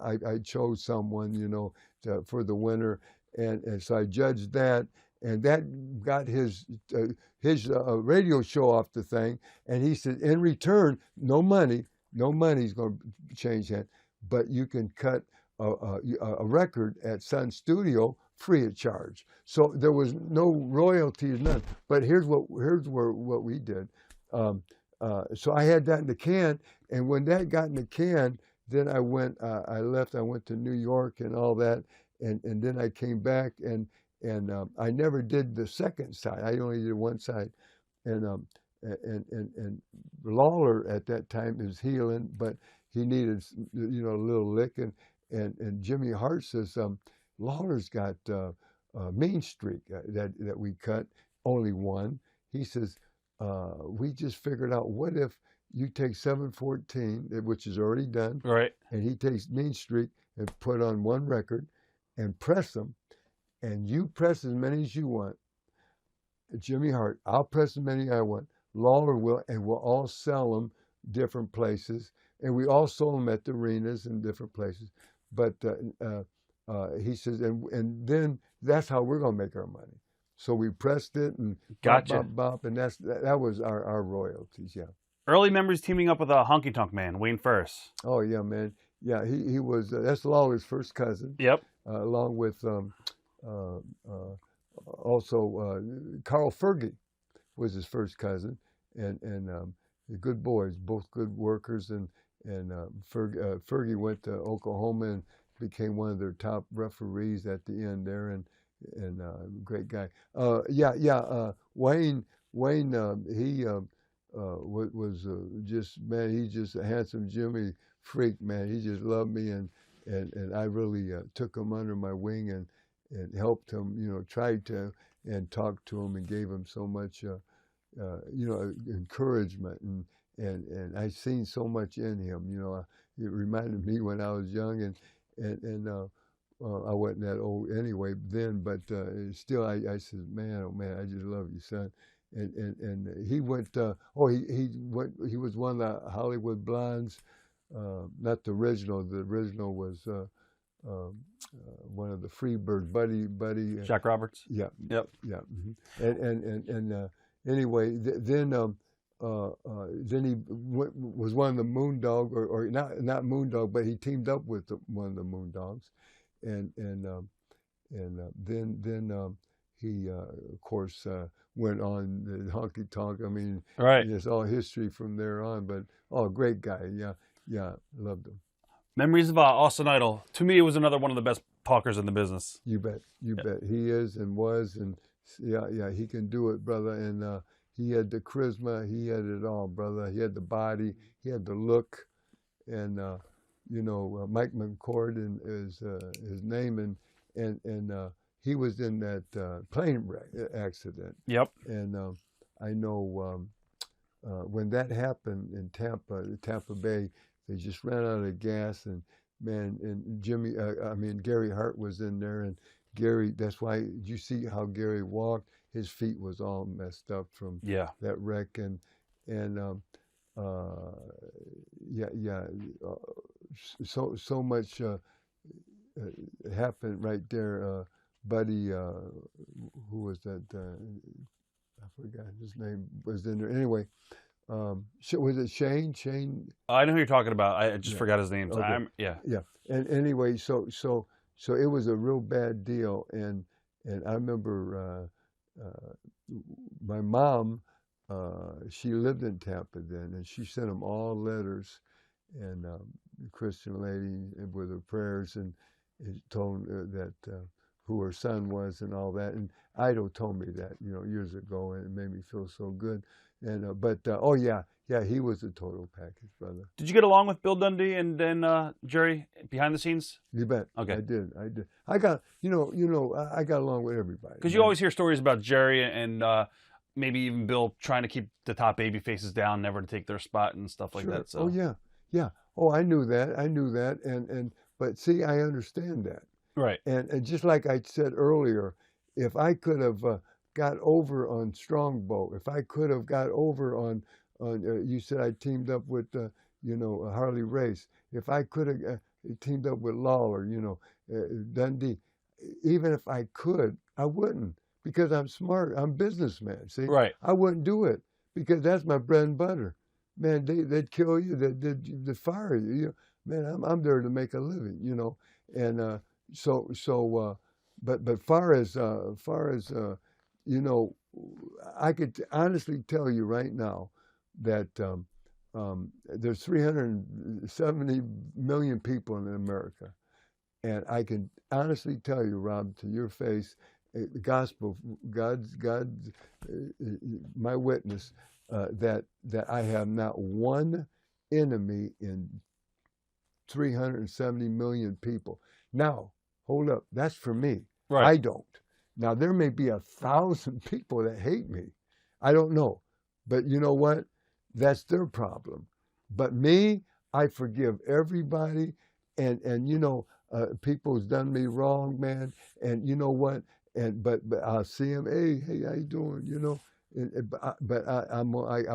I chose someone, you know, for the winner, and so I judged that, and that got his radio show off the thing, and he said, in return, no money's going to change that, but you can cut a record at Sun Studio free of charge. So there was no royalties, none. But here's what we did. So I had that in the can, and when that got in the can, then I left. I went to New York and all that, and then I came back, and I never did the second side. I only did one side, and Lawler at that time is healing, but he needed, you know, a little lick, and Jimmy Hart says, Lawler's got Mean Streak that we cut, only one. He says, we just figured out, what if you take 714, which is already done, Right. and he takes Mean Streak, and put on one record and press them, and you press as many as you want. Jimmy Hart, I'll press as many I want. Lawler will, and we'll all sell them different places, and we all sold them at the arenas and different places. But he says, and then that's how we're gonna make our money. So we pressed it and Gotcha. bop, and that was our royalties. Yeah. Early memories teaming up with a honky tonk man, Wayne First. Oh yeah, man. Yeah, he was. That's Lawler's first cousin. Yep. Along with also Carl Fergie was his first cousin, and good boys, both good workers, and Fergie went to Oklahoma and became one of their top referees at the end there, and great guy. Wayne he was just, man, he's just a handsome Jimmy freak, man. He just loved me, and I really took him under my wing and helped him, tried to, and talked to him and gave him so much encouragement, and I seen so much in him. It reminded me when I was young, and I wasn't that old anyway then, but still I said, man, oh man, I just love you, son. And he went. He was one of the Hollywood Blondes, not the original. The original was one of the Freebirds, Buddy. Jack Roberts. Yeah. Yep. Yeah. And anyway, then he was one of the Moondog, or not Moondog, but he teamed up with one of the Moondogs, and then he of course went on the honky tonk. I mean, right. It's all history from there on. But great guy. Yeah, loved him. Memories of Austin Idol. To me, it was another one of the best talkers in the business. You bet. He is and was, and yeah, he can do it, brother. And he had the charisma. He had it all, brother. He had the body. He had the look. And Mike McCord is his name, and he was in that plane wreck accident. Yep. And I know when that happened in Tampa Bay, they just ran out of gas, and man, and Gary Hart was in there, and Gary, that's why you see how Gary walked. His feet was all messed up from that wreck, and so much happened right there. Buddy, who was that? I forgot his name. Was in there anyway. Was it Shane? I know who you're talking about. I just forgot his name. So okay. Yeah. And anyway, so it was a real bad deal, and I remember my mom. She lived in Tampa then, and she sent them all letters, and the Christian lady with her prayers, and told that who her son was and all that. And Ido told me that years ago, and it made me feel so good. And he was a total package, brother. Did you get along with Bill Dundee and then Jerry behind the scenes? You bet. Okay. I did. I got I got along with everybody. Because you always hear stories about Jerry and maybe even Bill trying to keep the top baby faces down, never to take their spot and stuff like that. So. Oh yeah. Oh, I knew that. And but see, I understand that. Right. And just like I said earlier, if I could have got over on Strongbow, if I could have got over on you said I teamed up with Harley Race, if I could have teamed up with Lawler, Dundee, even if I could, I wouldn't, because I'm smart. I'm a businessman. See, right? I wouldn't do it because that's my bread and butter. Man, they'd kill you. They'd fire you. Man, I'm there to make a living. And but far as I could honestly tell you right now that there's 370 million people in America, and I can honestly tell you, Rob, to your face, the gospel, God's my witness, that I have not one enemy in 370 million people. Now, hold up, that's for me. Right. I don't. Now, there may be 1,000 people that hate me. I don't know. But you know what? That's their problem. But me, I forgive everybody. And people's done me wrong, man. And you know what? And but I'll see him. Hey, how you doing? You know. I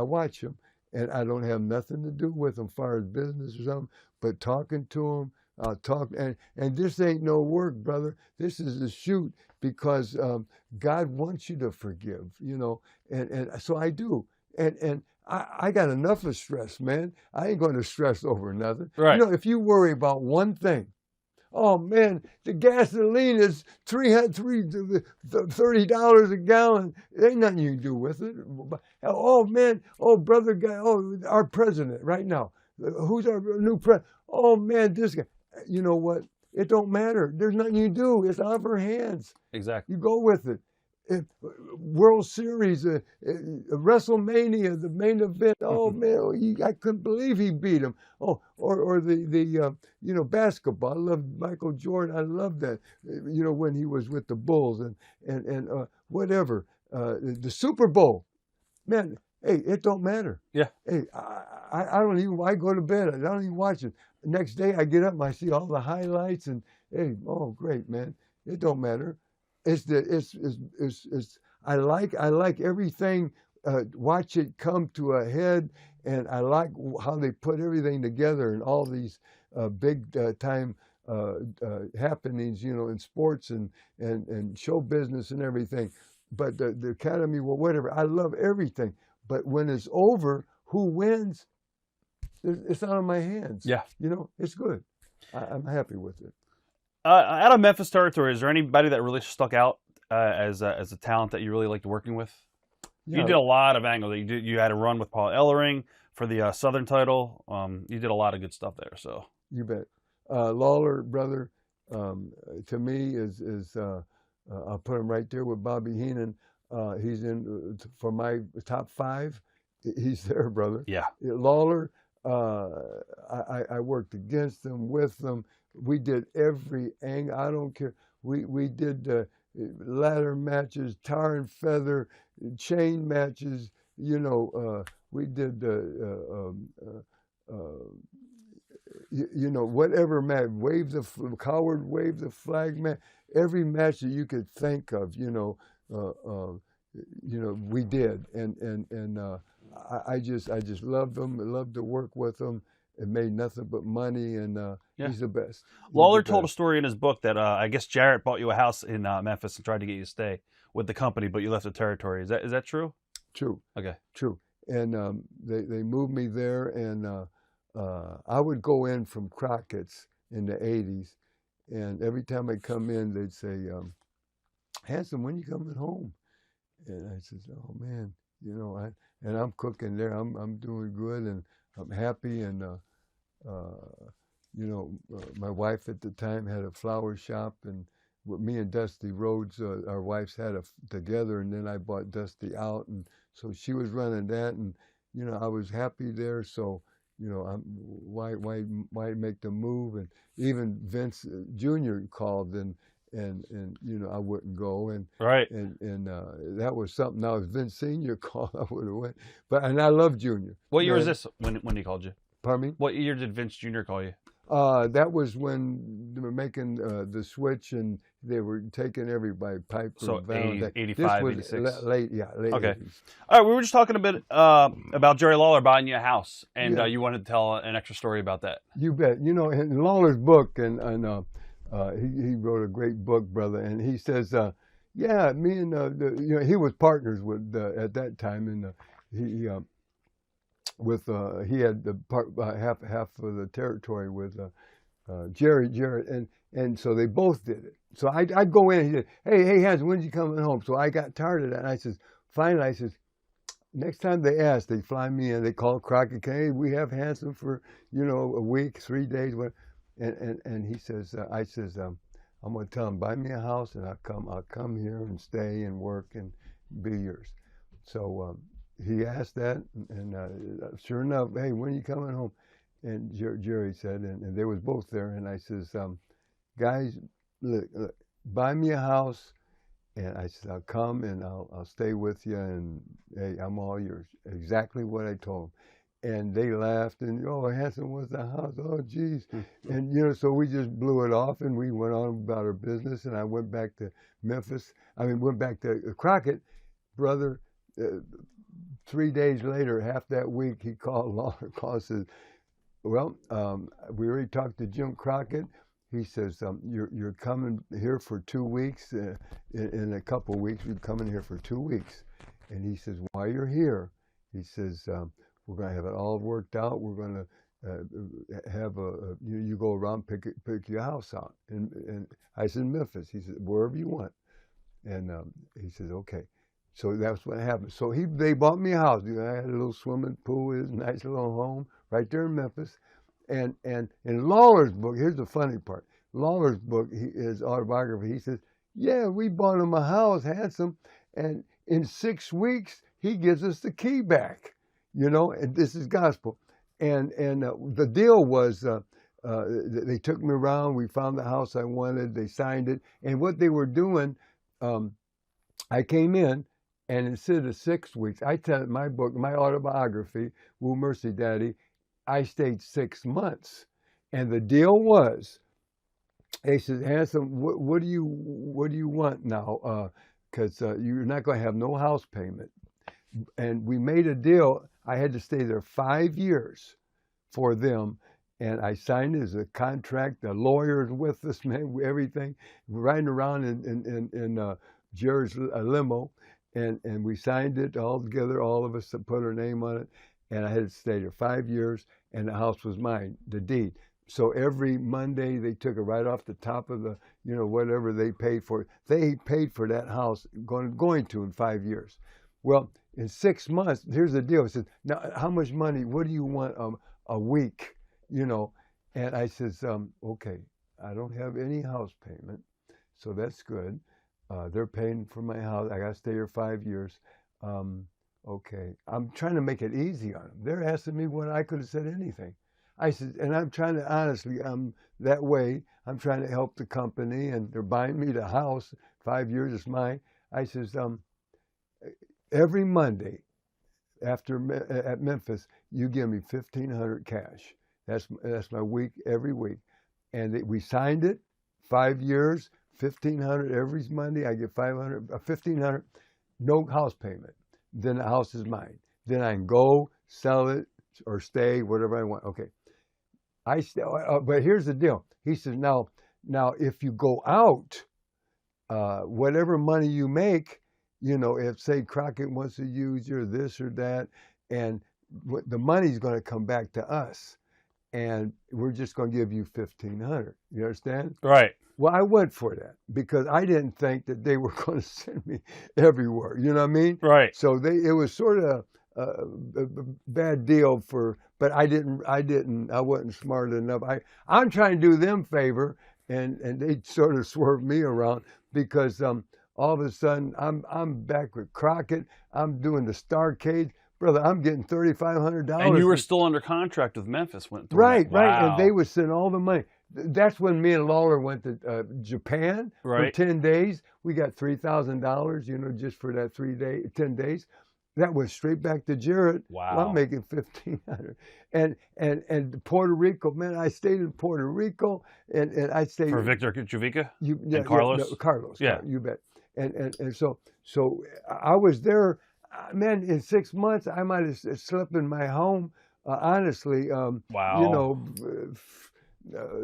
watch him, and I don't have nothing to do with him, as far as business or something. But talking to him, I'll talk, and this ain't no work, brother. This is a shoot because God wants you to forgive, you know, and so I do, and I got enough of stress, man. I ain't going to stress over nothing. Right. You know, if you worry about one thing. Oh man, the gasoline is $30 a gallon. There ain't nothing you can do with it. Oh man, oh brother guy, oh our president right now. Who's our new president? Oh man, this guy. You know what? It don't matter. There's nothing you do. It's out of our hands. Exactly. You go with it. World Series, WrestleMania, the main event. Oh man, I couldn't believe he beat him. Oh, or the you know, basketball. I love Michael Jordan. I love that. You know, when he was with the Bulls and whatever. The Super Bowl, man. Hey, it don't matter. Yeah. Hey, I don't even. I go to bed. I don't even watch it. Next day I get up and I see all the highlights and hey, oh great man. It don't matter. I like everything. Watch it come to a head, and I like how they put everything together and all these big time happenings, you know, in sports and show business and everything. But the Academy, well, whatever. I love everything. But when it's over, who wins? It's out of my hands. Yeah. You know, it's good. I'm happy with it. Out of Memphis territory, is there anybody that really stuck out as a talent that you really liked working with? Yeah. You did a lot of angles. You had a run with Paul Ellering for the Southern title. You did a lot of good stuff there. So you bet. Lawler, brother, to me is I'll put him right there with Bobby Heenan. He's in for my top 5. He's there, brother. Yeah. Lawler, I worked against them, with them. We did every angle. I don't care. We did ladder matches, tar and feather, chain matches. You know, we did you know, whatever match. Coward wave the flag match. Every match that you could think of. You know, we did, and I just loved them. I loved to work with them. It made nothing but money, and he's the best. Lawler told a story in his book that I guess Jarrett bought you a house in Memphis and tried to get you to stay with the company, but you left the territory. Is that true? True. Okay. True. And they moved me there, and I would go in from Crockett's in the 80s, and every time I come in, they'd say, "Handsome, when you coming home?" And I said, "Oh man, you know, I'm cooking there. I'm doing good, and I'm happy, and you know, my wife at the time had a flower shop, and with me and Dusty Rhodes, our wives had together, and then I bought Dusty out, and so she was running that, and you know, I was happy there. So you know, why make the move? And even Vince Jr. called, and you know, I wouldn't go, and right, and that was something. Now if Vince Senior called, I would have went. And I love Junior. What year was this when he called you? Pardon me? What year did Vince Jr. call you? That was when they were making the switch, and they were taking everybody, Piper, so Valentine. 85, this was 86. late Okay. 80s. All right, we were just talking a bit about Jerry Lawler buying you a house, and you wanted to tell an extra story about that. You bet. You know, in Lawler's book, and he wrote a great book, brother, and he says, yeah, me and you know, he was partners with at that time, and he had the half of the territory with Jarrett, and so they both did it. So I'd go in, and he said, hey, Hans, when's you coming home? So I got tired of that, and I says, finally, I says, next time they ask, they fly me in, they call Crockett, hey, we have Handsome for, you know, a week, 3 days, whatever. And he says, I says, I'm gonna tell him, buy me a house, and I'll come here and stay and work and be yours. So he asked that, and sure enough, hey, when are you coming home? And Jerry said, and they was both there, and I says, guys, look, buy me a house, and I said, I'll come and I'll stay with you, and hey, I'm all yours. Exactly what I told him. And they laughed, and oh, Handsome was the house. Oh, geez. And, you know, so we just blew it off, and we went on about our business. And I went back to Memphis. I mean, went back to Crockett. Brother, 3 days later, half that week, he called Lawler, and says, well, we already talked to Jim Crockett. He says, you're coming here for 2 weeks. In a couple of weeks, you're coming here for 2 weeks. And he says, while you're here, he says, we're going to have it all worked out. We're going to have you go around, pick your house out. And I said, Memphis. He said, wherever you want. And he says, okay. So that's what happened. So they bought me a house. You know, I had a little swimming pool, his nice little home right there in Memphis. And in Lawler's book, here's the funny part. Lawler's book, his autobiography, he says, yeah, we bought him a house, Handsome, and in 6 weeks, he gives us the key back. You know, and this is gospel. And the deal was they took me around. We found the house I wanted. They signed it. And what they were doing, I came in, and instead of 6 weeks, I tell my book, my autobiography, Woo Mercy Daddy, I stayed 6 months. And the deal was, they said, Handsome, what do you want now? Because you're not going to have no house payment. And we made a deal. I had to stay there 5 years for them. And I signed it as a contract. The lawyers with us, man, everything. Riding around in Jared's limo. And we signed it all together. All of us put our name on it. And I had to stay there 5 years. And the house was mine, the deed. So every Monday, they took it right off the top of the, you know, whatever they paid for it. They paid for that house going to in 5 years. Well, in 6 months, here's the deal. He said, now, how much money, what do you want a week, you know? And I says, okay, I don't have any house payment, so that's good. They're paying for my house. I got to stay here 5 years. Okay, I'm trying to make it easy on them. They're asking me when I could have said anything. I said, and I'm trying to, honestly, I'm that way. I'm trying to help the company, and they're buying me the house. 5 years is mine. I says, every Monday at Memphis, you give me $1,500 cash. That's my week, every week. And we signed it, 5 years, $1,500 every Monday. I get $1,500, no house payment. Then the house is mine. Then I can go, sell it, or stay, whatever I want. Okay. But here's the deal. He says, now, if you go out, whatever money you make, you know, if say Crockett wants to use your this or that, and the money's going to come back to us, and we're just going to give you $1,500. You understand? Right. Well, I went for that because I didn't think that they were going to send me everywhere. You know what I mean? Right. So it was sort of a bad deal but I wasn't smart enough. I'm trying to do them favor, and they sort of swerved me around because all of a sudden I'm back with Crockett. I'm doing the Starcade. Brother, I'm getting $3,500. And you were still under contract with Memphis. Right. Wow. And they would send all the money. That's when me and Lawler went to Japan for 10 days. We got $3,000, you know, just for that 10 days. That went straight back to Jared. Wow. Well, I'm making $1,500. And Puerto Rico, man, I stayed in Puerto Rico, and I stayed for Victor Juvica and Carlos. Yeah, no, Carlos, yeah, you bet. And so I was there, man. In 6 months, I might have slept in my home. Honestly, wow. You know,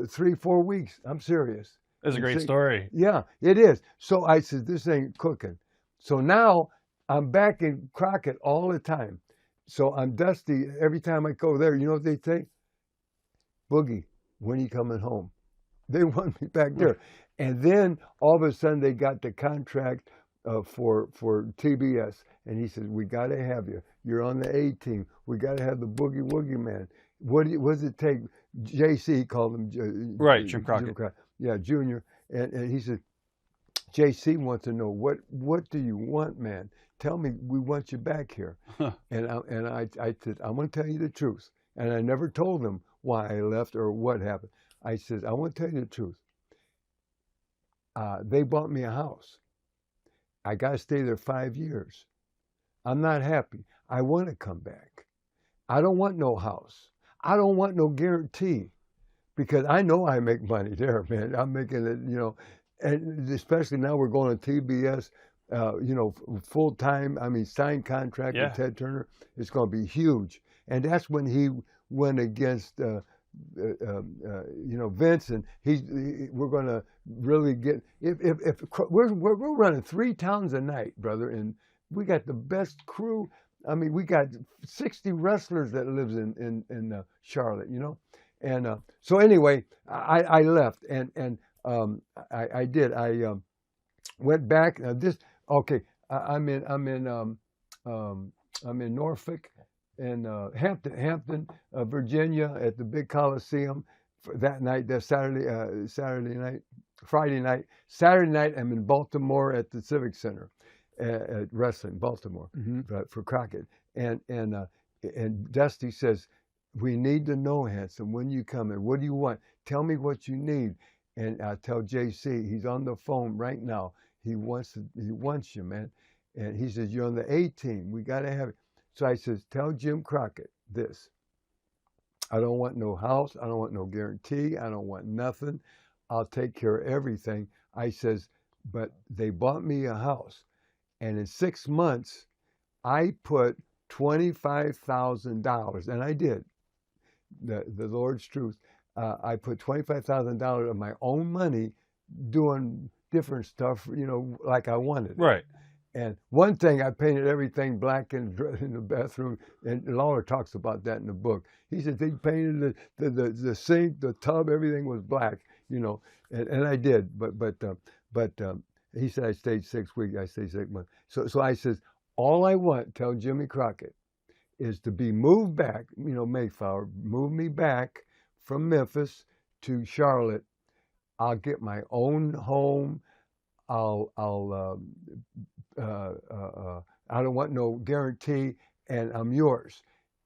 3-4 weeks. I'm serious. It's a great story. Yeah, it is. So I said, this ain't cooking. So now I'm back in Crockett all the time. So I'm Dusty. Every time I go there, you know what they say? Boogie, when are you coming home? They want me back there. And then all of a sudden they got the contract for TBS. And he said, we got to have you. You're on the A team. We got to have the Boogie Woogie Man. What does it take? JC called him. Jim Crockett. Yeah, Junior. And he said, JC wants to know, what do you want, man? Tell me, we want you back here. And I said, I'm going to tell you the truth. And I never told them why I left or what happened. I said, I want to tell you the truth. They bought me a house. I got to stay there 5 years. I'm not happy. I want to come back. I don't want no house. I don't want no guarantee, because I know I make money there, man. I'm making it, and especially now we're going to TBS, full time. I mean, signed contract with Ted Turner. It's going to be huge, and that's when he went against. Vince, and we're going to really get, if we're running 3 towns a night, brother, and we got the best crew. I mean, we got 60 wrestlers that lives in Charlotte, and so anyway, I left, and I did. I went back. I'm in Norfolk and Hampton, Virginia, at the big Coliseum that night. That Saturday night, Friday night, Saturday night. I'm in Baltimore at the Civic Center at wrestling, Baltimore, for Crockett. And Dusty says, "We need to know, Handsome, when you come in. What do you want? Tell me what you need." And I tell JC, he's on the phone right now. He wants you, man. And he says, "You're on the A team. We got to have it." So I says, "Tell Jim Crockett this. I don't want no house. I don't want no guarantee. I don't want nothing. I'll take care of everything." I says, "But they bought me a house. And in 6 months, I put $25,000, and I did, the Lord's truth. I put $25,000 of my own money doing different stuff, like I wanted. Right. And one thing, I painted everything black in the bathroom, and Lawler talks about that in the book. He said they painted the sink, the tub, everything was black, and I did. But he said I stayed 6 weeks. I stayed 6 months. So I says, all I want, tell Jimmy Crockett, is to be moved back, Mayflower, move me back from Memphis to Charlotte. I'll get my own home. I don't want no guarantee, and I'm yours.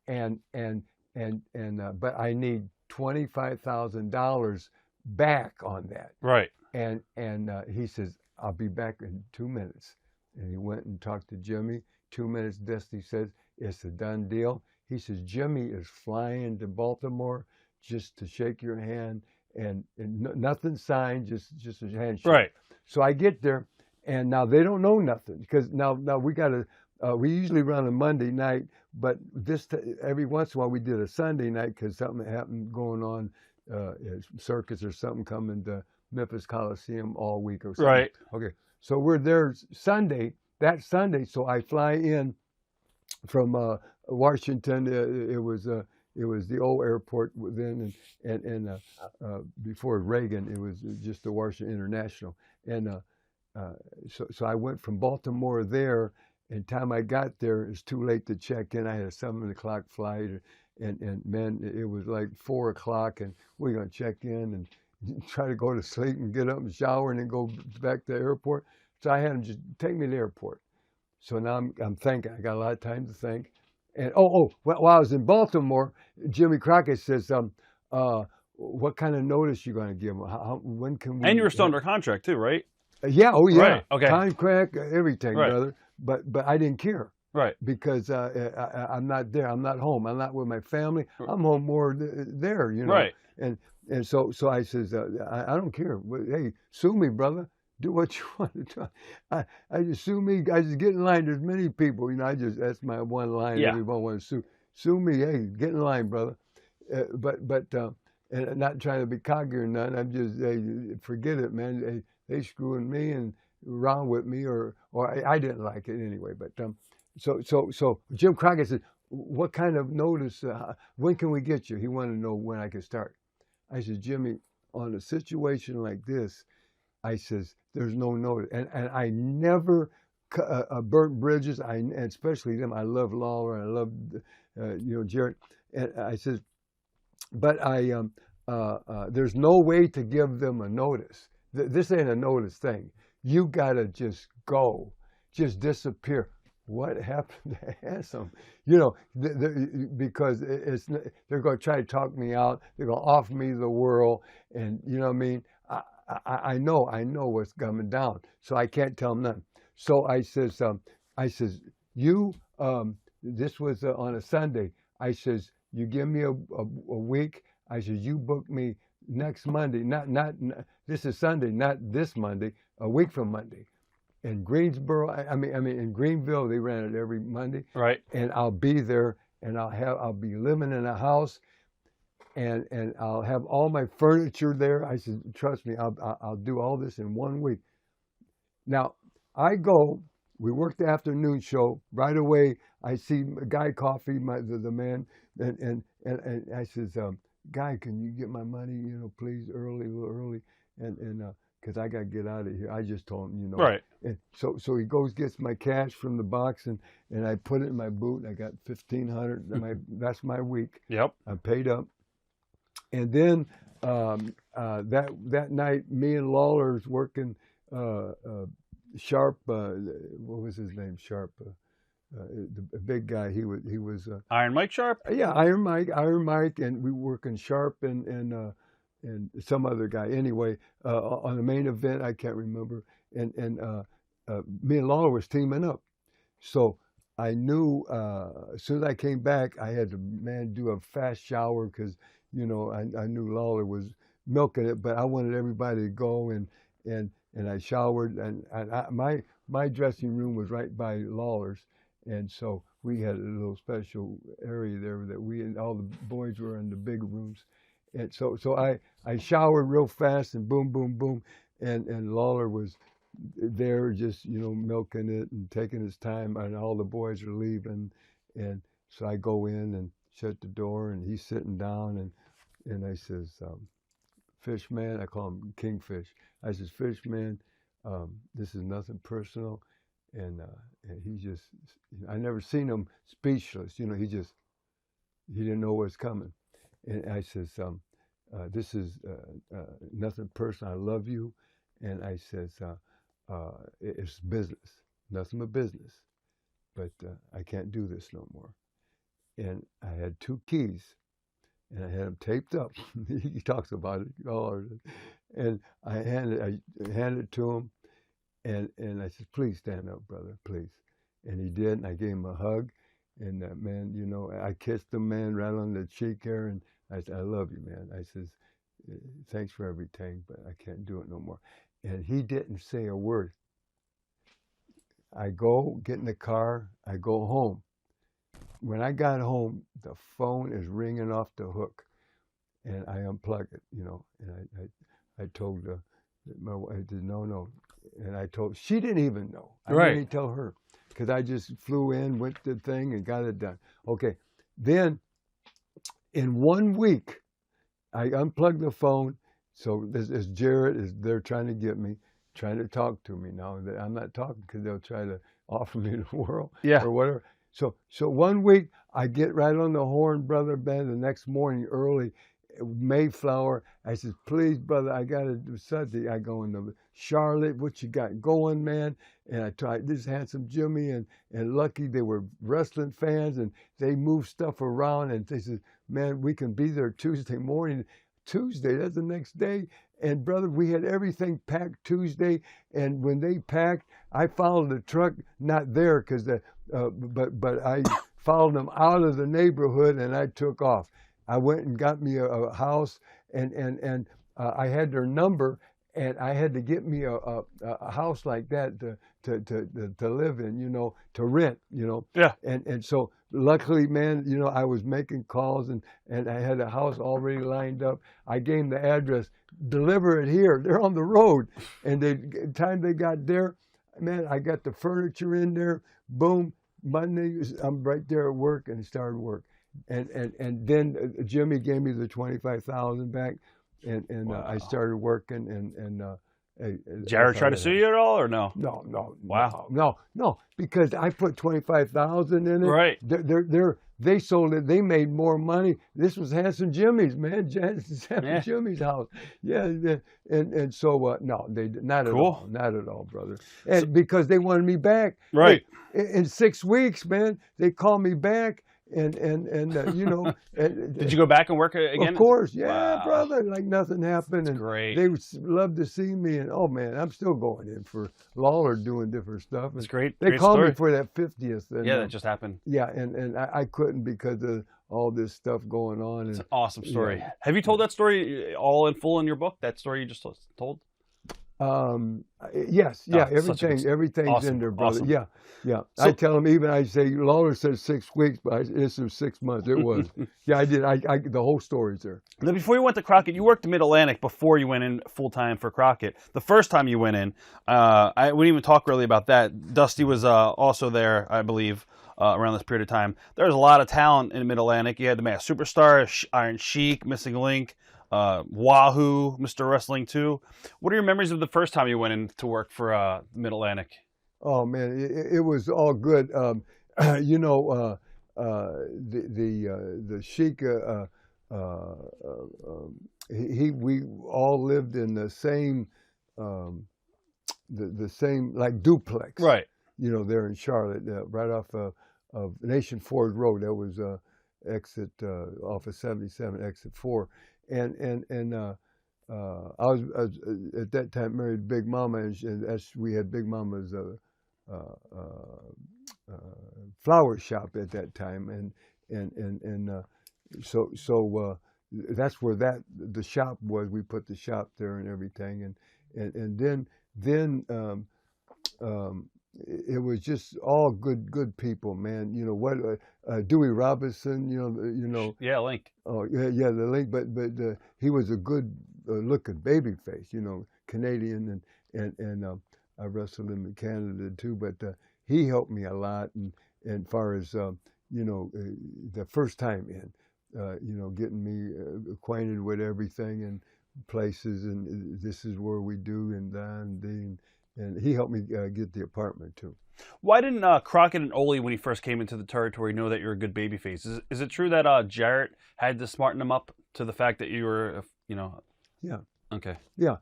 But I need $25,000 back on that. Right. And he says, "I'll be back in 2 minutes." And he went and talked to Jimmy. 2 minutes, Dusty says, "It's a done deal." He says, "Jimmy is flying to Baltimore just to shake your hand, and nothing signed, just a handshake." Right. So I get there, and now they don't know nothing, because now we got to. We usually run a Monday night, but every once in a while we did a Sunday night because something happened going on, circus or something coming to Memphis Coliseum all week or something. Right. Okay. So we're there that Sunday. So I fly in from Washington. It was the old airport then, and before Reagan, it was just the Washington International. And so I went from Baltimore there. And time I got there, it's too late to check in. I had a 7 o'clock flight, and man, it was like 4 o'clock, and we're gonna check in and try to go to sleep and get up and shower and then go back to the airport. So I had him just take me to the airport. So now I'm thinking. I got a lot of time to think. And while I was in Baltimore, Jimmy Crockett says, "What kind of notice you gonna give him? When can we?" And you were still under contract too, right? Yeah. Oh yeah. Right. Okay. Contract, everything, Right. brother. But I didn't care. Right. Because I'm not there. I'm not home. I'm not with my family. I'm home more there, Right. And so I says, I don't care. Hey, sue me, brother. Do what you want to do. I just sue me. I just get in line. There's many people, that's my one line. Yeah. Everyone wants to sue me. Hey, get in line, brother. And not trying to be cocky or nothing. I'm just, hey, forget it, man. They screwing me and around with me, or I didn't like it anyway. But so Jim Crockett said, "What kind of notice? When can we get you?" He wanted to know when I could start. I said, "Jimmy, on a situation like this," I says, "there's no notice." And I never burnt bridges. And especially them. I love Lawler. I love Jarrett. And I says, but there's no way to give them a notice. This ain't a notice thing. You gotta just go, just disappear. What happened to Handsome? Because they're going to try to talk me out. They're going to offer me the world, and you know what I mean. I know what's coming down, so I can't tell them nothing. So I says, this was on a Sunday. I says, you give me a week. I says, you book me next Monday. Not this is Sunday, not this Monday. A week from Monday. In Greensboro, I mean in Greenville, they ran it every Monday. Right. And I'll be there, and I'll be living in a house, and I'll have all my furniture there. I said, trust me, I'll do all this in 1 week. Now I go. We work the afternoon show. Right away, I see Guy Coffey, the man, and I says, Guy, can you get my money, please, a little early, and because I got to get out of here. I just told him, Right. And so he goes, gets my cash from the box, and I put it in my boot. I got $1,500. That's my week. Yep. I paid up, and then that night, me and Lawler's working. Sharp, what was his name? Sharp, the big guy. He was Iron Mike Sharp. Yeah, Iron Mike, and we were working Sharp and some other guy. Anyway, on the main event, I can't remember. And me and Lawler was teaming up, so I knew as soon as I came back, I had to do a fast shower because I knew Lawler was milking it, but I wanted everybody to go and I showered, and my dressing room was right by Lawler's, and so we had a little special area there that we and all the boys were in the big rooms, and so I showered real fast and boom, boom, boom, and Lawler was there just milking it and taking his time, and all the boys are leaving, and so I go in and shut the door, and he's sitting down, and I says, Fishman, I call him Kingfish. I says, Fishman, this is nothing personal, and he just, I never seen him speechless. He didn't know what's coming, and I says, this is nothing personal. I love you, and I says, it's business, nothing but business, but I can't do this no more. And I had 2 keys. And I had them taped up. He talks about it. And I handed it to him, and I said, please stand up, brother, please. And he did, and I gave him a hug. And man, I kissed him, man, right on the cheek there, and I said, I love you, man. I says, thanks for everything, but I can't do it no more. And he didn't say a word. I go, get in the car, I go home. When I got home, the phone is ringing off the hook, and I unplug it, and I told my wife, I said, no, and I told, she didn't even know. I didn't tell her, because I just flew in, went to the thing, and got it done. Okay, then in 1 week, I unplugged the phone, so this Jarrett is there trying to get me, trying to talk to me now. I'm not talking because they'll try to offer me the world or whatever. So 1 week, I get right on the horn, brother, Ben. The next morning early, Mayflower, I says, please, brother, I got to do something. I go into Charlotte, what you got going, man? And I tried this Handsome Jimmy and Lucky, they were wrestling fans, and they moved stuff around, and they said, man, we can be there Tuesday morning. Tuesday, that's the next day. And brother, we had everything packed Tuesday, and when they packed, I followed the truck, not there, because but I followed them out of the neighborhood, and I took off. I went and got me a house, and I had their number, and I had to get me a house like that to live in, to rent, Yeah. And so luckily, man, I was making calls, and I had a house already lined up. I gave them the address, deliver it here. They're on the road. And the time they got there, man, I got the furniture in there. Boom, Monday, I'm right there at work, and started work. And then Jimmy gave me the $25,000 back, and wow. I started working, and Jared tried to sue you at all, or no? No. Wow. No, because I put $25,000 in it. Right. They sold it. They made more money. This was Handsome Jimmy's, man. Handsome Jimmy's house. Yeah. And so no, they not at all. Not at all, brother. And because they wanted me back. Right. In 6 weeks, man, they called me back. you know, Did you go back and work again? Of course, yeah, Wow. brother. Like nothing happened, and great. they would love to see me. And oh man, I'm still going in for Lawler doing different stuff. And It's great. they Great called story. me for that 50th. And, Yeah, that just happened. yeah, and I couldn't because of all this stuff going on. It's And an awesome story. yeah. Have you told that story all in full in your book? That story you just told? Yes, yeah, Oh, such a good- everything's awesome, in there, brother. awesome. Yeah, yeah. So- I tell them, even I say Lawler said 6 weeks, but it's 6 months. It was. Yeah, I did. I the whole story's there. Now, before you went to Crockett, you worked in Mid-Atlantic before you went in full-time for Crockett. The first time you went in, we didn't even talk really about that. Dusty was also there, I believe, around this period of time. There was a lot of talent in Mid-Atlantic. You had the Masked Superstar, Iron Sheik, Missing Link, Wahoo, Mr. Wrestling 2. What are your memories of the first time you went in to work for Mid-Atlantic? Oh man, it was all good. You know, the Sheik, we all lived in the same, the same like duplex. Right. You know, there in Charlotte, right off of Nation Ford Road. That was exit off of 77, exit 4, and I was at that time married to Big Mama, and we had Big Mama's flower shop at that time, and so that's where the shop was. We put the shop there and everything, and then it was just all good people, man. You know what? Dewey Robinson, you know. Yeah, Link. Oh yeah, the Link. But he was a good looking baby face, you know, Canadian, and I wrestled him in Canada too. But he helped me a lot, and far as you know, the first time in, you know, getting me acquainted with everything and places, and this is where we do and that and he helped me get the apartment too. Why didn't Crockett and Ole, when he first came into the territory, know that you're a good babyface? Is it true that Jarrett had to smarten him up to the fact that you were, you know? Yeah. Okay. Yeah.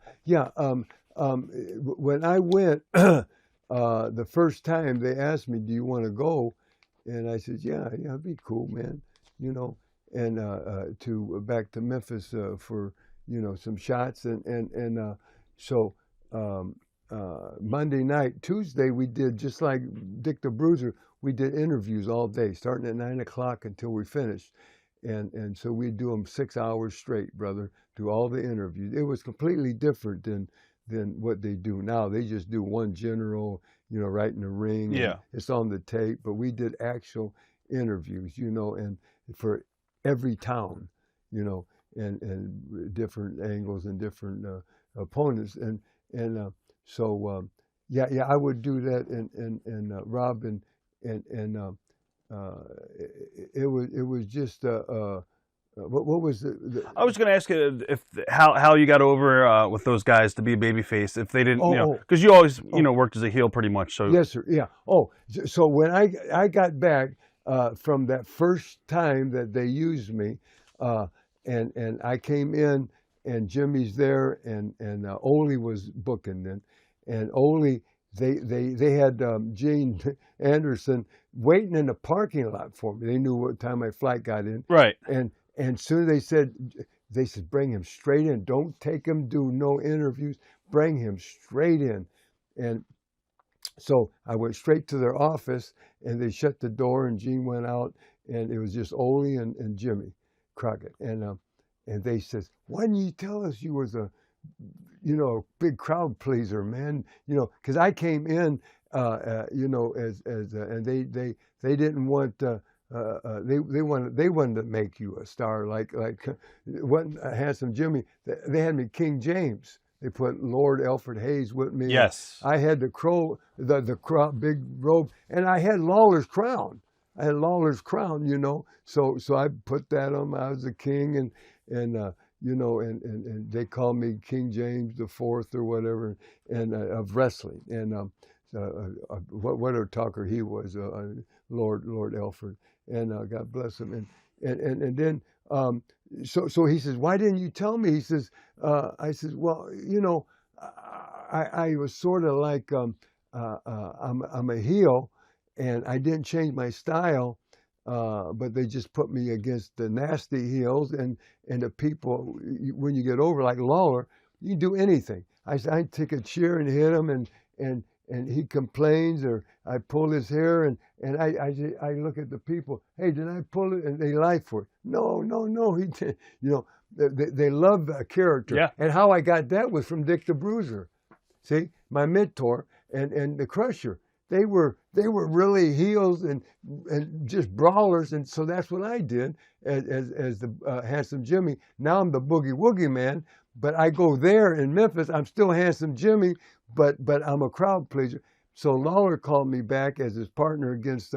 When I went the first time, they asked me, "Do you want to go?" And I said, "Yeah, it'd be cool, man." You know, and to back to Memphis for some shots, and so. Monday night, Tuesday, we did just like Dick the Bruiser. We did interviews all day, starting at 9 o'clock until we finished, and so we do them 6 hours straight, brother. Do all the interviews. It was completely different than what they do now. They just do one general, right in the ring. Yeah, it's on the tape. But we did actual interviews, and for every town, and different angles and different opponents, and so yeah, I would do that, and Rob, and it was just what was I was going to ask you if how you got over with those guys to be a babyface if they didn't, because you always worked as a heel pretty much. So yes, sir, yeah. So when I got back from that first time that they used me, and I came in. And Jimmy's there, and Ole was booking then, and Ole they had Gene Anderson waiting in the parking lot for me. They knew what time my flight got in, right? And soon they said bring him straight in. Don't take him, do no interviews. Bring him straight in, and so I went straight to their office, and they shut the door, and Gene went out, and it was just Ole and Jimmy Crockett, and they says, "Why didn't you tell us you was a big crowd pleaser, man? Because I came in, and they didn't want, they wanted to make you a star, like wasn't Handsome Jimmy. They had me King James. They put Lord Alfred Hayes with me. Yes, I had the big robe, and I had Lawler's crown. So I put that on. I was the king, and they called me King James the Fourth or whatever, and of wrestling, and what a talker he was, Lord Alfred, and God bless him, and then so he says, "Why didn't you tell me?" He says, I says, "Well, I was sort of like I'm a heel, and I didn't change my style." but they just put me against the nasty heels and the people. When you get over like Lawler, you can do anything. I take a chair and hit him, and he complains, or I pull his hair, and I look at the people. Hey, did I pull it? And they lie for it. No, he did. You know, they love a character. Yeah. And how I got that was from Dick the Bruiser. See, my mentor and the Crusher. They were really heels and just brawlers, and so that's what I did as the Handsome Jimmy. Now I'm the Boogie Woogie Man, but I go there in Memphis. I'm still Handsome Jimmy, but I'm a crowd pleaser. So Lawler called me back as his partner against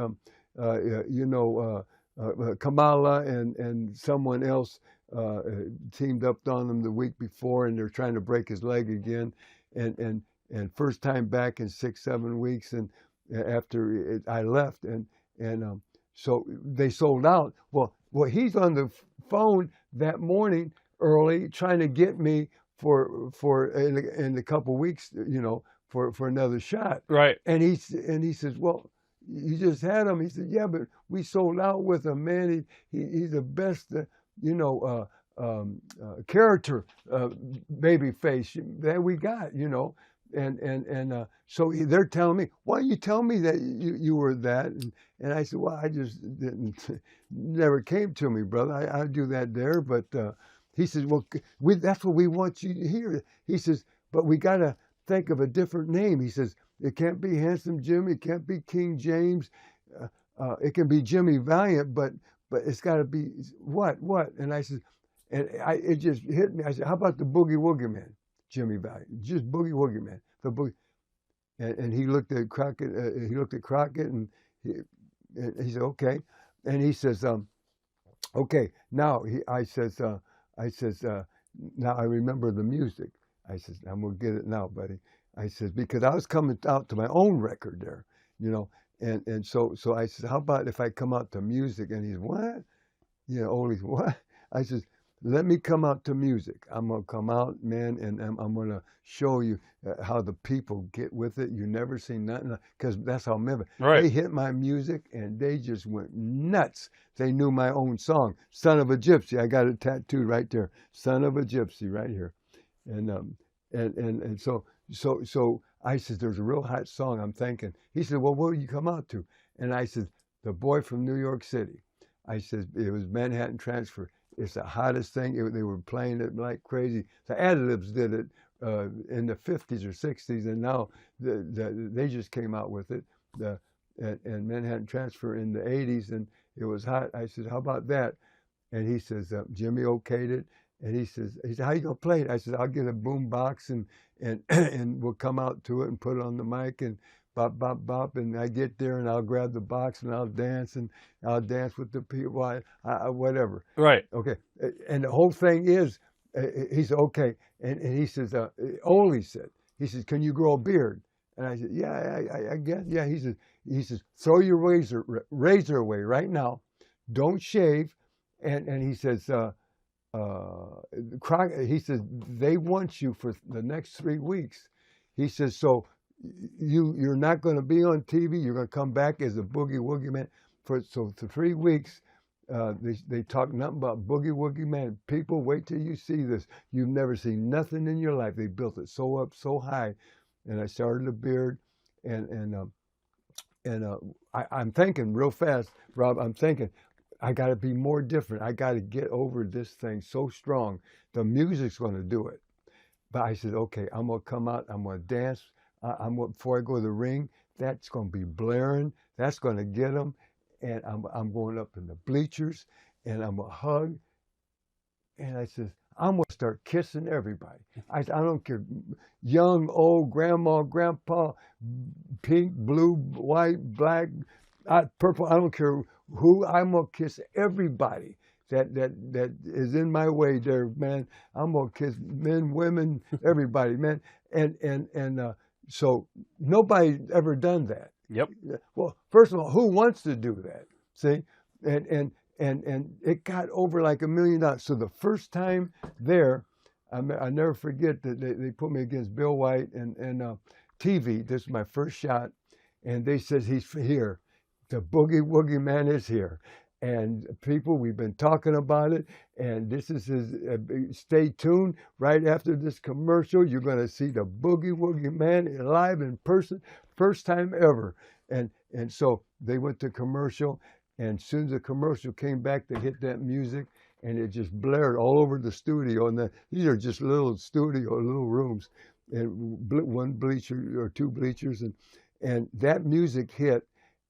Kamala and someone else teamed up on him the week before, and they're trying to break his leg again, and first time back in 6-7 weeks, and after I left, and so they sold out. Well, he's on the phone that morning early trying to get me for in a couple weeks, you know, for another shot. Right. And he says, well, you just had him. He said, yeah, but we sold out with him, man. He's the best, character baby face that we got, you know. And so they're telling me, why don't you tell me that you were that? And I said, well, I just didn't, never came to me, brother. I do that there. But he says, well, that's what we want you to hear. He says, but we got to think of a different name. He says, it can't be Handsome Jimmy. It can't be King James. It can be Jimmy Valiant, but it's got to be what? And I said, it just hit me. I said, how about the Boogie Woogie Man? Jimmy Valiant, just Boogie Woogie Man, the boogie, and he looked at Crockett. And he said, okay, and he says, okay, now I says, now I remember the music. I says, I'm gonna get it now, buddy. I says, because I was coming out to my own record there, you know, and so I said, how about if I come out to music? And he's, what? You know, Ole's, what? I says, let me come out to music. I'm going to come out, man, and I'm going to show you how the people get with it. You never seen nothing, because that's how Memphis. Right. They hit my music, and they just went nuts. They knew my own song, Son of a Gypsy. I got it tattooed right there, Son of a Gypsy, right here. And so I said, there's a real hot song I'm thinking. He said, well, what will you come out to? And I said, The Boy from New York City. I said, it was Manhattan Transfer. It's the hottest thing. They were playing it like crazy. The Ad-Libs did it in the 50s or 60s, and now they just came out with it. And Manhattan Transfer in the 80s, and it was hot. I said, how about that? And he says, Jimmy okayed it. And he says, how you gonna play it? I said, I'll get a boom box and we'll come out to it and put it on the mic and bop, bop, bop. And I get there and I'll grab the box and I'll dance with the people, whatever. Right. Okay. And the whole thing is, he said, okay. And he says, Ole said, he says, can you grow a beard? And I said, yeah, I guess. Yeah. He says, throw your razor away right now. Don't shave. And he says, he says, they want you for the next 3 weeks. He says, so you're not going to be on TV. You're going to come back as a Boogie Woogie Man. For 3 weeks, they talk nothing about Boogie Woogie Man. People, wait till you see this. You've never seen nothing in your life. They built it so up, so high. And I started a beard, and I'm thinking real fast, Rob. I'm thinking, I got to be more different. I got to get over this thing so strong. The music's going to do it. But I said, okay, I'm going to come out. I'm going to dance. Before I go to the ring, that's going to be blaring. That's going to get them. And I'm going up in the bleachers, and I'm going to hug. And I said, I'm going to start kissing everybody. I don't care, young, old, grandma, grandpa, pink, blue, white, black, purple. I don't care who. I'm going to kiss everybody that is in my way there, man. I'm going to kiss men, women, everybody, man. And so nobody ever done that. Yep. Well, first of all, who wants to do that? See? And it got over like $1 million. So the first time there, I never forget that they put me against Bill White and TV. This is my first shot. And they said, he's here. the Boogie Woogie Man is here. And people, we've been talking about it, and this is his. Stay tuned. Right after this commercial, you're going to see the Boogie Woogie Man live in person, first time ever. And so they went to commercial, and as soon as the commercial came back, they hit that music, and it just blared all over the studio. And these are just little little rooms, and one bleacher or two bleachers, and that music hit.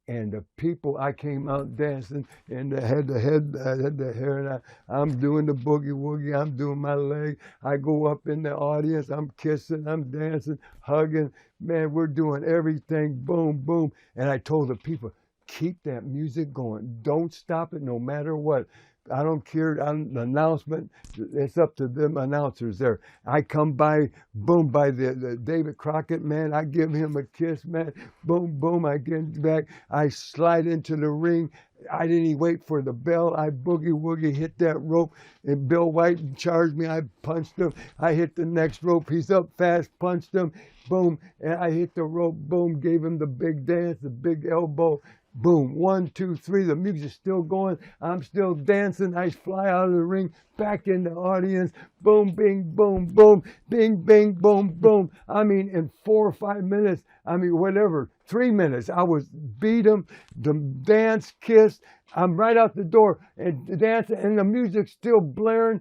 And the people, I came out dancing, and I had the hair, and I'm doing the boogie woogie, I'm doing my leg. I go up in the audience, I'm kissing, I'm dancing, hugging. Man, we're doing everything, boom, boom. And I told the people, keep that music going. Don't stop it no matter what. I don't care, the announcement, it's up to them announcers there. I come by, boom, by the David Crockett, man, I give him a kiss, man, boom, boom, I get back, I slide into the ring, I didn't even wait for the bell, I boogie woogie, hit that rope, and Bill White charged me, I punched him, I hit the next rope, he's up fast, punched him, boom, and I hit the rope, boom, gave him the big dance, the big elbow, boom, 1, 2, 3, the music's still going, I'm still dancing, I fly out of the ring, back in the audience, boom, bing, boom, boom, bing, bing, boom, boom. I mean, in 4 or 5 minutes, I mean, whatever, 3 minutes, I was beat him, the dance, kissed, I'm right out the door, and dancing, and the music's still blaring.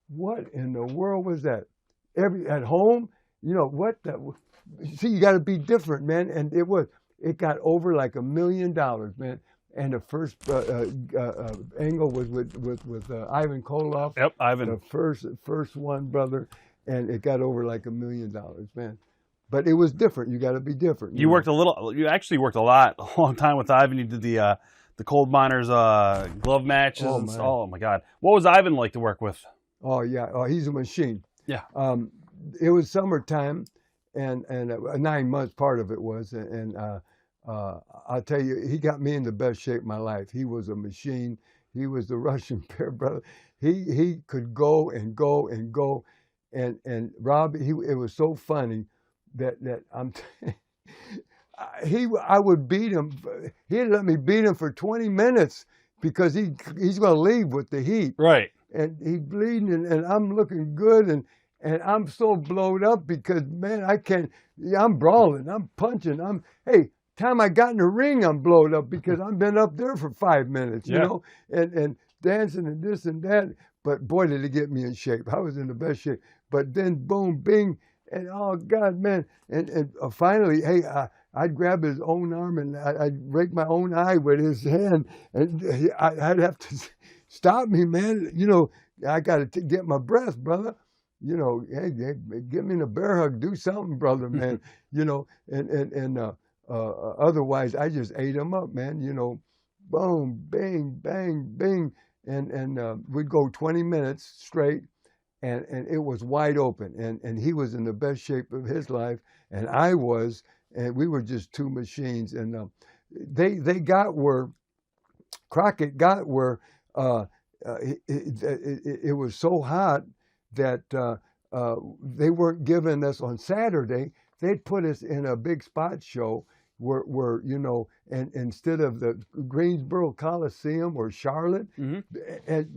What in the world was that? At home, you know, what the, see, you got to be different, man, and it got over like $1 million, man. And the first angle was with Ivan Koloff. Yep, Ivan. The first one, brother, and it got over like $1 million, man. But it was different. You got to be different. You worked a little. You actually worked a long time with Ivan. You did the coal miners glove matches. Oh my God, what was Ivan like to work with? Oh yeah, he's a machine. Yeah. It was summertime, and 9 months part of it was, and I'll tell you, he got me in the best shape of my life. He was a machine. He was the Russian bear, brother. He could go and go and go, and Rob, it was so funny that I would beat him. He'd let me beat him for 20 minutes because he's going to leave with the heat. Right. And he's bleeding, and I'm looking good, and I'm so blowed up because, man, I'm brawling, I'm punching, hey, time I got in the ring, I'm blowed up because I've been up there for 5 minutes, you know, and dancing and this and that. But boy, did it get me in shape. I was in the best shape. But then boom, bing, and oh God, man. And finally, hey, I'd grab his own arm and I'd rake my own eye with his hand. And I'd have to stop me, man. You know, I got to get my breath, brother. You know, hey, get me in a bear hug, do something, brother, man. You know, and otherwise, I just ate him up, man. You know, boom, bang, bang, bing, and we'd go 20 minutes straight, and it was wide open, and he was in the best shape of his life, and I was, and we were just two machines, and they got where Crockett got where it was so hot that they weren't giving us on Saturday. They'd put us in a big spot show where you know, and instead of the Greensboro Coliseum or Charlotte, and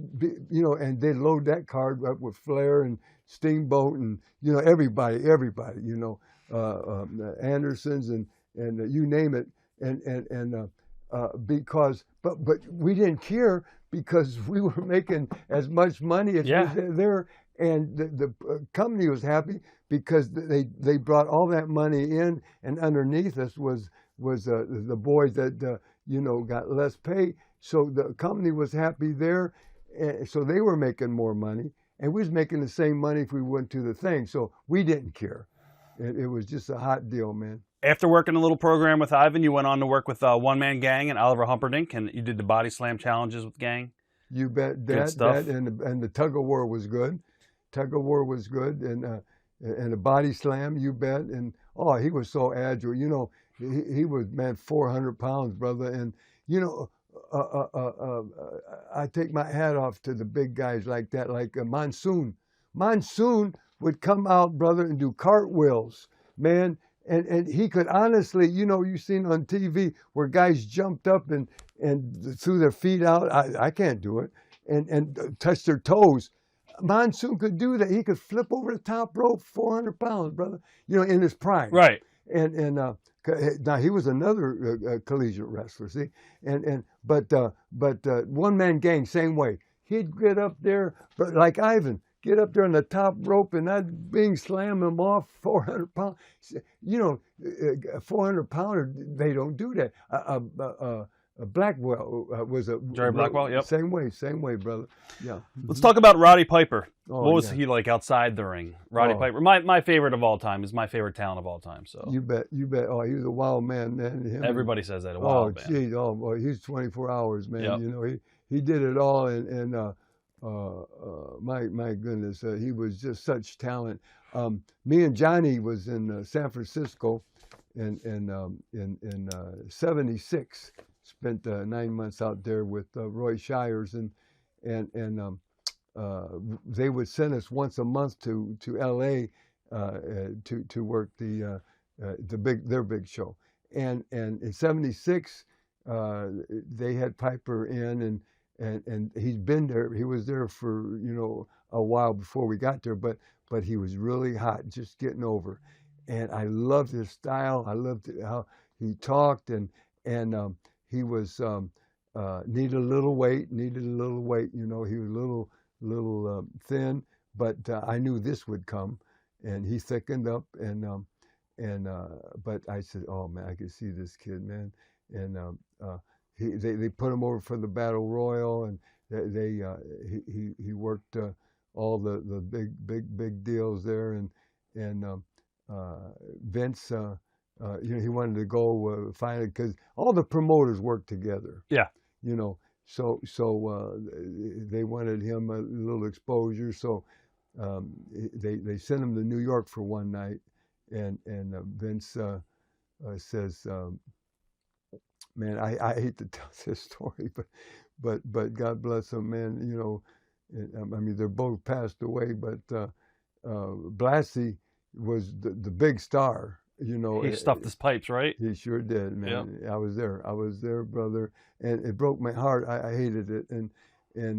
you know, and they'd load that card up with Flair and Steamboat and you know everybody, you know, Andersons and you name it, and because but we didn't care because we were making as much money as there. And the company was happy because they brought all that money in, and underneath us was the boys that you know got less pay. So the company was happy there, and so they were making more money, and we was making the same money if we went to the thing. So we didn't care. It was just a hot deal, man. After working a little program with Ivan, you went on to work with One Man Gang and Oliver Humperdinck, and you did the body slam challenges with Gang. You bet. That and the tug of war was good. Tug of war was good, and a body slam, you bet. And oh, he was so agile. You know, he was, man, 400 pounds, brother. And you know, I take my hat off to the big guys like that, like Monsoon. Monsoon would come out, brother, and do cartwheels, man. and he could honestly, you know, you seen on TV where guys jumped up and threw their feet out. I can't do it, and touch their toes. Monsoon could do that. He could flip over the top rope, 400 pounds, brother. You know, in his prime. Right. And now he was another collegiate wrestler. See, but one man gang, same way. He'd get up there, but like Ivan, get up there on the top rope and that being slam him off 400 pounds. You know, 400 pounder, they don't do that. Blackwell was a Jerry Blackwell. Yep. Same way, brother. Yeah. Let's talk about Roddy Piper. Oh, what was yeah. he like outside the ring? Roddy Piper, my favorite of all time, is my favorite talent of all time. So You bet. Oh, he was a wild man, man. everybody says that. A wild man. Geez, oh boy, he's 24 hours, man. Yep. You know, he did it all, and my goodness, he was just such talent. Me and Johnny was in San Francisco, in '76. Spent 9 months out there with Roy Shires, and they would send us once a month to L.A. To work their big show, and in '76 they had Piper in, and he'd been there. He was there for, you know, a while before we got there, but he was really hot, just getting over, and I loved his style. I loved how he talked, and he was needed a little weight. You know, he was a little thin, but I knew this would come, and he thickened up, but I said, oh man, I could see this kid, man, and they put him over for the Battle Royal, and he worked all the big deals there, and Vince. You know, he wanted to go find it because all the promoters worked together. Yeah. You know, so they wanted him a little exposure. So they sent him to New York for one night, and Vince says, "Man, I hate to tell this story, but God bless him, man. You know, I mean, they're both passed away, but Blassie was the big star." You know, He stuffed his pipes, right? He sure did, man. Yep. I was there, brother, and it broke my heart. I hated it, and you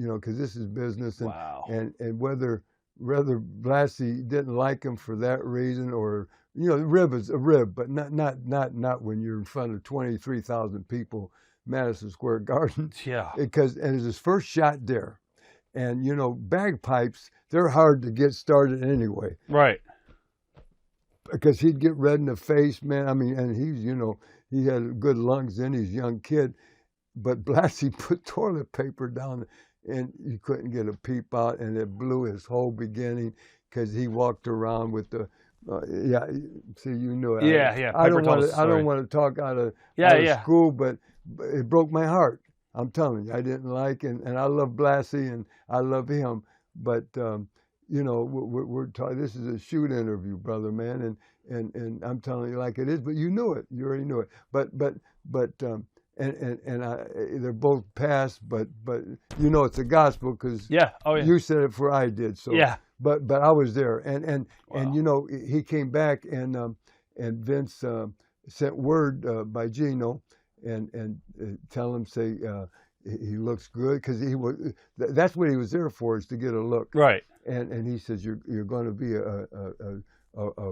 know, because this is business, and Wow. and whether Blassie didn't like him for that reason, or, you know, rib is a rib, but not when you're in front of 23,000 people, Madison Square Garden. Yeah. Because it's his first shot there, and you know, bagpipes, they're hard to get started anyway. Right. Because he'd get red in the face, man. I mean, and he's, you know, he had good lungs then, he's a young kid. But Blassie put toilet paper down, and you couldn't get a peep out, and it blew his whole beginning, because he walked around with the, yeah, see, you know it. Yeah. I don't want to talk out of school, but it broke my heart. I'm telling you, I didn't like, and I love Blassie, and I love him, but you know, we're talking. This is a shoot interview, brother, man, and I'm telling you like it is. But you knew it. You already knew it. But they're both passed. But you know, it's the gospel, because you said it before I did. So yeah. But I was there, and Wow. you know, he came back, and Vince sent word by Gino, and tell him, say he looks good, because he was. That's what he was there for, is to get a look. Right. And he says, you're going to be a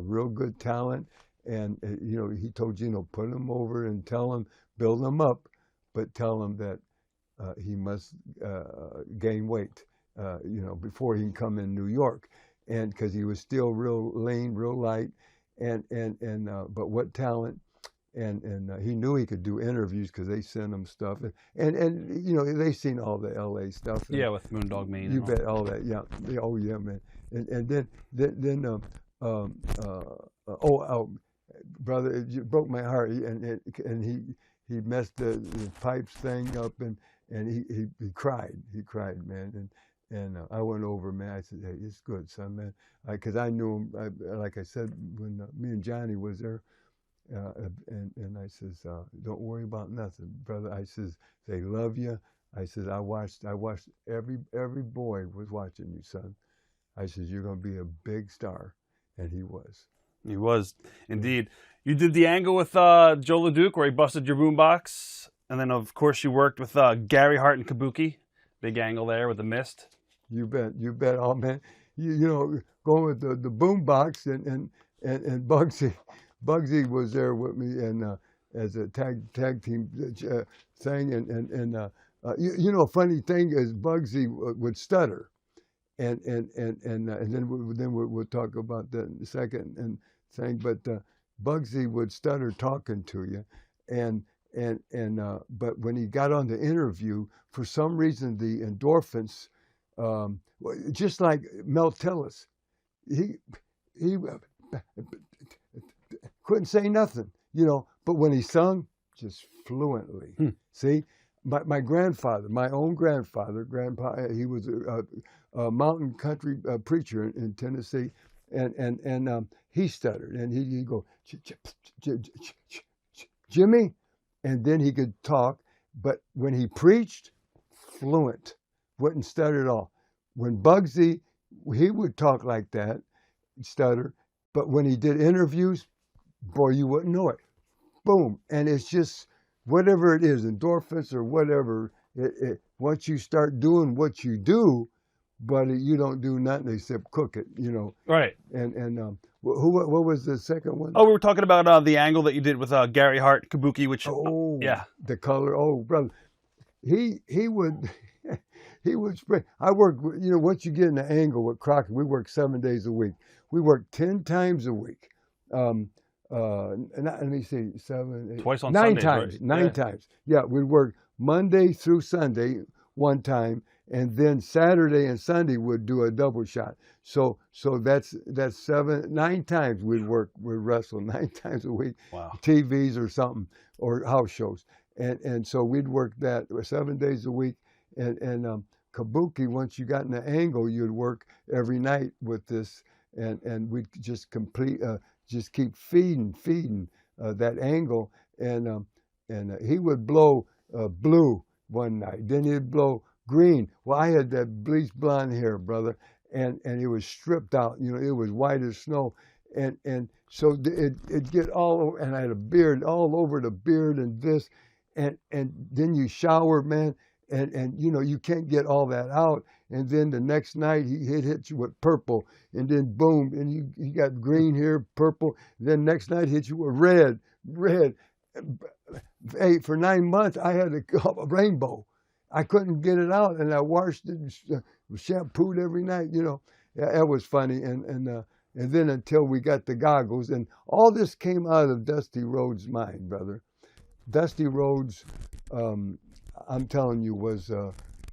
real good talent, and you know, he told Gino, put him over and tell him, build him up, but tell him that he must gain weight, you know, before he can come in New York, and because he was still real lean, real light, and but what talent. And he knew he could do interviews, because they sent him stuff, and you know, they seen all the LA stuff. Yeah, with Moondog Mane. You bet, all that. Yeah. Oh yeah, man. And then brother, it broke my heart. And he messed the pipes thing up, and he cried. He cried, man. And I went over, man. I said, hey, it's good, son, man, because I knew him. Like I said, when me and Johnny was there. And I says, don't worry about nothing, brother. I says, they love you. I says, I watched every boy was watching you, son. I says, you're going to be a big star. And he was. He was indeed. You did the angle with Joe LeDuc where he busted your boombox, and then of course you worked with Gary Hart and Kabuki. Big angle there with the mist. You bet. Oh man, you know, going with the boombox and Bugsy was there with me and as a tag team thing and you know, funny thing is Bugsy would stutter. And then we'll talk about that in a second and thing. But Bugsy would stutter talking to you, but when he got on the interview, for some reason the endorphins, just like Mel Tillis, he couldn't say nothing, you know. But when he sung, just fluently. See, my grandfather, my own grandpa, he was a mountain country preacher in Tennessee, and he stuttered, and he'd go, Jimmy, and then he could talk, but when he preached, fluent, wouldn't stutter at all. When Bugsy, he would talk like that, stutter, but when he did interviews, boy, you wouldn't know it. Boom, and it's just whatever it is, endorphins or whatever. Once you start doing what you do, but you don't do nothing except cook it, you know. Right. And what was the second one? Oh, we were talking about the angle that you did with Gary Hart, Kabuki, which yeah, the color. Oh, brother, he would he would spray. I worked, you know, once you get in the angle with Crockett, we work 7 days a week. We work 10 times a week. Let me see, 7, 8, twice on 9 Sundays, times, right? 9 times. Yeah, we work Monday through Sunday one time, and then Saturday and Sunday would do a double shot. So that's 9 times we'd wrestle 9 times a week. Wow. TVs or something or house shows, and so we'd work that 7 days a week, and Kabuki, once you got in the angle, you'd work every night with this, and we'd just just keep feeding that angle, and he would blow blue one night, then he'd blow green. Well, I had that bleached blonde hair, brother, and it was stripped out. You know, it was white as snow, and so it get all over, and I had a beard all over the beard and this, and then you shower, man, and you know you can't get all that out, and then the next night he hit you with purple, and then boom, and you got green here, purple, then next night hit you with red. Hey, for 9 months I had a rainbow. I couldn't get it out, and I washed it, shampooed every night. You know, that was funny, and then until we got the goggles, and all this came out of Dusty Rhodes' mind, brother. Dusty Rhodes, I'm telling you, was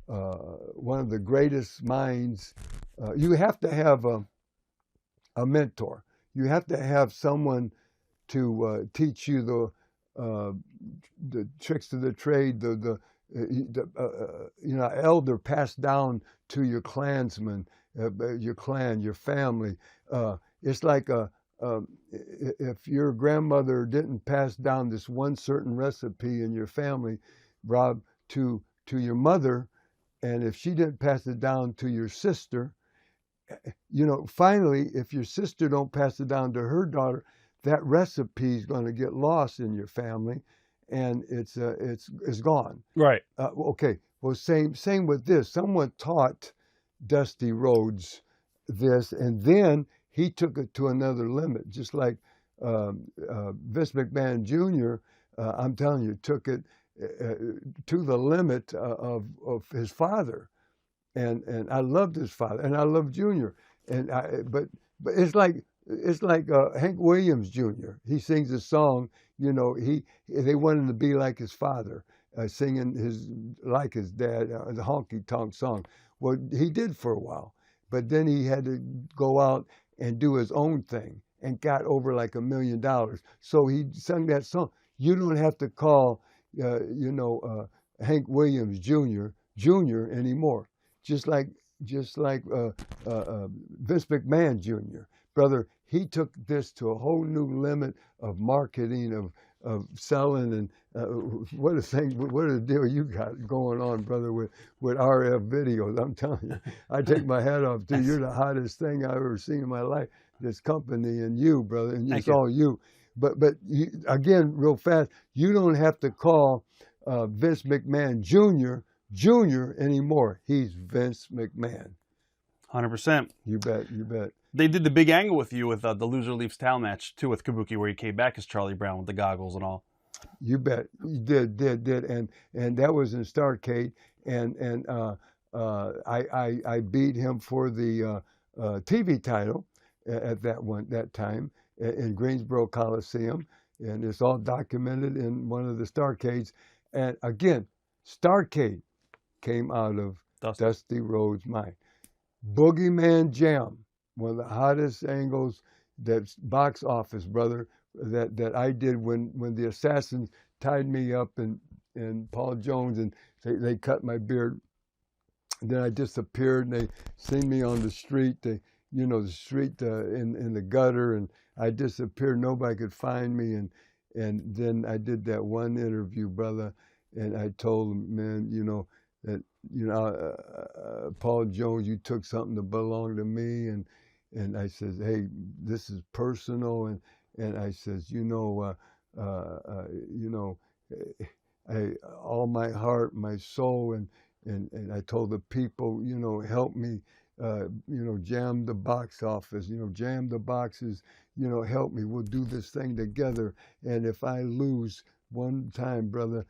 one of the greatest minds. You have to have a mentor. You have to have someone to teach you the tricks of the trade, you know, elder passed down to your clansmen, your clan, your family. It's like if your grandmother didn't pass down this one certain recipe in your family, Rob, to your mother, and if she didn't pass it down to your sister, you know, finally, if your sister don't pass it down to her daughter, that recipe is going to get lost in your family, and it's gone. Right. Okay. Well, same with this. Someone taught Dusty Rhodes this, and then he took it to another limit, just like Vince McMahon Jr. I'm telling you, took it to the limit of his father, and I loved his father, and I loved Junior, but it's like Hank Williams Jr. He sings a song, you know. They wanted to be like his father, singing like his dad, the honky tonk song. Well, he did for a while, but then he had to go out and do his own thing, and got over like $1 million. So he sung that song. You don't have to call, Hank Williams Jr. anymore. Just like Vince McMahon Jr. Brother, he took this to a whole new limit of marketing, of selling, and what a deal you got going on, brother, with RF videos. I'm telling you, I take my hat off to you. You're the hottest thing I've ever seen in my life. this company and you, brother, and it's you. all you. But you, again, real fast, you don't have to call Vince McMahon Jr. anymore. He's Vince McMahon. 100%. You bet. You bet. They did the big angle with you with the loser leaves town match too with Kabuki, where you came back as Charlie Brown with the goggles and all. You bet. You did, and that was in Starrcade, and I beat him for the TV title at that time in Greensboro Coliseum, and it's all documented in one of the Starrcades. And again, Starrcade came out of Dusty Rhodes' mind. Boogie Man Jam, one of the hottest angles that's box office, brother, that I did when the Assassins tied me up and Paul Jones, and they cut my beard. Then I disappeared, and they seen me on the street, the street in the gutter, and I disappeared. Nobody could find me, and then I did that one interview, brother, and I told him, man, that Paul Jones, you took something that belonged to me, and I says, hey, this is personal, and I says, all my heart, my soul, and I told the people, help me, jam the box office, jam the boxes, help me. We'll do this thing together. And if I lose one time, brother,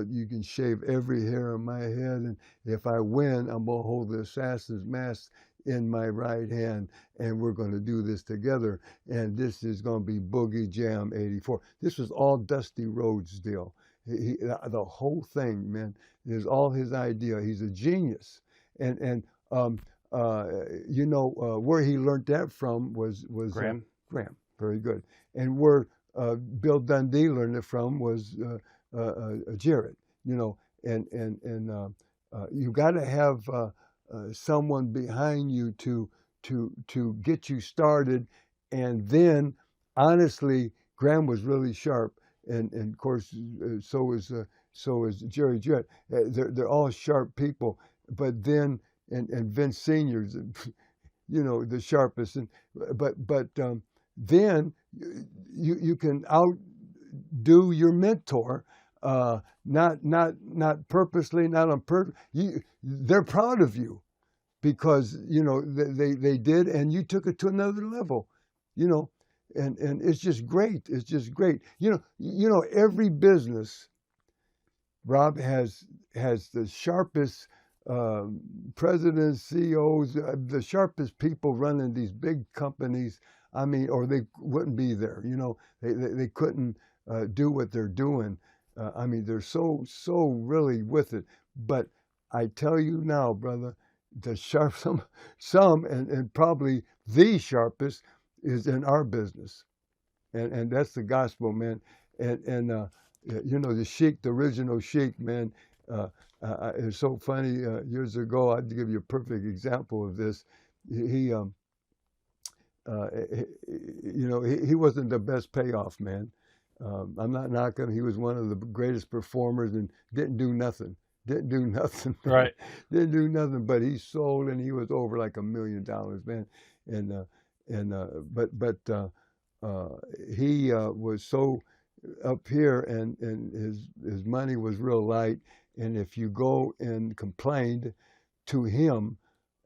you can shave every hair on my head. And if I win, I'm going to hold the assassin's mask in my right hand, and we're going to do this together. And this is going to be Boogie Jam 84. This was all Dusty Rhodes' deal. The whole thing, man, is all his idea. He's a genius. And where he learned that from was Graham. Graham, very good. And where Bill Dundee learned it from was Jarrett. And you got to have someone behind you to get you started. And then, honestly, Graham was really sharp, and of course, so is Jerry Jarrett. They're all sharp people. But then, and Vince Senior's, the sharpest. But then you can outdo your mentor, not purposely, not on purpose. They're proud of you because they did, and you took it to another level. And it's just great. It's just great. Every business, Rob, has the sharpest presidents, CEOs, the sharpest people running these big companies. I mean, or they wouldn't be there. They couldn't do what they're doing. I mean, they're so really with it. But I tell you now, brother, the sharp some and probably the sharpest is in our business, and that's the gospel, man. And the Sheik, the original Sheik, man. It's so funny. Years ago, I'd give you a perfect example of this. He wasn't the best payoff man. I'm not knocking him. He was one of the greatest performers and didn't do nothing. Right. Didn't do nothing, but he sold, and he was over like $1 million, man. But he was so up here, and his money was real light. And if you go and complained to him,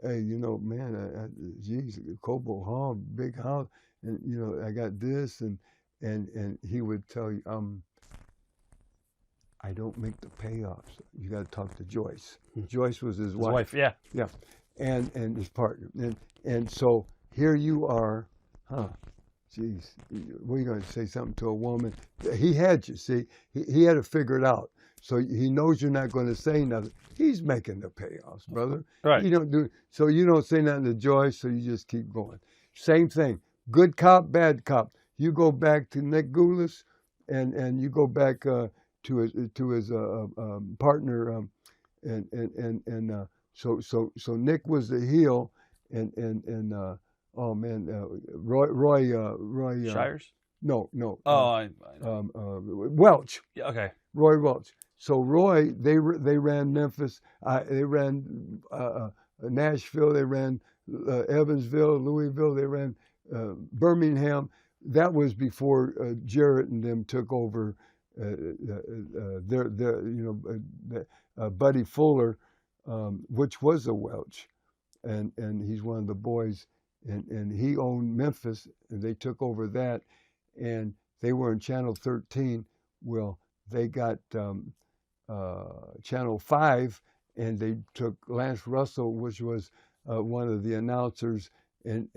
hey, man, geez, Cobo Hall, big house, and I got this, and he would tell you, I don't make the payoffs. You got to talk to Joyce. Joyce was his wife. Yeah. Yeah, and his partner, and so here you are, Geez, we're going to say something to a woman. He had you, see. He had to figure it out. So he knows you're not going to say nothing. He's making the payoffs, brother. Right. You don't say nothing to Joyce, so you just keep going. Same thing. Good cop, bad cop. You go back to Nick Goulas, and you go back to his partner, so Nick was the heel, and oh man, Roy Shires? No. Oh, Welch. yeah, okay. Roy Welch. So Roy, they ran Memphis. They ran Nashville. They ran Evansville, Louisville. They ran Birmingham. That was before Jarrett and them took over. Buddy Fuller, which was a Welch, and he's one of the boys, and he owned Memphis, and they took over that, and they were in Channel 13. Well, they got Channel 5, and they took Lance Russell, which was one of the announcers, and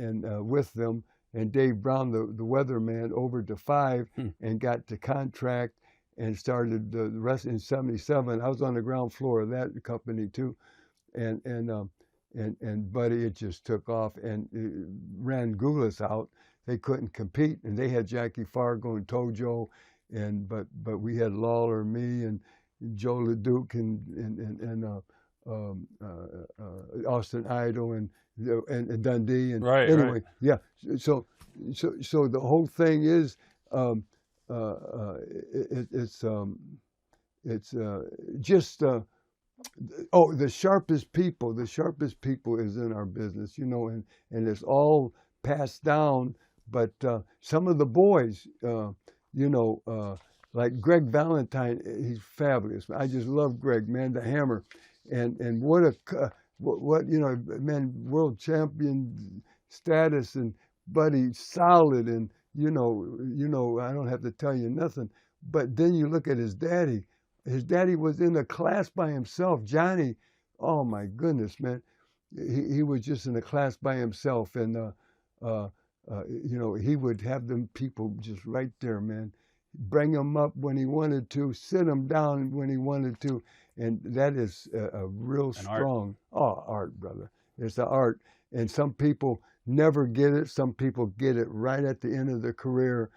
with them, and Dave Brown, the weatherman, over to 5, and got the contract and started the rest in '77. I was on the ground floor of that company too, and Buddy, it just took off and it ran Gulas out. They couldn't compete, and they had Jackie Fargo and Tojo, but we had Lawler, me, and Joe LeDuc, and Austin Idol, and Dundee, and right, anyway, right. yeah. So the whole thing is, it's just the sharpest people. The sharpest people is in our business, you know, and it's all passed down. But some of the boys, you know, like Greg Valentine, he's fabulous. I just love Greg, man, the Hammer, and what you know, man, world champion status, and Buddy solid, and you know, I don't have to tell you nothing. But then you look at his daddy. His daddy was in a class by himself. Johnny, oh my goodness, man, he was just in a class by himself, and you know, he would have them people just right there, man. Bring them up when he wanted to, sit them down when he wanted to, and that is a real strong art, brother. It's the art, and some people never get it. Some people get it right at the end of their career,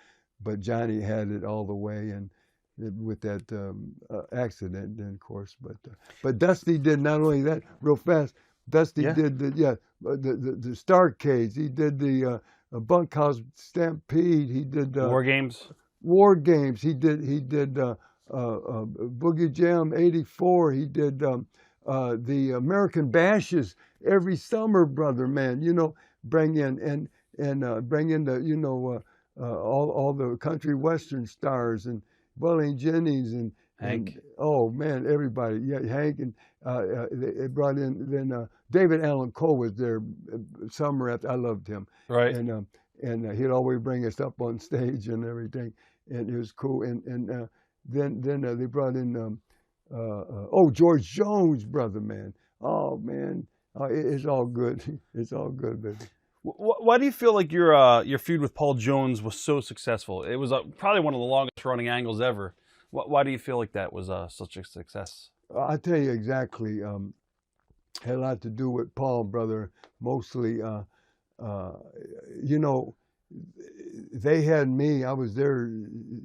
but Johnny had it all the way, and with that accident, then of course. But Dusty did not only that. Real fast, Dusty did the Starcades. He did the Bunkhouse Stampede. He did War Games. War Games. He did Boogie Jam '84. He did the American Bashes every summer, brother, man. You know, bring in the, you know, all the country western stars, and Willie Jennings, and Hank. Oh man, everybody. Yeah, Hank, and they brought in then David Allen Cole was there summer after. I loved him. Right. And he'd always bring us up on stage and everything, and it was cool. And then they brought in George Jones, brother, man. Oh man, it's all good. It's all good, baby. Why do you feel like your feud with Paul Jones was so successful? It was probably one of the longest running angles ever. Why do you feel like that was such a success? I'll tell you exactly. Had a lot to do with Paul, brother. Mostly, you know, they had me. I was there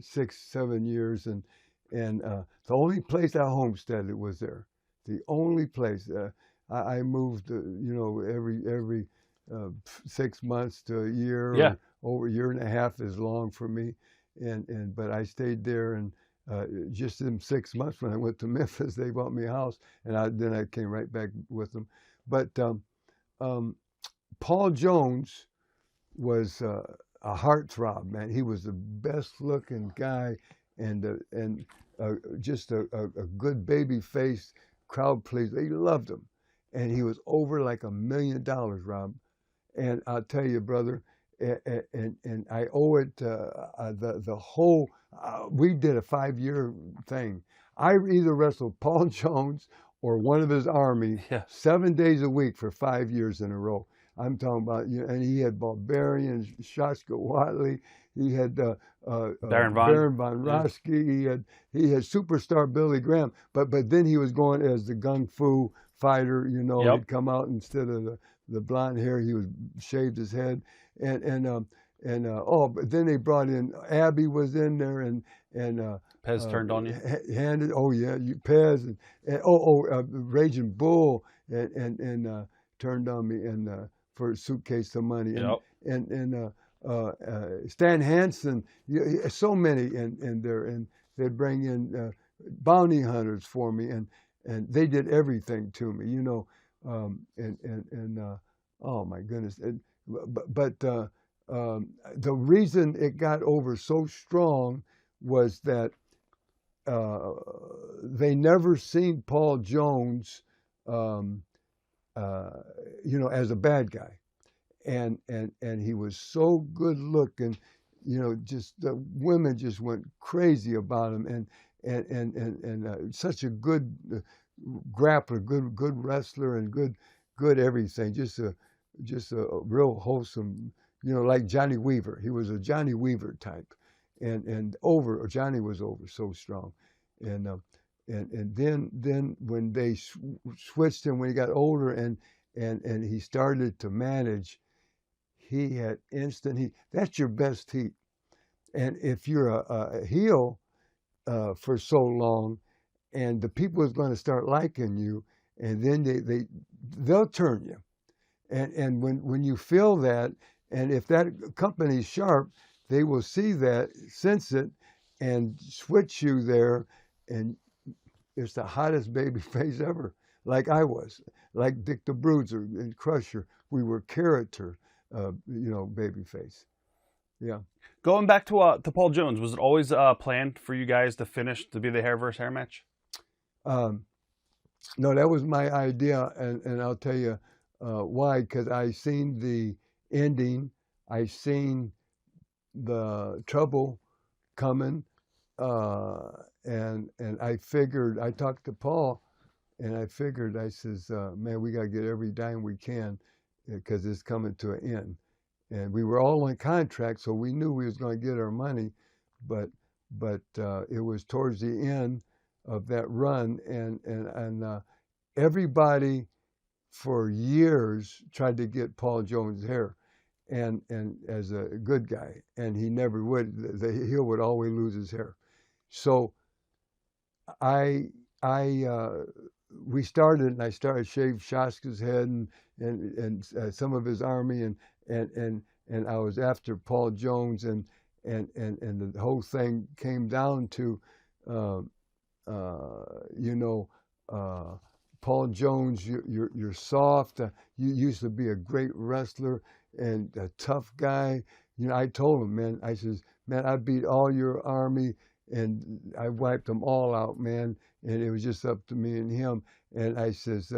6-7 years, and the only place I homesteaded was there. The only place. I moved, you know, every 6 months to a year. Yeah. Or over a year and a half is long for me, but I stayed there, and just in 6 months when I went to Memphis, they bought me a house, and then I came right back with them. But Paul Jones was a heartthrob, man. He was the best looking guy, and just a good baby face, crowd pleaser. They loved him, and he was over like $1 million, Rob. And I'll tell you, brother, and I owe it the whole. We did a 5-year thing. I either wrestled Paul Jones or one of his army 7 days a week for 5 years in a row. I'm talking about, you know, and he had Barbarian, Shashka Watley. He had Baron von Raschke. He had superstar Billy Graham. But then he was going as the Gung Fu fighter. You know, he'd come out instead of the blonde hair. He was shaved his head, and but then they brought in Abby was in there, and Pez turned on you. Handed, Pez, and Raging Bull, and turned on me, and for a suitcase of money, and Stan Hansen, so many in there, and they'd bring in bounty hunters for me, and they did everything to me, you know, oh my goodness, but the reason it got over so strong was that they never seen Paul Jones, as a bad guy, and he was so good looking, just the women just went crazy about him, and such a good grappler, good wrestler, and good everything. Just a real wholesome, like Johnny Weaver. He was a Johnny Weaver type, and Johnny was over so strong, and then when they switched him when he got older and he started to manage, he had that's your best heat. And if you're a heel for so long, and the people is going to start liking you, and then they'll turn you. And when you feel that, and if that company's sharp, they will see that, sense it, and switch you there, and it's the hottest baby face ever. Like I was, like Dick the Bruiser and Crusher. We were character, baby face. Yeah. Going back to Paul Jones, was it always planned for you guys to finish to be the hair versus hair match? No, that was my idea, and I'll tell you why. Because I seen the ending, I seen the trouble coming, and I figured. I talked to Paul, and I figured. I says, "Man, we got to get every dime we can, because it's coming to an end." And we were all on contract, so we knew we was going to get our money, but it was towards the end of that run, and everybody for years tried to get Paul Jones' hair, and as a good guy, and he never would. The heel would always lose his hair. So we started, and I started shaving Shaska's head and some of his army, and I was after Paul Jones, and the whole thing came down to, Paul Jones, you're soft. You used to be a great wrestler and a tough guy. I told him, man, I says, man, I beat all your army, and I wiped them all out, man. And it was just up to me and him. And I says,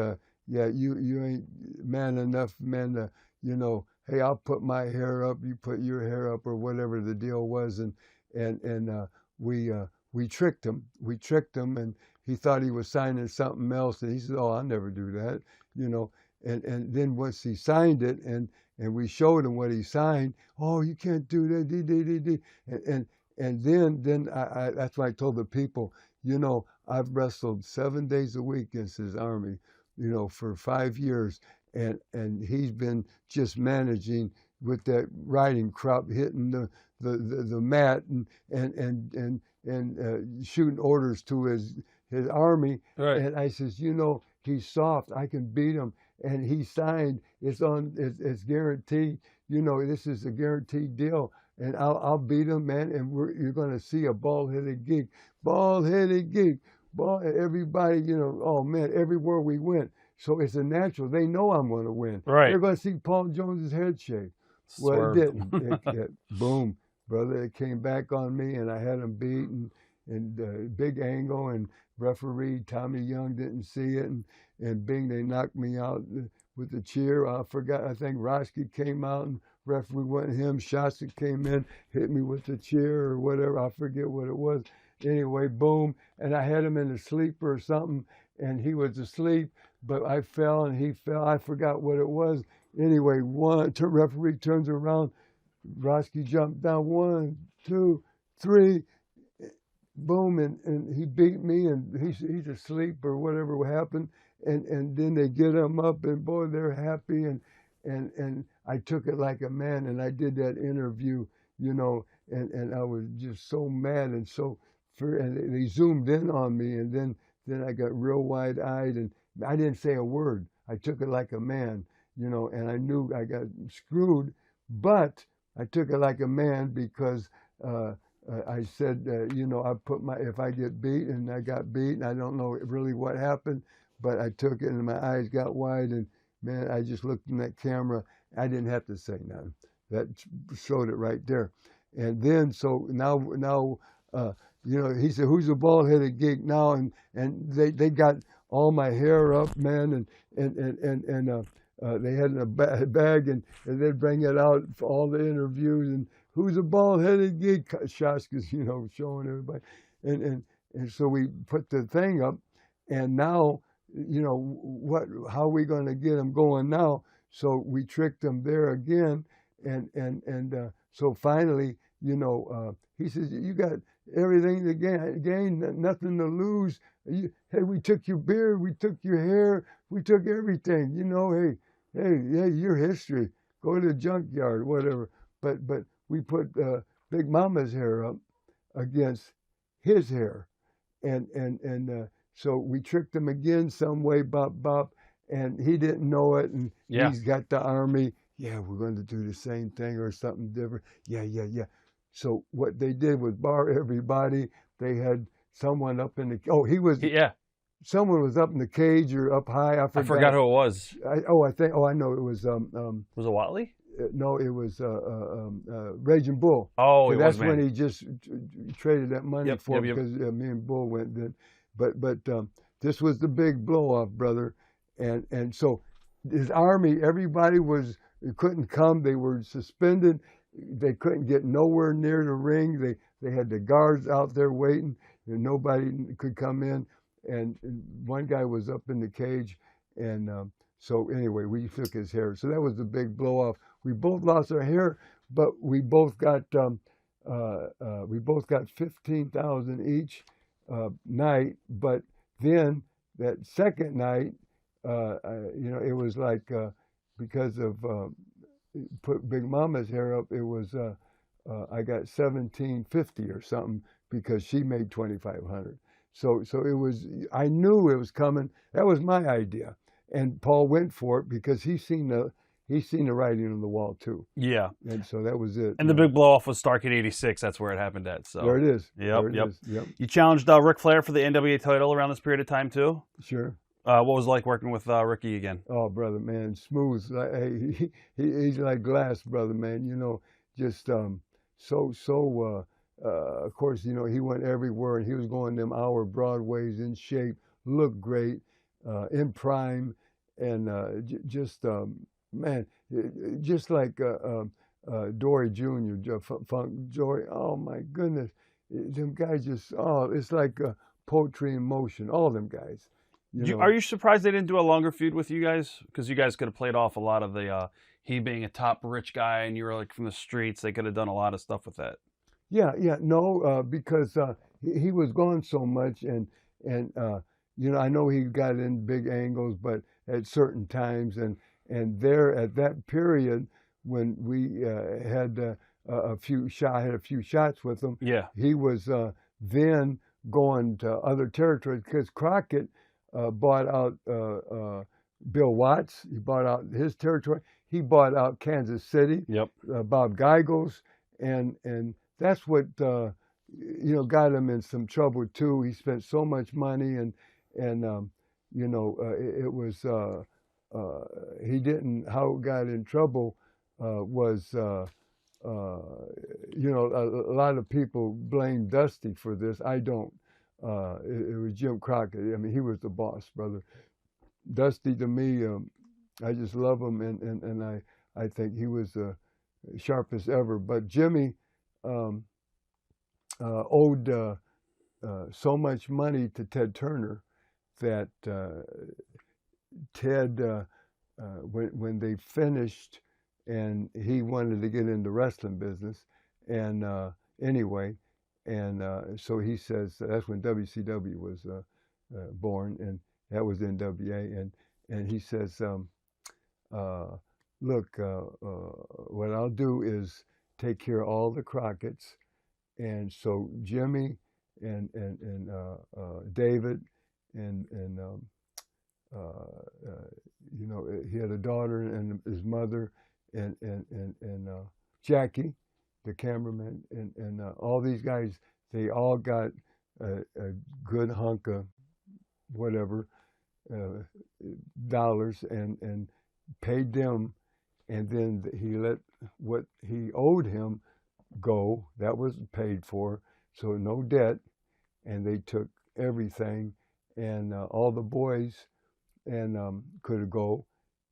yeah, you ain't man enough, man, to, hey, I'll put my hair up, you put your hair up, or whatever the deal was. And we tricked him. We tricked him, and he thought he was signing something else. And he said, oh, I'll never do that, And then once he signed it, and we showed him what he signed, oh, you can't do that, And then I that's why I told the people, I've wrestled 7 days a week against his army, for 5 years, and he's been just managing with that riding crop, hitting the mat, and shooting orders to his army. Right. And I says, he's soft. I can beat him. And he signed. It's guaranteed. This is a guaranteed deal. And I'll beat him, man. And you're going to see a bald-headed geek. Bald-headed geek. Everybody, oh, man, everywhere we went. So it's a natural. They know I'm going to win. Right. They're going to see Paul Jones's head shake. Well, it didn't. Boom, brother. It came back on me, and I had him beat, and big angle, and referee Tommy Young didn't see it, and bing, they knocked me out with the cheer. I forgot. I think Roski came out, and referee went him. Shasta came in, hit me with the cheer or whatever. I forget what it was. Anyway, boom, and I had him in a sleeper or something, and he was asleep, but I fell and he fell. I forgot what it was. Anyway, referee turns around. Roski jumped down. 1, 2, 3. Boom, and he beat me, and he's asleep or whatever happened, and then they get him up, and boy, they're happy, and I took it like a man, and I did that interview, and I was just so mad, and they zoomed in on me, and then I got real wide-eyed, and I didn't say a word. I took it like a man, and I knew I got screwed, but I took it like a man because I said, if I get beat, and I got beat, and I don't know really what happened, but I took it, and my eyes got wide, and man, I just looked in that camera. I didn't have to say nothing. that showed it right there. And then so now he said, "Who's the bald-headed geek now?" And they got all my hair up, man, and they had it in a bag, and they'd bring it out for all the interviews. And who's a bald-headed geek? Shaska's, showing everybody, and so we put the thing up, and now, how are we going to get them going now? So we tricked them there again, and so finally, he says, "You got everything to gain, nothing to lose. Hey, we took your beard, we took your hair, we took everything. Hey, your history. Go to the junkyard, whatever." But we put Big Mama's hair up against his hair, and so we tricked him again some way, bop, and he didn't know it, and he's got the Army. Yeah, we're going to do the same thing or something different. Yeah. So what they did was bar everybody. They had someone up in the someone was up in the cage or up high. I forgot who it was. I know it was Was it Watley? No, it was Raging Bull. Oh, that's when he just traded that money for because me and Bull went then. But this was the big blow off, brother, and so his Army, everybody couldn't come. They were suspended. They couldn't get nowhere near the ring. They had the guards out there waiting, and nobody could come in. And one guy was up in the cage, and so anyway, we took his hair. So that was the big blow off. We both lost our hair, but we both got 15,000 each night. But then that second night, it was like because of put Big Mama's hair up, it was I got 1,750 or something because she made 2,500. So it was. I knew it was coming. That was my idea, and Paul went for it because he's seen the writing on the wall too. Yeah, and so that was it. And the big blow off was Starrcade '86. That's where it happened at. So there it is. Yep. You challenged Ric Flair for the NWA title around this period of time too. Sure. What was it like working with Ricky again? Oh, brother, man, smooth. He's like glass, brother, man. Just so. Of course, he went everywhere, and he was going them hour Broadways in shape, looked great, in prime, and just like Dory Jr., Funk Jory. Oh my goodness, them guys it's like poetry in motion. All them guys. Are you surprised they didn't do a longer feud with you guys? Because you guys could have played off a lot of the he being a top rich guy and you were like from the streets. They could have done a lot of stuff with that. Yeah, no, because he was gone so much, and I know he got in big angles, but at certain times, and there at that period when we had a few shots with him. Yeah, he was then going to other territories because Crockett bought out Bill Watts. He bought out his territory. He bought out Kansas City. Yep. Bob Geigels, and that's what got him in some trouble too. He spent so much money, and it was he didn't. How it got in trouble was a lot of people blame Dusty for this. I don't. It was Jim Crockett. I mean, he was the boss, brother. Dusty to me, I just love him, and I think he was the sharpest ever. But Jimmy owed so much money to Ted Turner that Ted, when they finished, and he wanted to get into wrestling business, and anyway, and so he says that's when WCW was born, and that was NWA, and he says, look, what I'll do is take care of all the Crockett's. And so Jimmy and David and he had a daughter and his mother and Jackie, the cameraman, and all these guys, they all got a good hunk of whatever dollars and paid them and then he let what he owed him go. That was paid for, so no debt, and they took everything, and all the boys and could go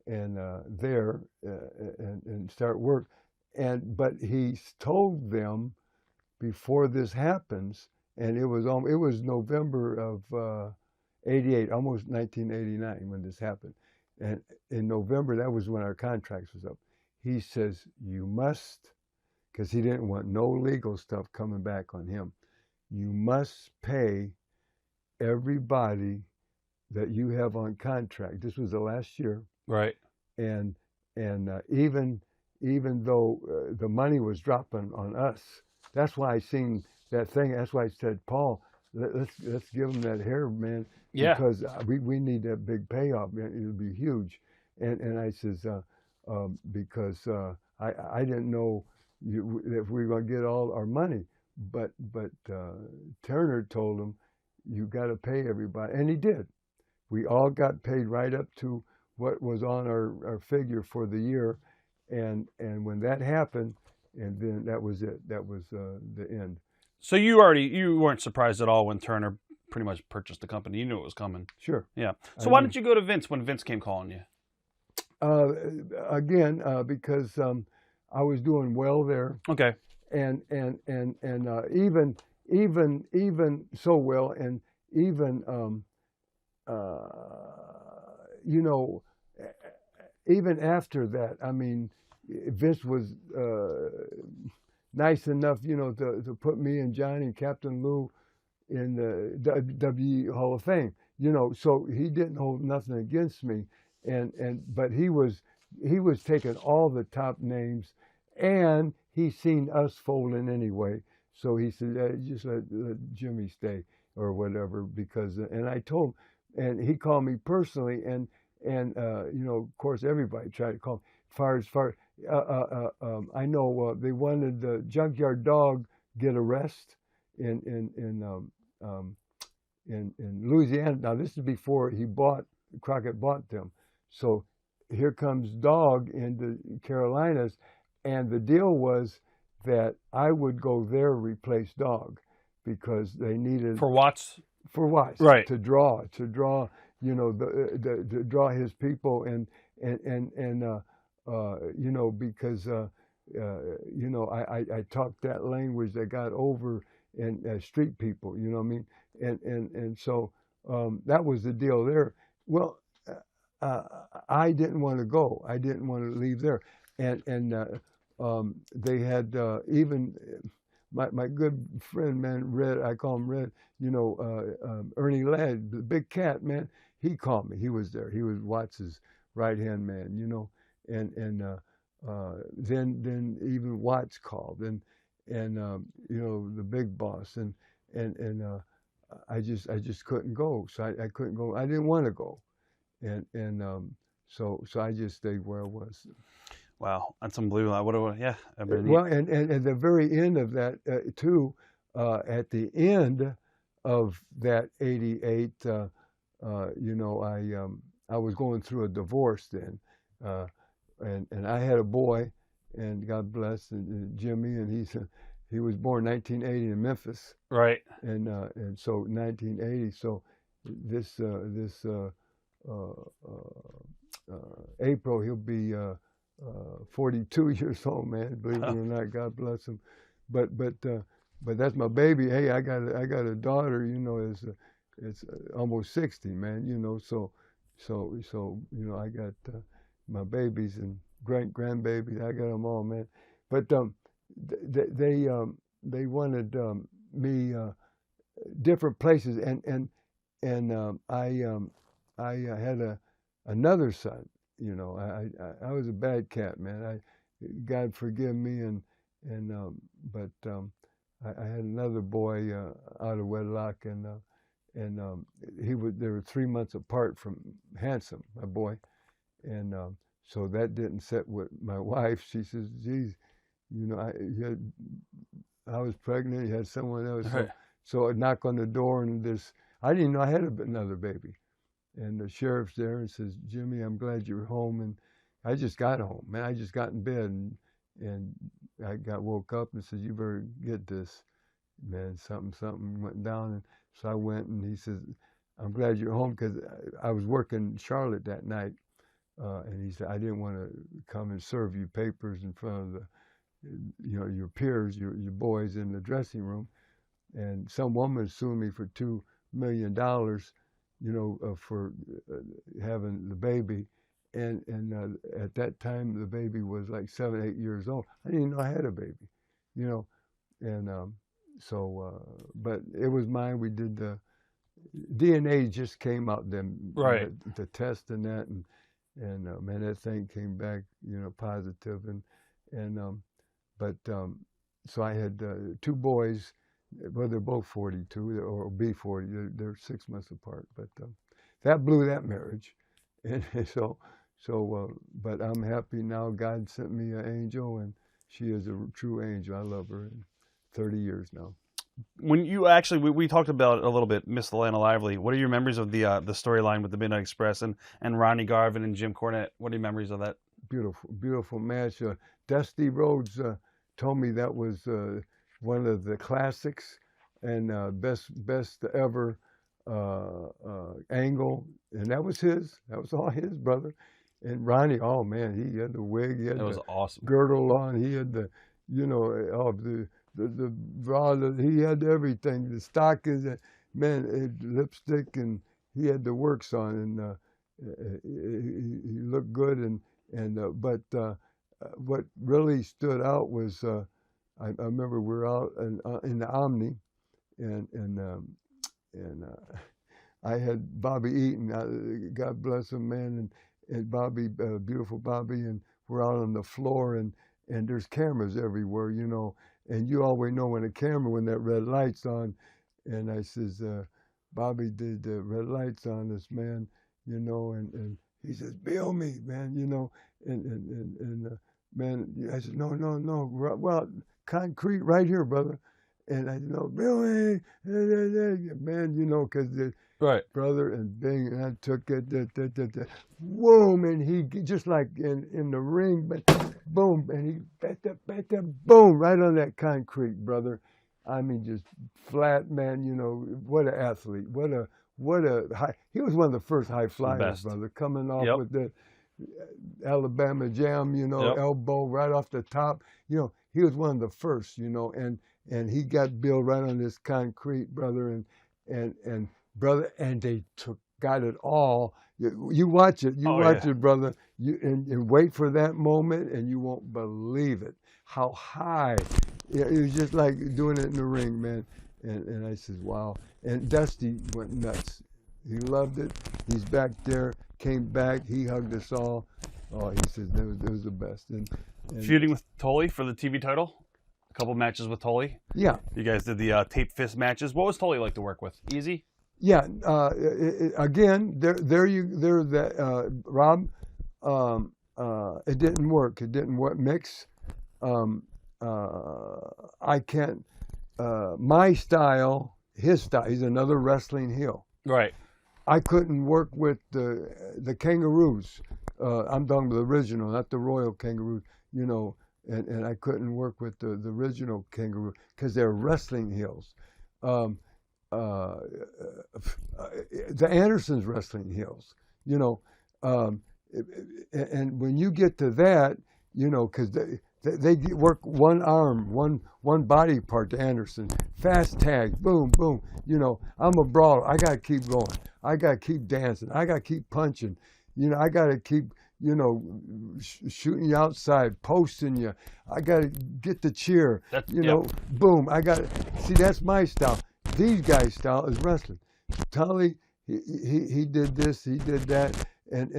and there and start work. But he told them before this happens, and it was November of '88, almost 1989 when this happened. And in November, that was when our contracts was up. He says, you must, because he didn't want no legal stuff coming back on him. You must pay everybody that you have on contract. This was the last year. Right. And even though the money was dropping on us, that's why I seen that thing. That's why I said, Paul, let's give him that hair, man. Yeah. Because we need that big payoff, man. It'll be huge. And I says, because I didn't know if we were going to get all our money. But Turner told him, you got to pay everybody. And he did. We all got paid right up to what was on our figure for the year. And when that happened, and then that was it. That was the end. So you weren't surprised at all when Turner pretty much purchased the company. You knew it was coming. Sure. Yeah. So why didn't you go to Vince when Vince came calling you? Again, because I was doing well there. Okay. And even so well, and even you know, even after that, I mean, Vince was nice enough, you know, to put me and Johnny and Captain Lou in the WWE Hall of Fame, you know, so he didn't hold nothing against me, but he was taking all the top names, and he seen us folding anyway, so he said, just let Jimmy stay or whatever, because, and I told him, and he called me personally, and you know, of course, everybody tried to call me. I know they wanted the Junkyard Dog get arrested in Louisiana. Now this is before Crockett bought them. So here comes Dog into Carolinas, and the deal was that I would go there replace Dog because they needed for Watts, right, to draw, you know, to draw his people and you know, because you know, I talked that language that got over and street people, you know what I mean, and so that was the deal there. Well, I didn't want to go. I didn't want to leave there, and they had even my good friend, man, Red. I call him Red. You know, Ernie Ladd, the big cat, man. He called me. He was there. He was Watts's right hand man. You know, and then even Watts called, and you know, the big boss, and I just couldn't go. So I couldn't go. I didn't want to go, and so I just stayed where I was. Wow, that's unbelievable. Yeah. Well, and at the very end of that too, at the end of that '88, you know, I was going through a divorce then, and I had a boy, and God bless, and Jimmy, and he was born 1980 in Memphis, right, and so 1980, so this April he'll be 42 years old, man. Believe it or not, God bless him. But that's my baby. Hey, I got a daughter. You know, it's almost 60, man. You know, so you know, I got my babies and grandbabies. I got them all, man. But they wanted me different places, and I had another son. You know, I was a bad cat, man. God forgive me, but I had another boy out of wedlock, and they were 3 months apart from Handsome, my boy, and so that didn't sit with my wife. She says, "Geez, you know, I was pregnant. You had someone else." Right. So I knock on the door, and I didn't know I had another baby. And the sheriff's there and says, "Jimmy, I'm glad you're home." I just got home, man. I just got in bed and I got woke up and said, "You better get this, man. Something went down." And so I went, and he says, "I'm glad you're home," because I was working Charlotte that night, and he said, "I didn't want to come and serve you papers in front of the, your peers, your boys in the dressing room." And some woman sued me for $2 million, for having the baby. And at that time, the baby was like 7, 8 years old. I didn't even know I had a baby, and but it was mine. We did the DNA just came out then, Right. the test and that, and man, that thing came back, positive, but so I had 2 boys. Well, they're both 42 or be 40. They're 6 months apart, but that blew that marriage, and but I'm happy now. God sent me an angel, and she is a true angel. I love her. 30 years now. When you actually, we talked about it a little bit, Miss Atlanta Lively. What are your memories of the storyline with the Midnight Express and Ronnie Garvin and Jim Cornette? What are your memories of that? Beautiful match. Dusty Rhodes told me that was one of the classics and best ever angle, and that was his. That was all his, brother. And Ronnie, oh man, he had the wig, he had was the awesome girdle on, he had the, the bra, he had everything, the stockings, man, lipstick, and he had the works on, and he looked good, but what really stood out was I remember we were out in the Omni, and I had Bobby Eaton, God bless him, man, and Bobby, beautiful Bobby, and we're out on the floor, and there's cameras everywhere, and you always know when that red light's on, and I says, Bobby, did the red lights on us, man, and he says, bill me, man, and man, I said, no, well, concrete right here, brother. And I said, no, bill me, man, because the right brother, and bing, and I took it, whoa, man, he just like in the ring, but boom, and he bet that, boom, right on that concrete, brother. I mean, just flat, man. What an athlete, what a high. He was one of the first high flyers, brother, coming off with the Alabama Jam, elbow right off the top. He was one of the first, and he got Bill right on this concrete, brother, and brother, and they got it all. You watch it, it, brother. And wait for that moment, and you won't believe it. How high. It was just like doing it in the ring, man. And I said, wow. And Dusty went nuts. He loved it. He's back there, came back, he hugged us all. Oh, he said it was the best. And feuding with Tully for the TV title. A couple matches with Tully. Yeah. You guys did the tape fist matches. What was Tully like to work with? Easy? Yeah. Again, Rob, it didn't work. It didn't work. Mix. I can't. My style, his style. He's another wrestling heel. Right. I couldn't work with the Kangaroos. I'm talking about the original, not the Royal Kangaroos. And I couldn't work with the original Kangaroo because they're wrestling heels. The Andersons wrestling heels. And when you get to that, because they work one arm, one body part to Anderson. Fast tag, boom, boom. I'm a brawler. I got to keep going. I got to keep dancing. I got to keep punching. I got to keep, shooting you outside, posting you. I got to get the cheer. Boom. I got to see. That's my style. These guys' style is wrestling. Tully, he did this, he did that, and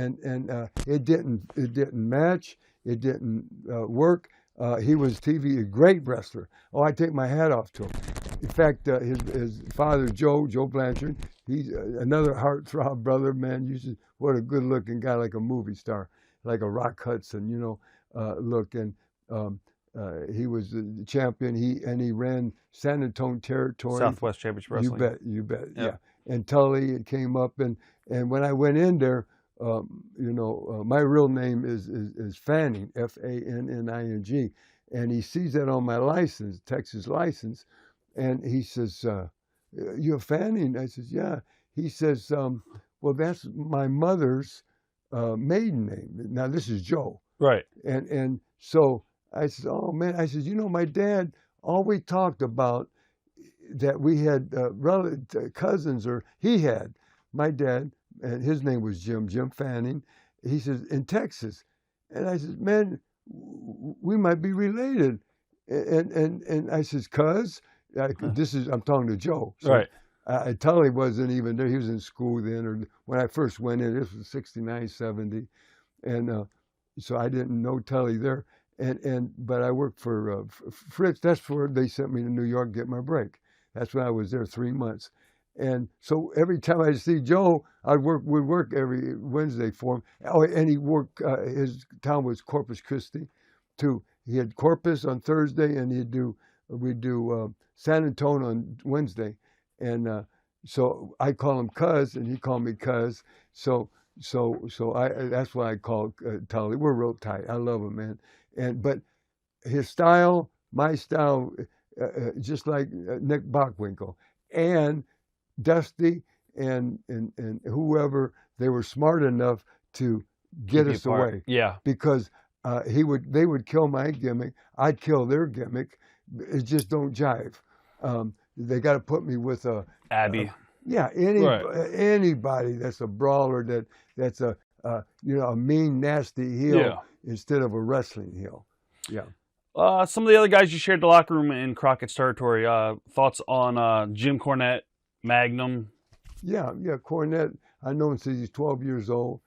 it didn't match. It didn't work. He was a great wrestler. Oh, I take my hat off to him. In fact, his father, Joe Blanchard, he's another heartthrob brother, man. What a good-looking guy, like a movie star, like a Rock Hudson, look. And he was the champion. He ran San Antonio territory. Southwest Championship Wrestling. You bet. Yeah. And Tully came up, and when I went in there, my real name is Fanning, Fanning, and he sees that on my license, Texas license, and he says, "You're Fanning?" I says, "Yeah." He says, "Well, that's my mother's maiden name. Now this is Joe." Right. And so I said, "Oh man," I said, my dad always talked about that we had cousins, or he had my dad, and his name was Jim Fanning. He says in Texas, and I said, "Man, we might be related." And I says, "Cuz, I'm talking to Joe." So Right. Tully wasn't even there. He was in school then, or when I first went in. This was 69, 70, and so I didn't know Tully there. But I worked for Fritz. That's where they sent me to New York to get my break. That's when I was there 3 months. And so every time I see Joe, would work every Wednesday for him. Oh, and he worked, his town was Corpus Christi too. He had Corpus on Thursday, and we'd do San Antonio on Wednesday. And so I call him Cuz, and he called me Cuz. So that's why I call Tully. We're real tight. I love him, man. But his style, my style, just like Nick Bockwinkel and Dusty and whoever, they were smart enough to get us away. Yeah. Because they would kill my gimmick, I'd kill their gimmick. It just don't jive. They got to put me with Abby. Anybody that's a brawler, that's a mean, nasty heel instead of a wrestling heel. Yeah. Some of the other guys you shared the locker room in Crockett's territory. Thoughts on Jim Cornette, Magnum? Yeah, Cornette. I know him since he's 12 years old.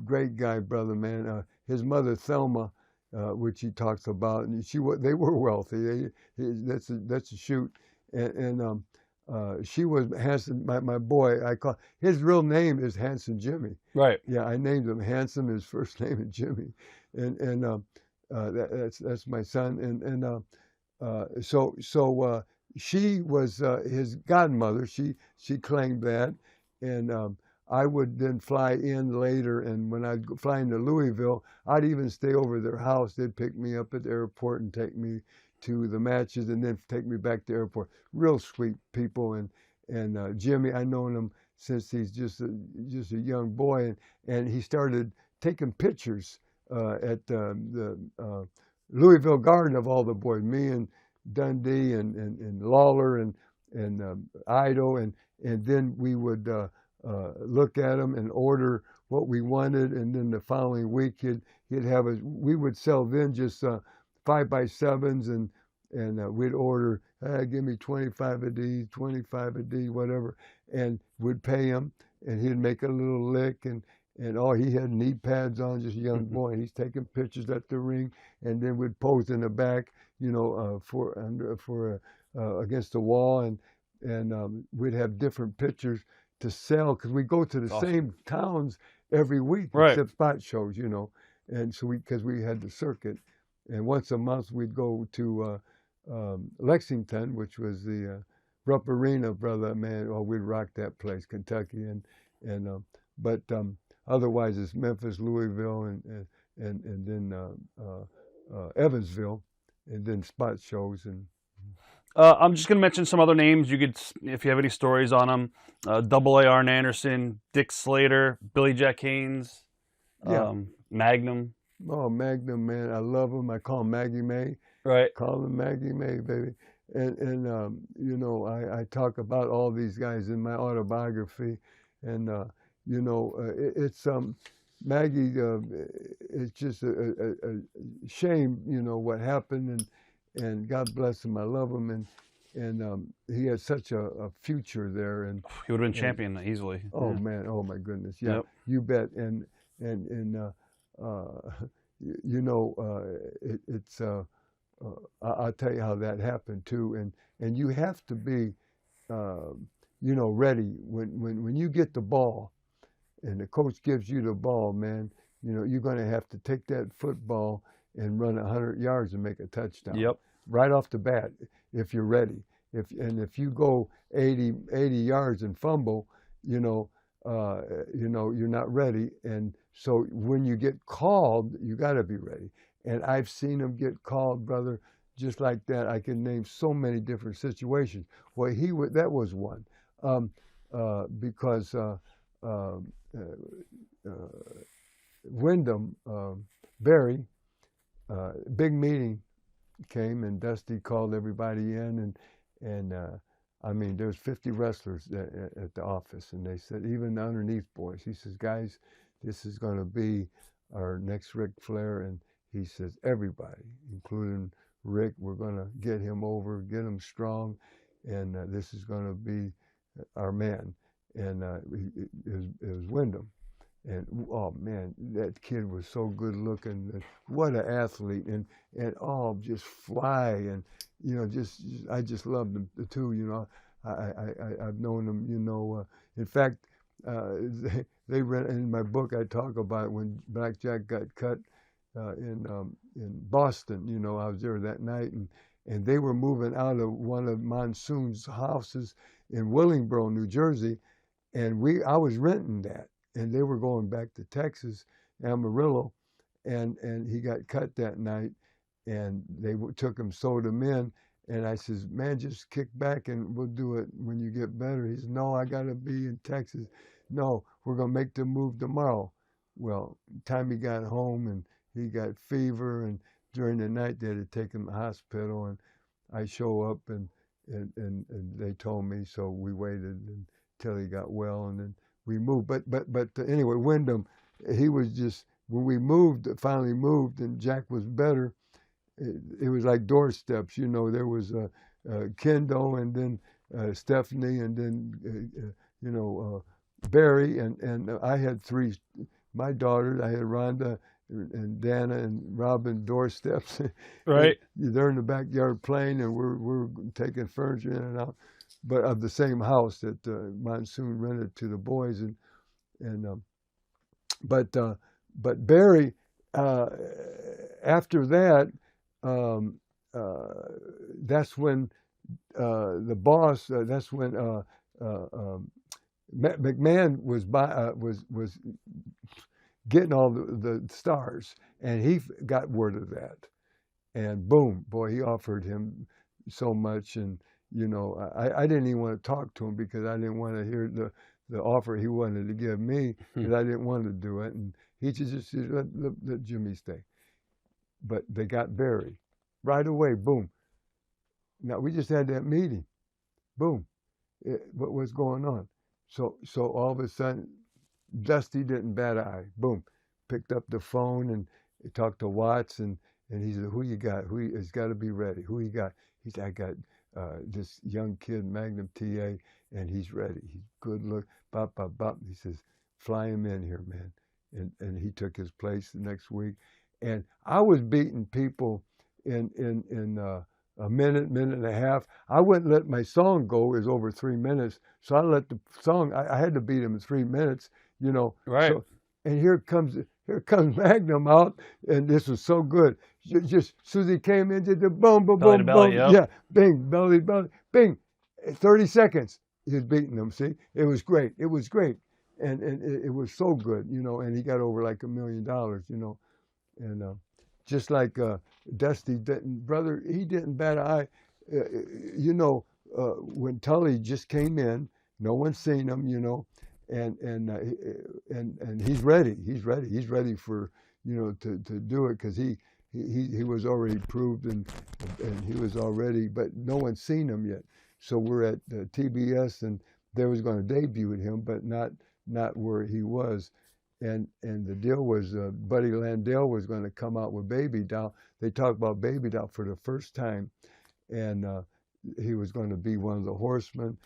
Great guy, brother, man. His mother Thelma, which he talks about, and they were wealthy. That's a shoot, and she was handsome. My boy, his real name is Handsome Jimmy. Right. Yeah, I named him Handsome. His first name is Jimmy, and that's my son. So she was his godmother. She claimed that, and I would then fly in later, and when I'd fly into Louisville, I'd even stay over their house. They'd pick me up at the airport and take me to the matches, and then take me back to the airport. Real sweet people, and Jimmy, I known him since he's just a young boy, and he started taking pictures at the Louisville Garden of all the boys, me and Dundee and Lawler and Ido, and then we would look at them and order what we wanted, and then the following week he'd have we would sell then just 5x7s, and we'd order, give me 25 of these, 25 of these, whatever, and we'd pay him, and he'd make a little lick, and all he had knee pads on, just a young boy, and he's taking pictures at the ring, and then we'd pose in the back, for against the wall, and we'd have different pictures to sell, because we go to the same towns every week, except spot shows, and so because we had the circuit, and once a month we'd go to Lexington, which was the Rupp Arena, brother, man. Oh, we'd rock that place, Kentucky, but otherwise it's Memphis, Louisville, and then Evansville, and then spot shows. And I'm just going to mention some other names. You could, if you have any stories on them, AWA Arn Anderson, Dick Slater, Billy Jack Haynes, Magnum. Oh, Magnum, man, I love him. I call him Maggie May. Right. Call him Maggie May, baby. And I talk about all these guys in my autobiography, and it's Maggie. It's just a shame, what happened, and God bless him. I love him, and he has such a future there, and he would have been champion easily. Oh man, oh my goodness, yeah, you bet. And it's I'll tell you how that happened too, and you have to be ready when you get the ball, and the coach gives you the ball, man. You're going to have to take that football and run 100 yards and make a touchdown. Yep. Right off the bat, if you're ready. If you go 80 yards and fumble, you know, you're not ready. And so when you get called, you got to be ready. And I've seen them get called, brother, just like that. I can name so many different situations. Well, that was one, because Wyndham, Barry, big meeting came, and Dusty called everybody in, and I mean, there's 50 wrestlers at the office, and they said, even the underneath boys, he says, guys, this is going to be our next Ric Flair, and he says, everybody, including Rick, we're going to get him over, get him strong, and this is going to be our man. And it was Wyndham. And oh man, that kid was so good looking. And what an athlete, and all just fly, and you know, I just loved them the two. You know, I've known them. You know, in fact, they read in my book. I talk about when Blackjack got cut in Boston. You know, I was there that night, and they were moving out of one of Monsoon's houses in Willingboro, New Jersey, and I was renting that. And they were going back to Texas, Amarillo, and he got cut that night, and they took him, sewed him in, and I says, man, just kick back and we'll do it when you get better. He says, no, I got to be in Texas. No, we're going to make the move tomorrow. Well, time he got home, and he got fever, and during the night they had to take him to the hospital, and I show up, and they told me, so we waited until he got well, and then we moved, but anyway, Wyndham, he was just, when we finally moved, and Jack was better, it was like doorsteps, you know. There was Kendo, and then Stephanie, and then you know, Barry, and I had three, my daughters. I had Rhonda and Dana and Robin doorsteps. Right. They're in the backyard playing, and we're taking furniture in and out, but of the same house that Monsoon rented to the boys, but Barry, after that, that's when the boss, that's when McMahon was getting all the stars, and he got word of that, and boom, boy, he offered him so much, and you know, I didn't even want to talk to him because I didn't want to hear the offer he wanted to give me, because I didn't want to do it. And he just said, let Jimmy stay. But they got Barry right away. Boom. Now we just had that meeting. Boom. What was going on? So all of a sudden, Dusty didn't bat an eye. Boom. Picked up the phone and talked to Watts, and he said, who you got? It's got to be ready. Who you got? He said, I got this young kid, Magnum TA, and he's ready. He's good look. Bop, bop, bop. He says, fly him in here, man. And he took his place the next week. And I was beating people in a minute and a half. I wouldn't let my song go. It was over 3 minutes. So I let the song, I had to beat him in 3 minutes, you know. Right. So, and here comes Magnum out, and this was so good. Just Susie came in, did the boom, boom, Belly boom, to belly, boom. yep. Yeah, bing, belly, belly, bing. 30 seconds, he was beating them, see? It was great. It was great. And it was so good, you know, and he got over like $1 million, you know. And just like Dusty didn't, brother, he didn't bat an eye. You know, when Tully just came in, no one's seen him, you know, and he's ready. He's ready for, you know, to do it, because he was already proved, and he was already, but no one's seen him yet. So we're at TBS, and they was going to debut him, but not where he was. And the deal was Buddy Landell was going to come out with Baby Doll. They talked about Baby Doll for the first time, and he was going to be one of the Horsemen.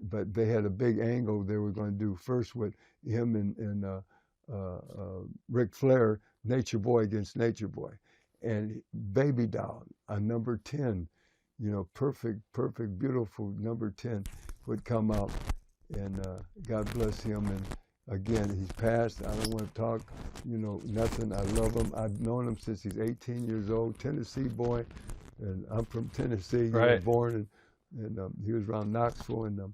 But they had a big angle they were going to do first with him and Ric Flair, Nature Boy against Nature Boy, and Baby Doll, a number 10, you know, perfect, beautiful number 10 would come out, and God bless him. And again, he's passed. I don't want to talk, you know, nothing. I love him. I've known him since he's 18 years old, Tennessee boy, and I'm from Tennessee. Right. He was born, and he was around Knoxville, and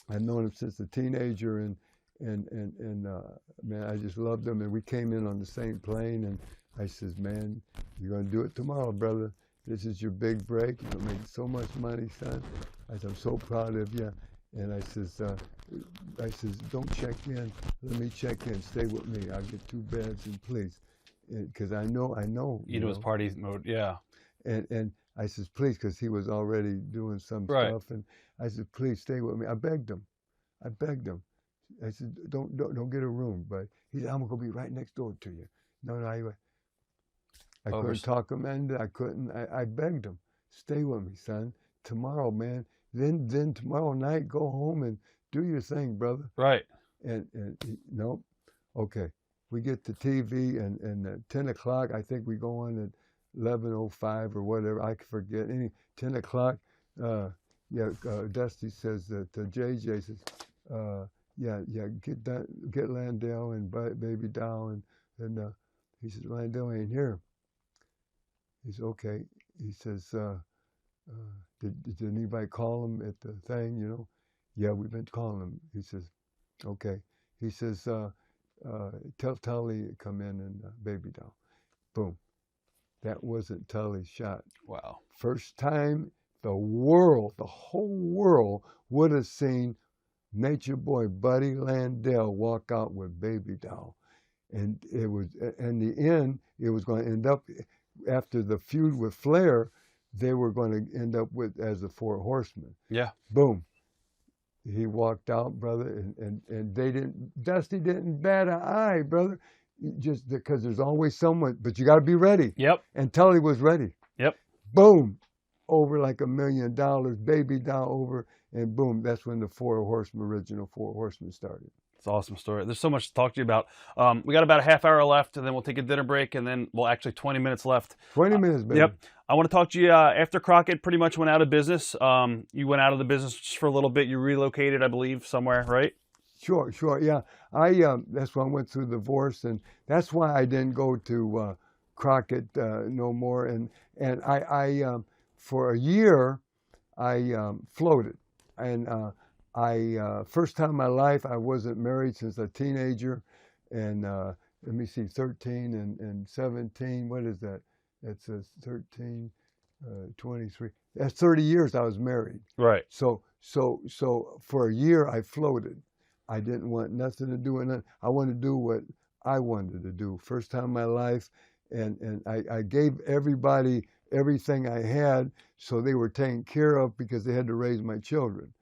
I've known him since a teenager, and man, I just loved him. And we came in on the same plane, and I says, man, you're gonna do it tomorrow, brother. This is your big break. You're gonna make so much money, son. I said, I'm so proud of you. And I says, don't check in. Let me check in. Stay with me. I'll get 2 beds, and please, because I know. You know, his party mode, yeah. And I says, please, because he was already doing some stuff, and I said, please stay with me. I begged him. I said, don't get a room, but he said, I'm gonna be right next door to you. No, I couldn't talk him into. I couldn't. I begged him, stay with me, son. Tomorrow, man. Then tomorrow night, go home and do your thing, brother. Right. And nope. Okay. We get to TV, and at 10 o'clock, I think we go on at 11:05 or whatever. I forget. 10 o'clock. Dusty says that JJ says, get Landell and Baby Doll, and he says, Landell ain't here. He said, okay. He says, did anybody call him at the thing, you know? Yeah, we've been calling him. He says, okay. He says, tell Tully to come in and Baby Doll. Boom. That wasn't Tully's shot. Wow. First time the whole world would have seen Nature Boy Buddy Landell walk out with Baby Doll. And it was, in the end, it was going to end up, after the feud with Flair, they were going to end up with as the 4 Horsemen. Yeah. Boom. He walked out, brother, and Dusty didn't bat an eye, brother, just because there's always someone, but you got to be ready. Yep. And Tully was ready. Yep. Boom. Over like $1 million, Baby Doll over, and boom, that's when the original 4 Horsemen started. It's an awesome story. There's so much to talk to you about. We got about a half hour left, and then we'll take a dinner break, and then, well, actually 20 minutes left. 20 minutes, baby. Yep. I want to talk to you after Crockett pretty much went out of business. You went out of the business just for a little bit. You relocated, I believe, somewhere, right? Sure, yeah. That's why I went through the divorce, and that's why I didn't go to Crockett no more. And I for a year, I floated, and first time in my life, I wasn't married since a teenager, and let me see, 13 and 17. What is that? That's 13, 23. That's 30 years I was married. Right. So for a year I floated. I didn't want nothing to do with nothing. I wanted to do what I wanted to do. First time in my life, and I gave everybody everything I had, so they were taken care of because they had to raise my children.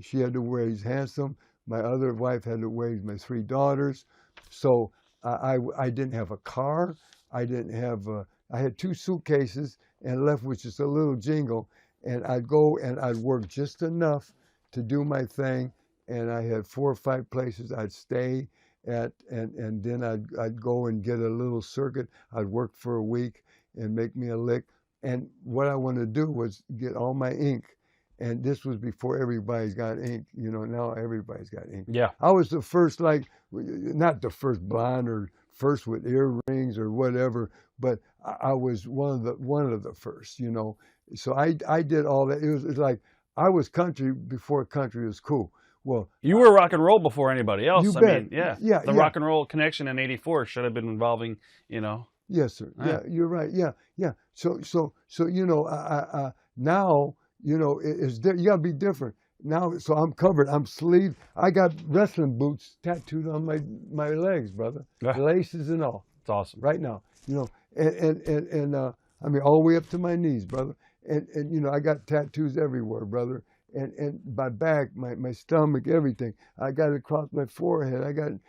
She had to raise Handsome. My other wife had to raise my 3 daughters. So I didn't have a car. I didn't have. I had 2 suitcases and left with just a little jingle. And I'd go and I'd work just enough to do my thing. And I had 4 or 5 places I'd stay at, and then I'd go and get a little circuit. I'd work for a week and make me a lick. And what I wanted to do was get all my ink. And this was before everybody's got ink. You know, now everybody's got ink. Yeah. I was the first, like, not the first blonde or first with earrings or whatever, but I was one of the first, you know. So I did all that. It was like I was country before country was cool. Well, you were rock and roll before anybody else. You I bet. mean, yeah. The rock and roll connection in '84 should have been involving, you know. Yes, sir. Yeah, you're right. Yeah. So you know, now, you know, you gotta be different now. So I'm covered. I'm sleeved. I got wrestling boots tattooed on my legs, brother. Laces and all. It's awesome. Right now, you know, and I mean all the way up to my knees, brother. And you know, I got tattoos everywhere, brother. And my back, my stomach, everything. I got it across my forehead.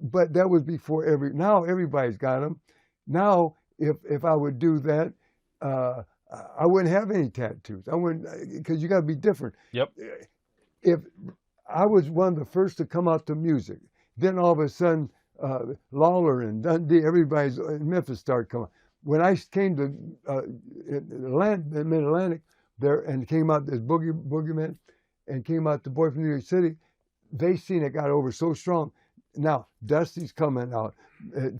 But that was before now everybody's got them. Now, if I would do that, I wouldn't have any tattoos. I wouldn't, because you got to be different. Yep. If I was one of the first to come out to music, then all of a sudden, Lawler and Dundee, everybody's in Memphis started coming. When I came to Mid-Atlantic there and came out as Boogie Man and came out the boy from New York City, they seen it got over so strong. Now Dusty's coming out,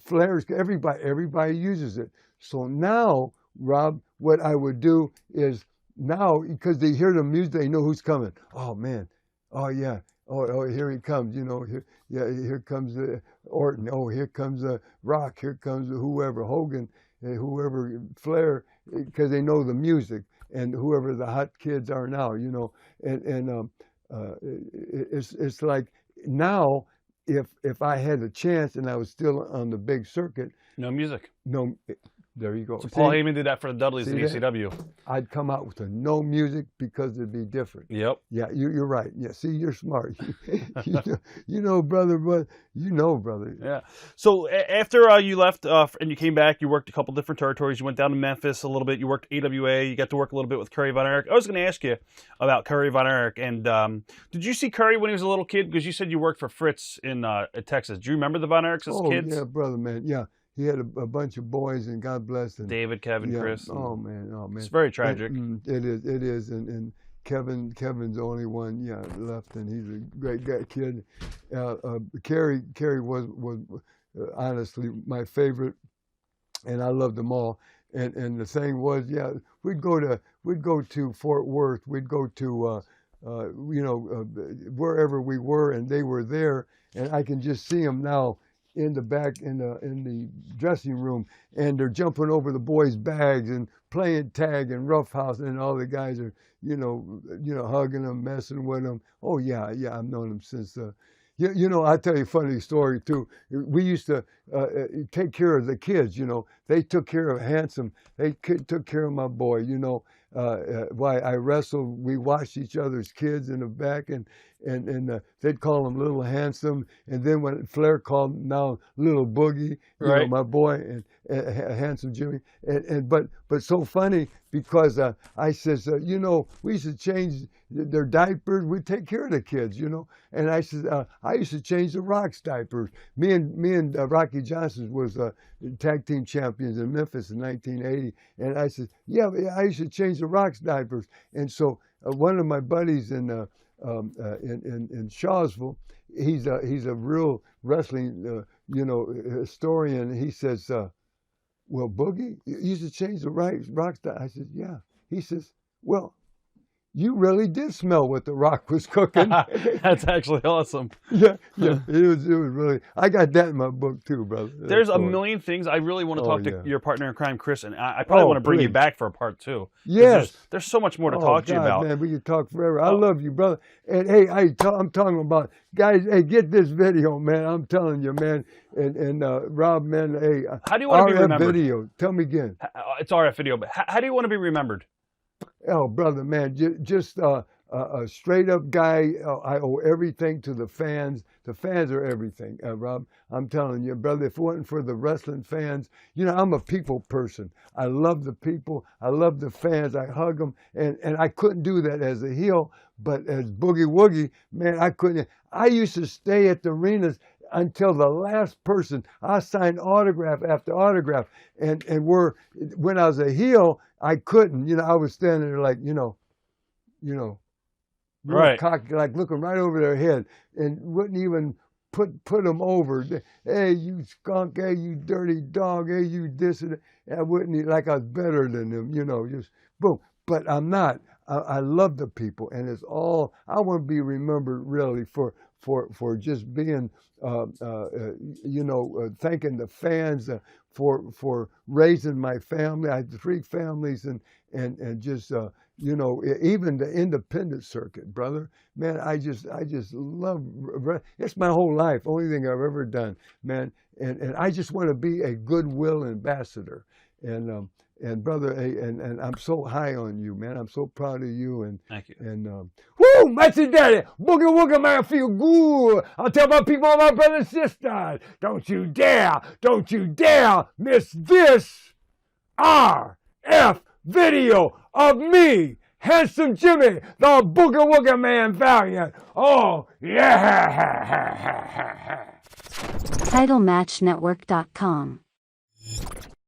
Flair's, everybody uses it. So now, Rob, what I would do is now, because they hear the music, they know who's coming. Oh man, Oh yeah. Oh, here he comes. Here comes Orton. Oh, here comes Rock. Here comes whoever, Hogan, whoever, Flair, because they know the music, and whoever the hot kids are now. It's like now, if I had a chance and I was still on the big circuit, No music. no, there you go. So Paul Heyman did that for the Dudleys in ECW. I'd come out with no music because it'd be different. Yep. Yeah, you're right. Yeah, see, you're smart. Brother, but brother. Yeah. So after you left and you came back, you worked a couple different territories. You went down to Memphis a little bit. You worked AWA. You got to work a little bit with Curry Von Erich. I was going to ask you about Curry Von Erich. And did you see Curry when he was a little kid? Because you said you worked for Fritz in Texas. Do you remember the Von Erichs as kids? Yeah, brother, man. Yeah. He had a bunch of boys, and God bless them. David, Kevin, Chris. Oh man. It's very tragic. It is, and Kevin's the only one, left, and he's a great kid. Kerry was honestly my favorite, and I loved them all. And the thing was, we'd go to Fort Worth, we'd go to wherever we were, and they were there, and I can just see them now in the back in the dressing room, and they're jumping over the boys' bags and playing tag and roughhouse, and all the guys are hugging them, messing with them. Oh yeah, I've known them since. I'll tell you a funny story too. We used to take care of the kids. They took care of Handsome. They took care of my boy. Why I wrestled, we watched each other's kids in the back, and they'd call him Little Handsome, and then when Flair called him now Little Boogie, right. My boy, and Handsome Jimmy, but so funny because I says, we used to change their diapers, we'd take care of the kids, and I said, I used to change the Rock's diapers. Me and Rocky Johnson was tag team champions in Memphis in 1980, and I said, yeah, I used to change the Rock's diapers. And so one of my buddies in Shawsville, he's a real wrestling historian. He says, well, Boogie, you used to change the Rock's diapers. I said, yeah. He says, well, you really did smell what the Rock was cooking. That's actually awesome. Yeah. It was really. I got that in my book too, brother. There's a million things. I really want to talk to your partner in crime, Chris, and I probably want to bring you back for a part 2. Yes. There's so much more to talk to you about. Man, we can talk forever. I love you, brother. And hey, I'm talking about guys. Hey, get this video, man. I'm telling you, man. And Rob, man. Hey, how do you want to be remembered? Video. Tell me again. It's RF video, but how do you want to be remembered? Oh, brother, man, just a straight up guy. I owe everything to the fans. The fans are everything, Rob. I'm telling you, brother, if it wasn't for the wrestling fans, I'm a people person. I love the people. I love the fans. I hug them. And I couldn't do that as a heel, but as Boogie Woogie, man, I couldn't. I used to stay at the arenas until the last person. I signed autograph after autograph. And when I was a heel, I couldn't. I was standing there like, right, cocky, like looking right over their head, and wouldn't even put them over. Hey, you skunk! Hey, you dirty dog! Hey, you this and that. And I wouldn't, like I was better than them. Just boom. But I'm not. I love the people, and it's all. I want to be remembered really for just being, thanking the fans for raising my family. I had 3 families, and just even the independent circuit, brother. Man, I just love. It's my whole life. Only thing I've ever done, man. And I just want to be a goodwill ambassador. And brother, and I'm so high on you, man. I'm so proud of you. And thank you. And woo, Matchy Daddy, Boogie Woogie Man, feel good. I'll tell my people, my brothers and sisters, don't you dare miss this RF video of me, Handsome Jimmy, the Boogie Woogie Man Valiant. Oh yeah. TitleMatchNetwork.com